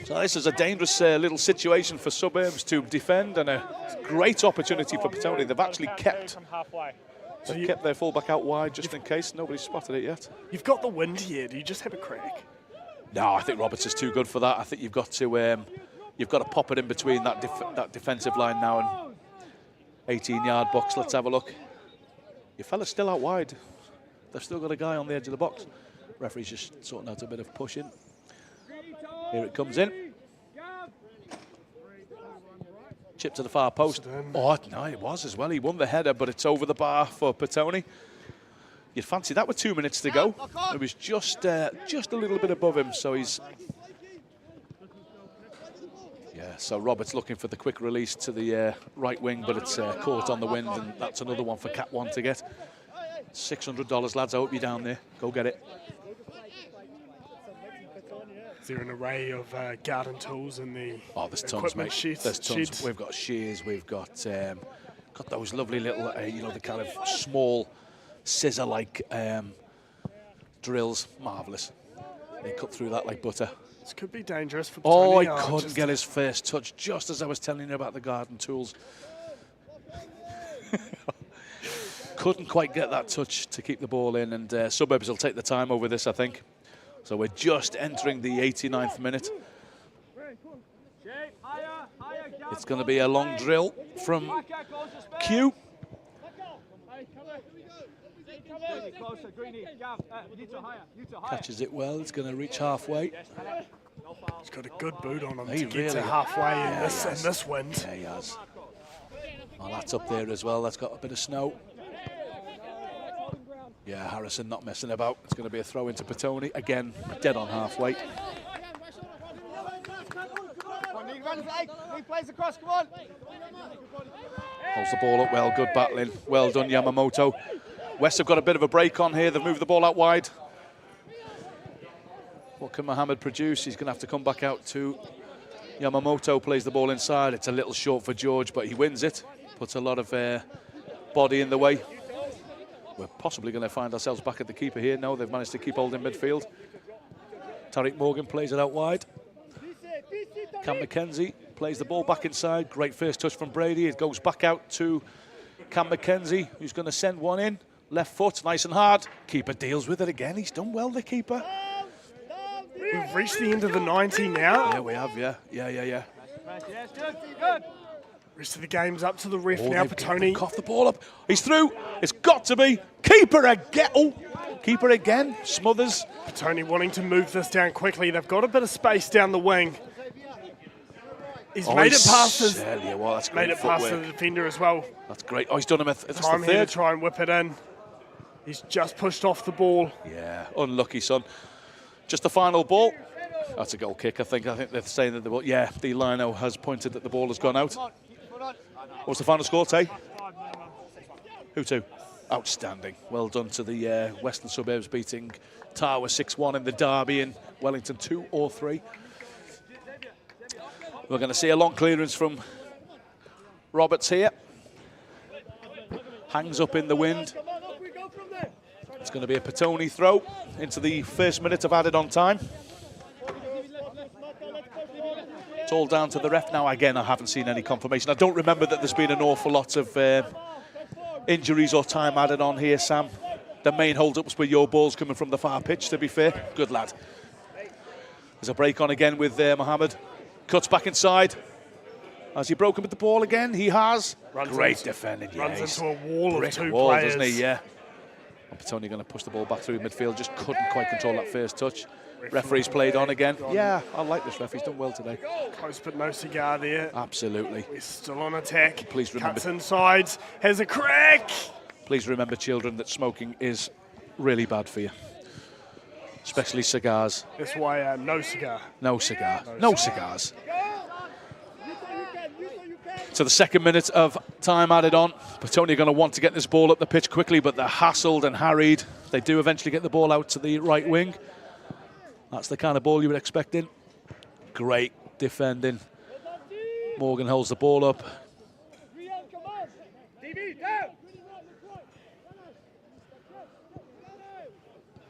So this is a dangerous little situation for Suburbs to defend, and a great opportunity for Petone. They've actually kept their fullback out wide just in case. Nobody's spotted it yet. You've got the wind here. Do you just have a crack? No, I think Roberts is too good for that. I think you've got to pop it in between that defensive line now and 18-yard box. Let's have a look. Your fella's still out wide. They've still got a guy on the edge of the box. Referee's just sorting out a bit of pushing. Here it comes in. Chip to the far post. Oh, no, it was as well. He won the header, but it's over the bar for Petone. You'd fancy that with 2 minutes to go. It was just a little bit above him, so he's... Yeah, so Roberts looking for the quick release to the right wing, but it's caught on the wind, and that's another one for Cat 1 to get. $600, lads. I hope you're down there. Go get it. Is there an array of garden tools in the there's tons, equipment mate. sheds? There's tons. We've got shears. We've got those lovely little, the kind of small scissor-like drills. Marvellous. They cut through that like butter. This could be dangerous for Petone. Petone. He couldn't get his first touch, just as I was telling you about the garden tools. Couldn't quite get that touch to keep the ball in, and Suburbs will take the time over this, I think. So we're just entering the 89th minute. It's going to be a long drill from Q. Catches it well. It's going to reach halfway. He's got a good boot on him He to get really to halfway yeah, in this wind. Yeah, he has. Oh, that's up there as well. That's got a bit of snow. Yeah, Harrison not messing about. It's going to be a throw into Petone. Again, dead on halfway. Holds the ball up well. Good battling. Well done, Yamamoto. West have got a bit of a break on here. They've moved the ball out wide. What can Mohammed produce? He's going to have to come back out to Yamamoto. Plays the ball inside. It's a little short for George, but he wins it. Puts a lot of body in the way. We're possibly going to find ourselves back at the keeper here. No, they've managed to keep hold in midfield. Tariq Morgan plays it out wide. Cam McKenzie plays the ball back inside. Great first touch from Brady. It goes back out to Cam McKenzie, who's going to send one in. Left foot, nice and hard. Keeper deals with it again. He's done well, the keeper. We've reached the end of the 90 now. Yeah, we have, yeah. Rest of the game's up to the ref Oh, now. they've Petone. coughed the ball up. He's through. It's got to be. Keeper again. Oh, keeper again. Smothers. Petone wanting to move this down quickly. They've got a bit of space down the wing. He's made it past his. Yeah, well, that's great Made it past the footwork. defender as well. That's great. Oh, he's done him a that's Time the here to third. try and whip it in. He's just pushed off the ball. Yeah, unlucky, son. Just the final ball. That's a goal kick, I think. I think they're saying that the ball. Yeah, the lino has pointed that the ball has gone out. What's the final score, Tay? Who to? Outstanding. Well done to the Western Suburbs beating Tower 6-1 in the derby in Wellington 2-3. We're going to see a long clearance from Roberts here. Hangs up in the wind. It's going to be a Petone throw into the first minute of added on time. It's all down to the ref now. Again, I haven't seen any confirmation. I don't remember that there's been an awful lot of injuries or time added on here, Sam. The main hold-ups were your balls coming from the far pitch, to be fair. Good lad. There's a break on again with Mohammed. Cuts back inside. Has he broken with the ball again? He has. Great into, defending. Runs he's into a wall of 2 wall, players. doesn't he? Yeah. Petone going to push the ball back through midfield. Just couldn't quite control that first touch. Referee's played on again. Yeah, I like this ref. He's done well today. Close but no cigar there. Absolutely. We're still on attack. Please remember. Cuts inside. Has a crack. Please remember, children, that smoking is really bad for you. Especially cigars. That's why no cigar. No cigar. No cigars. So the second minute of time added on. Petone are going to want to get this ball up the pitch quickly, but they're hassled and harried. They do eventually get the ball out to the right wing. That's the kind of ball you were expecting. Great defending. Morgan holds the ball up.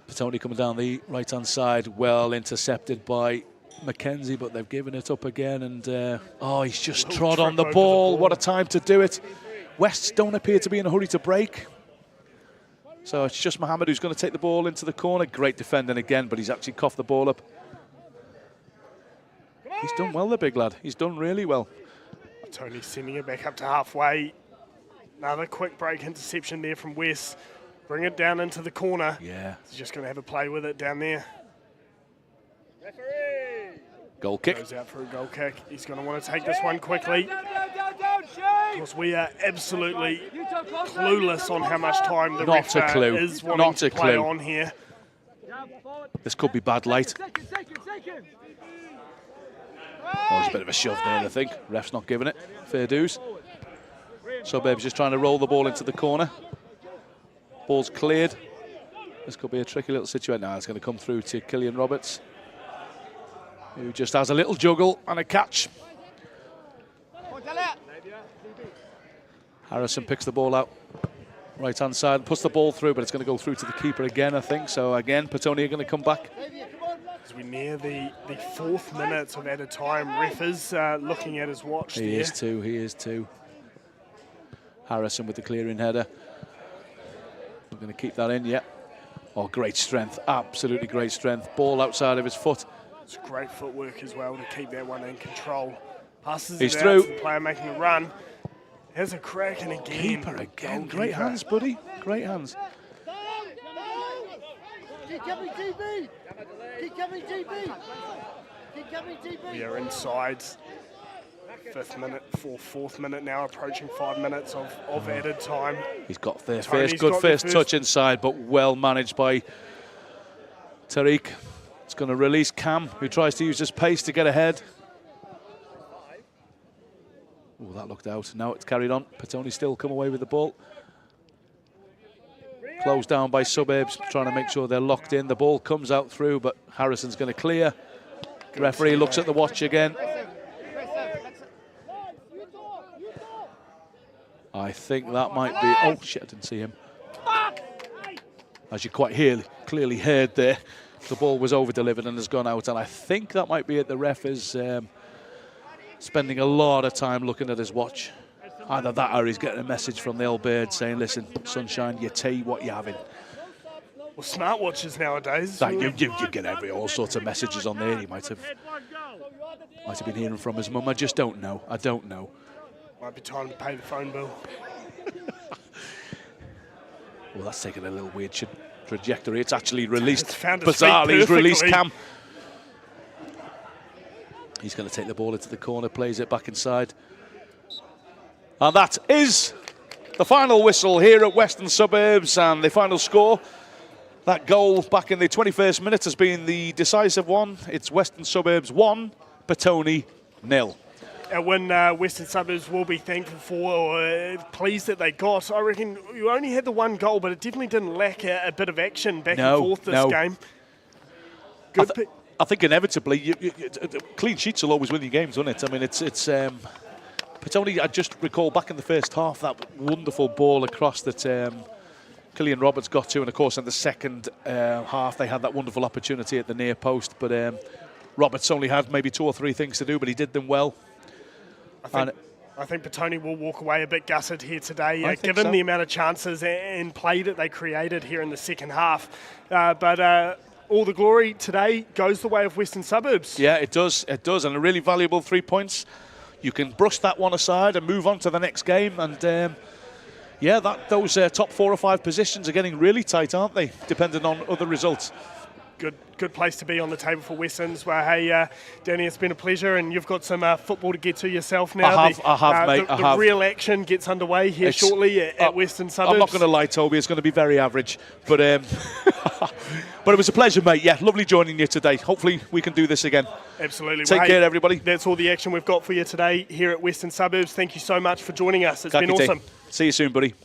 Petone coming down the right-hand side, well intercepted by Mackenzie, but they've given it up again, and he's just trod on the ball. What a time to do it. Wests don't appear to be in a hurry to break. So it's just Mohammed who's going to take the ball into the corner. Great defending again, but he's actually coughed the ball up. He's done well, the big lad. He's done really well. Tony sending it back up to halfway. Another quick break interception there from West. Bring it down into the corner. Yeah. He's just going to have a play with it down there. Goal kick. Goes out for a goal kick. He's going to want to take this one quickly. Because we are absolutely clueless on how much time the ref is wanting to play on here. This could be bad light. There's a bit of a shove there, I think. Ref's not giving it. Fair dues. Suburbs just trying to roll the ball into the corner. Ball's cleared. This could be a tricky little situation. Now it's going to come through to Killian Roberts, who just has a little juggle and a catch. Harrison picks the ball out right-hand side, puts the ball through, but it's going to go through to the keeper again, I think. So again, Petone are going to come back. As we near the 4th minute of added time, ref is looking at his watch there. He is too. Harrison with the clearing header. We're going to keep that in, yeah. Oh, great strength, absolutely great strength. Ball outside of his foot. It's great footwork as well to keep that one in control. Passes He's it through. out to the player making a run. Has a crack and again. Keeper again. Great hands, buddy. Great hands. Keep coming, DB. Keep coming, DB. Keep coming, DB. We are inside 4th minute now, approaching 5 minutes of added time. He's got the Tony's first touch inside, but well managed by Tariq. It's going to release Cam, who tries to use his pace to get ahead. Oh, that looked out. Now it's carried on. Petone still come away with the ball. Closed down by Suburbs, trying to make sure they're locked in. The ball comes out through, but Harrison's going to clear. The referee looks at the watch again. I think that might be... Oh, shit, I didn't see him. As you quite clearly heard there, the ball was over-delivered and has gone out, and I think that might be it. The ref is spending a lot of time looking at his watch. Either that or he's getting a message from the old bird saying, listen, sunshine, you tea, what you having? Well, smartwatches nowadays. You get all sorts of messages on there. He might have been hearing from his mum. I just don't know. I don't know. Might be time to pay the phone bill. Well, that's taken a little weird trajectory. It's actually released. Bizarrely, he's released Cam. He's going to take the ball into the corner, plays it back inside. And that is the final whistle here at Western Suburbs, and the final score. That goal back in the 21st minute has been the decisive one. It's Western Suburbs 1, Petone 0. A win Western Suburbs will be thankful for, or pleased that they got. I reckon you only had the one goal, but it definitely didn't lack a bit of action back and forth this game. Good. I think inevitably, clean sheets will always win your games, won't it? I mean, it's Petone, I just recall back in the first half, that wonderful ball across that Killian Roberts got to, and of course in the second half they had that wonderful opportunity at the near post, but Roberts only had maybe 2 or 3 things to do, but he did them well. I think Petone will walk away a bit gutted here today, given the amount of chances and play that they created here in the second half. But all the glory today goes the way of Western Suburbs. Yeah, it does, and a really valuable 3 points. you can brush that one aside and move on to the next game. And yeah, those top 4 or 5 positions are getting really tight, aren't they? Depending on other results. Good place to be on the table for Westons. Well, hey, Danny, it's been a pleasure, and you've got some football to get to yourself now. I have, mate. The real action gets underway here shortly at Western Suburbs. I'm not going to lie, Toby. It's going to be very average, but but it was a pleasure, mate. Yeah, lovely joining you today. Hopefully, we can do this again. Absolutely. Take care, everybody. That's all the action we've got for you today here at Western Suburbs. Thank you so much for joining us. It's been awesome. See you soon, buddy.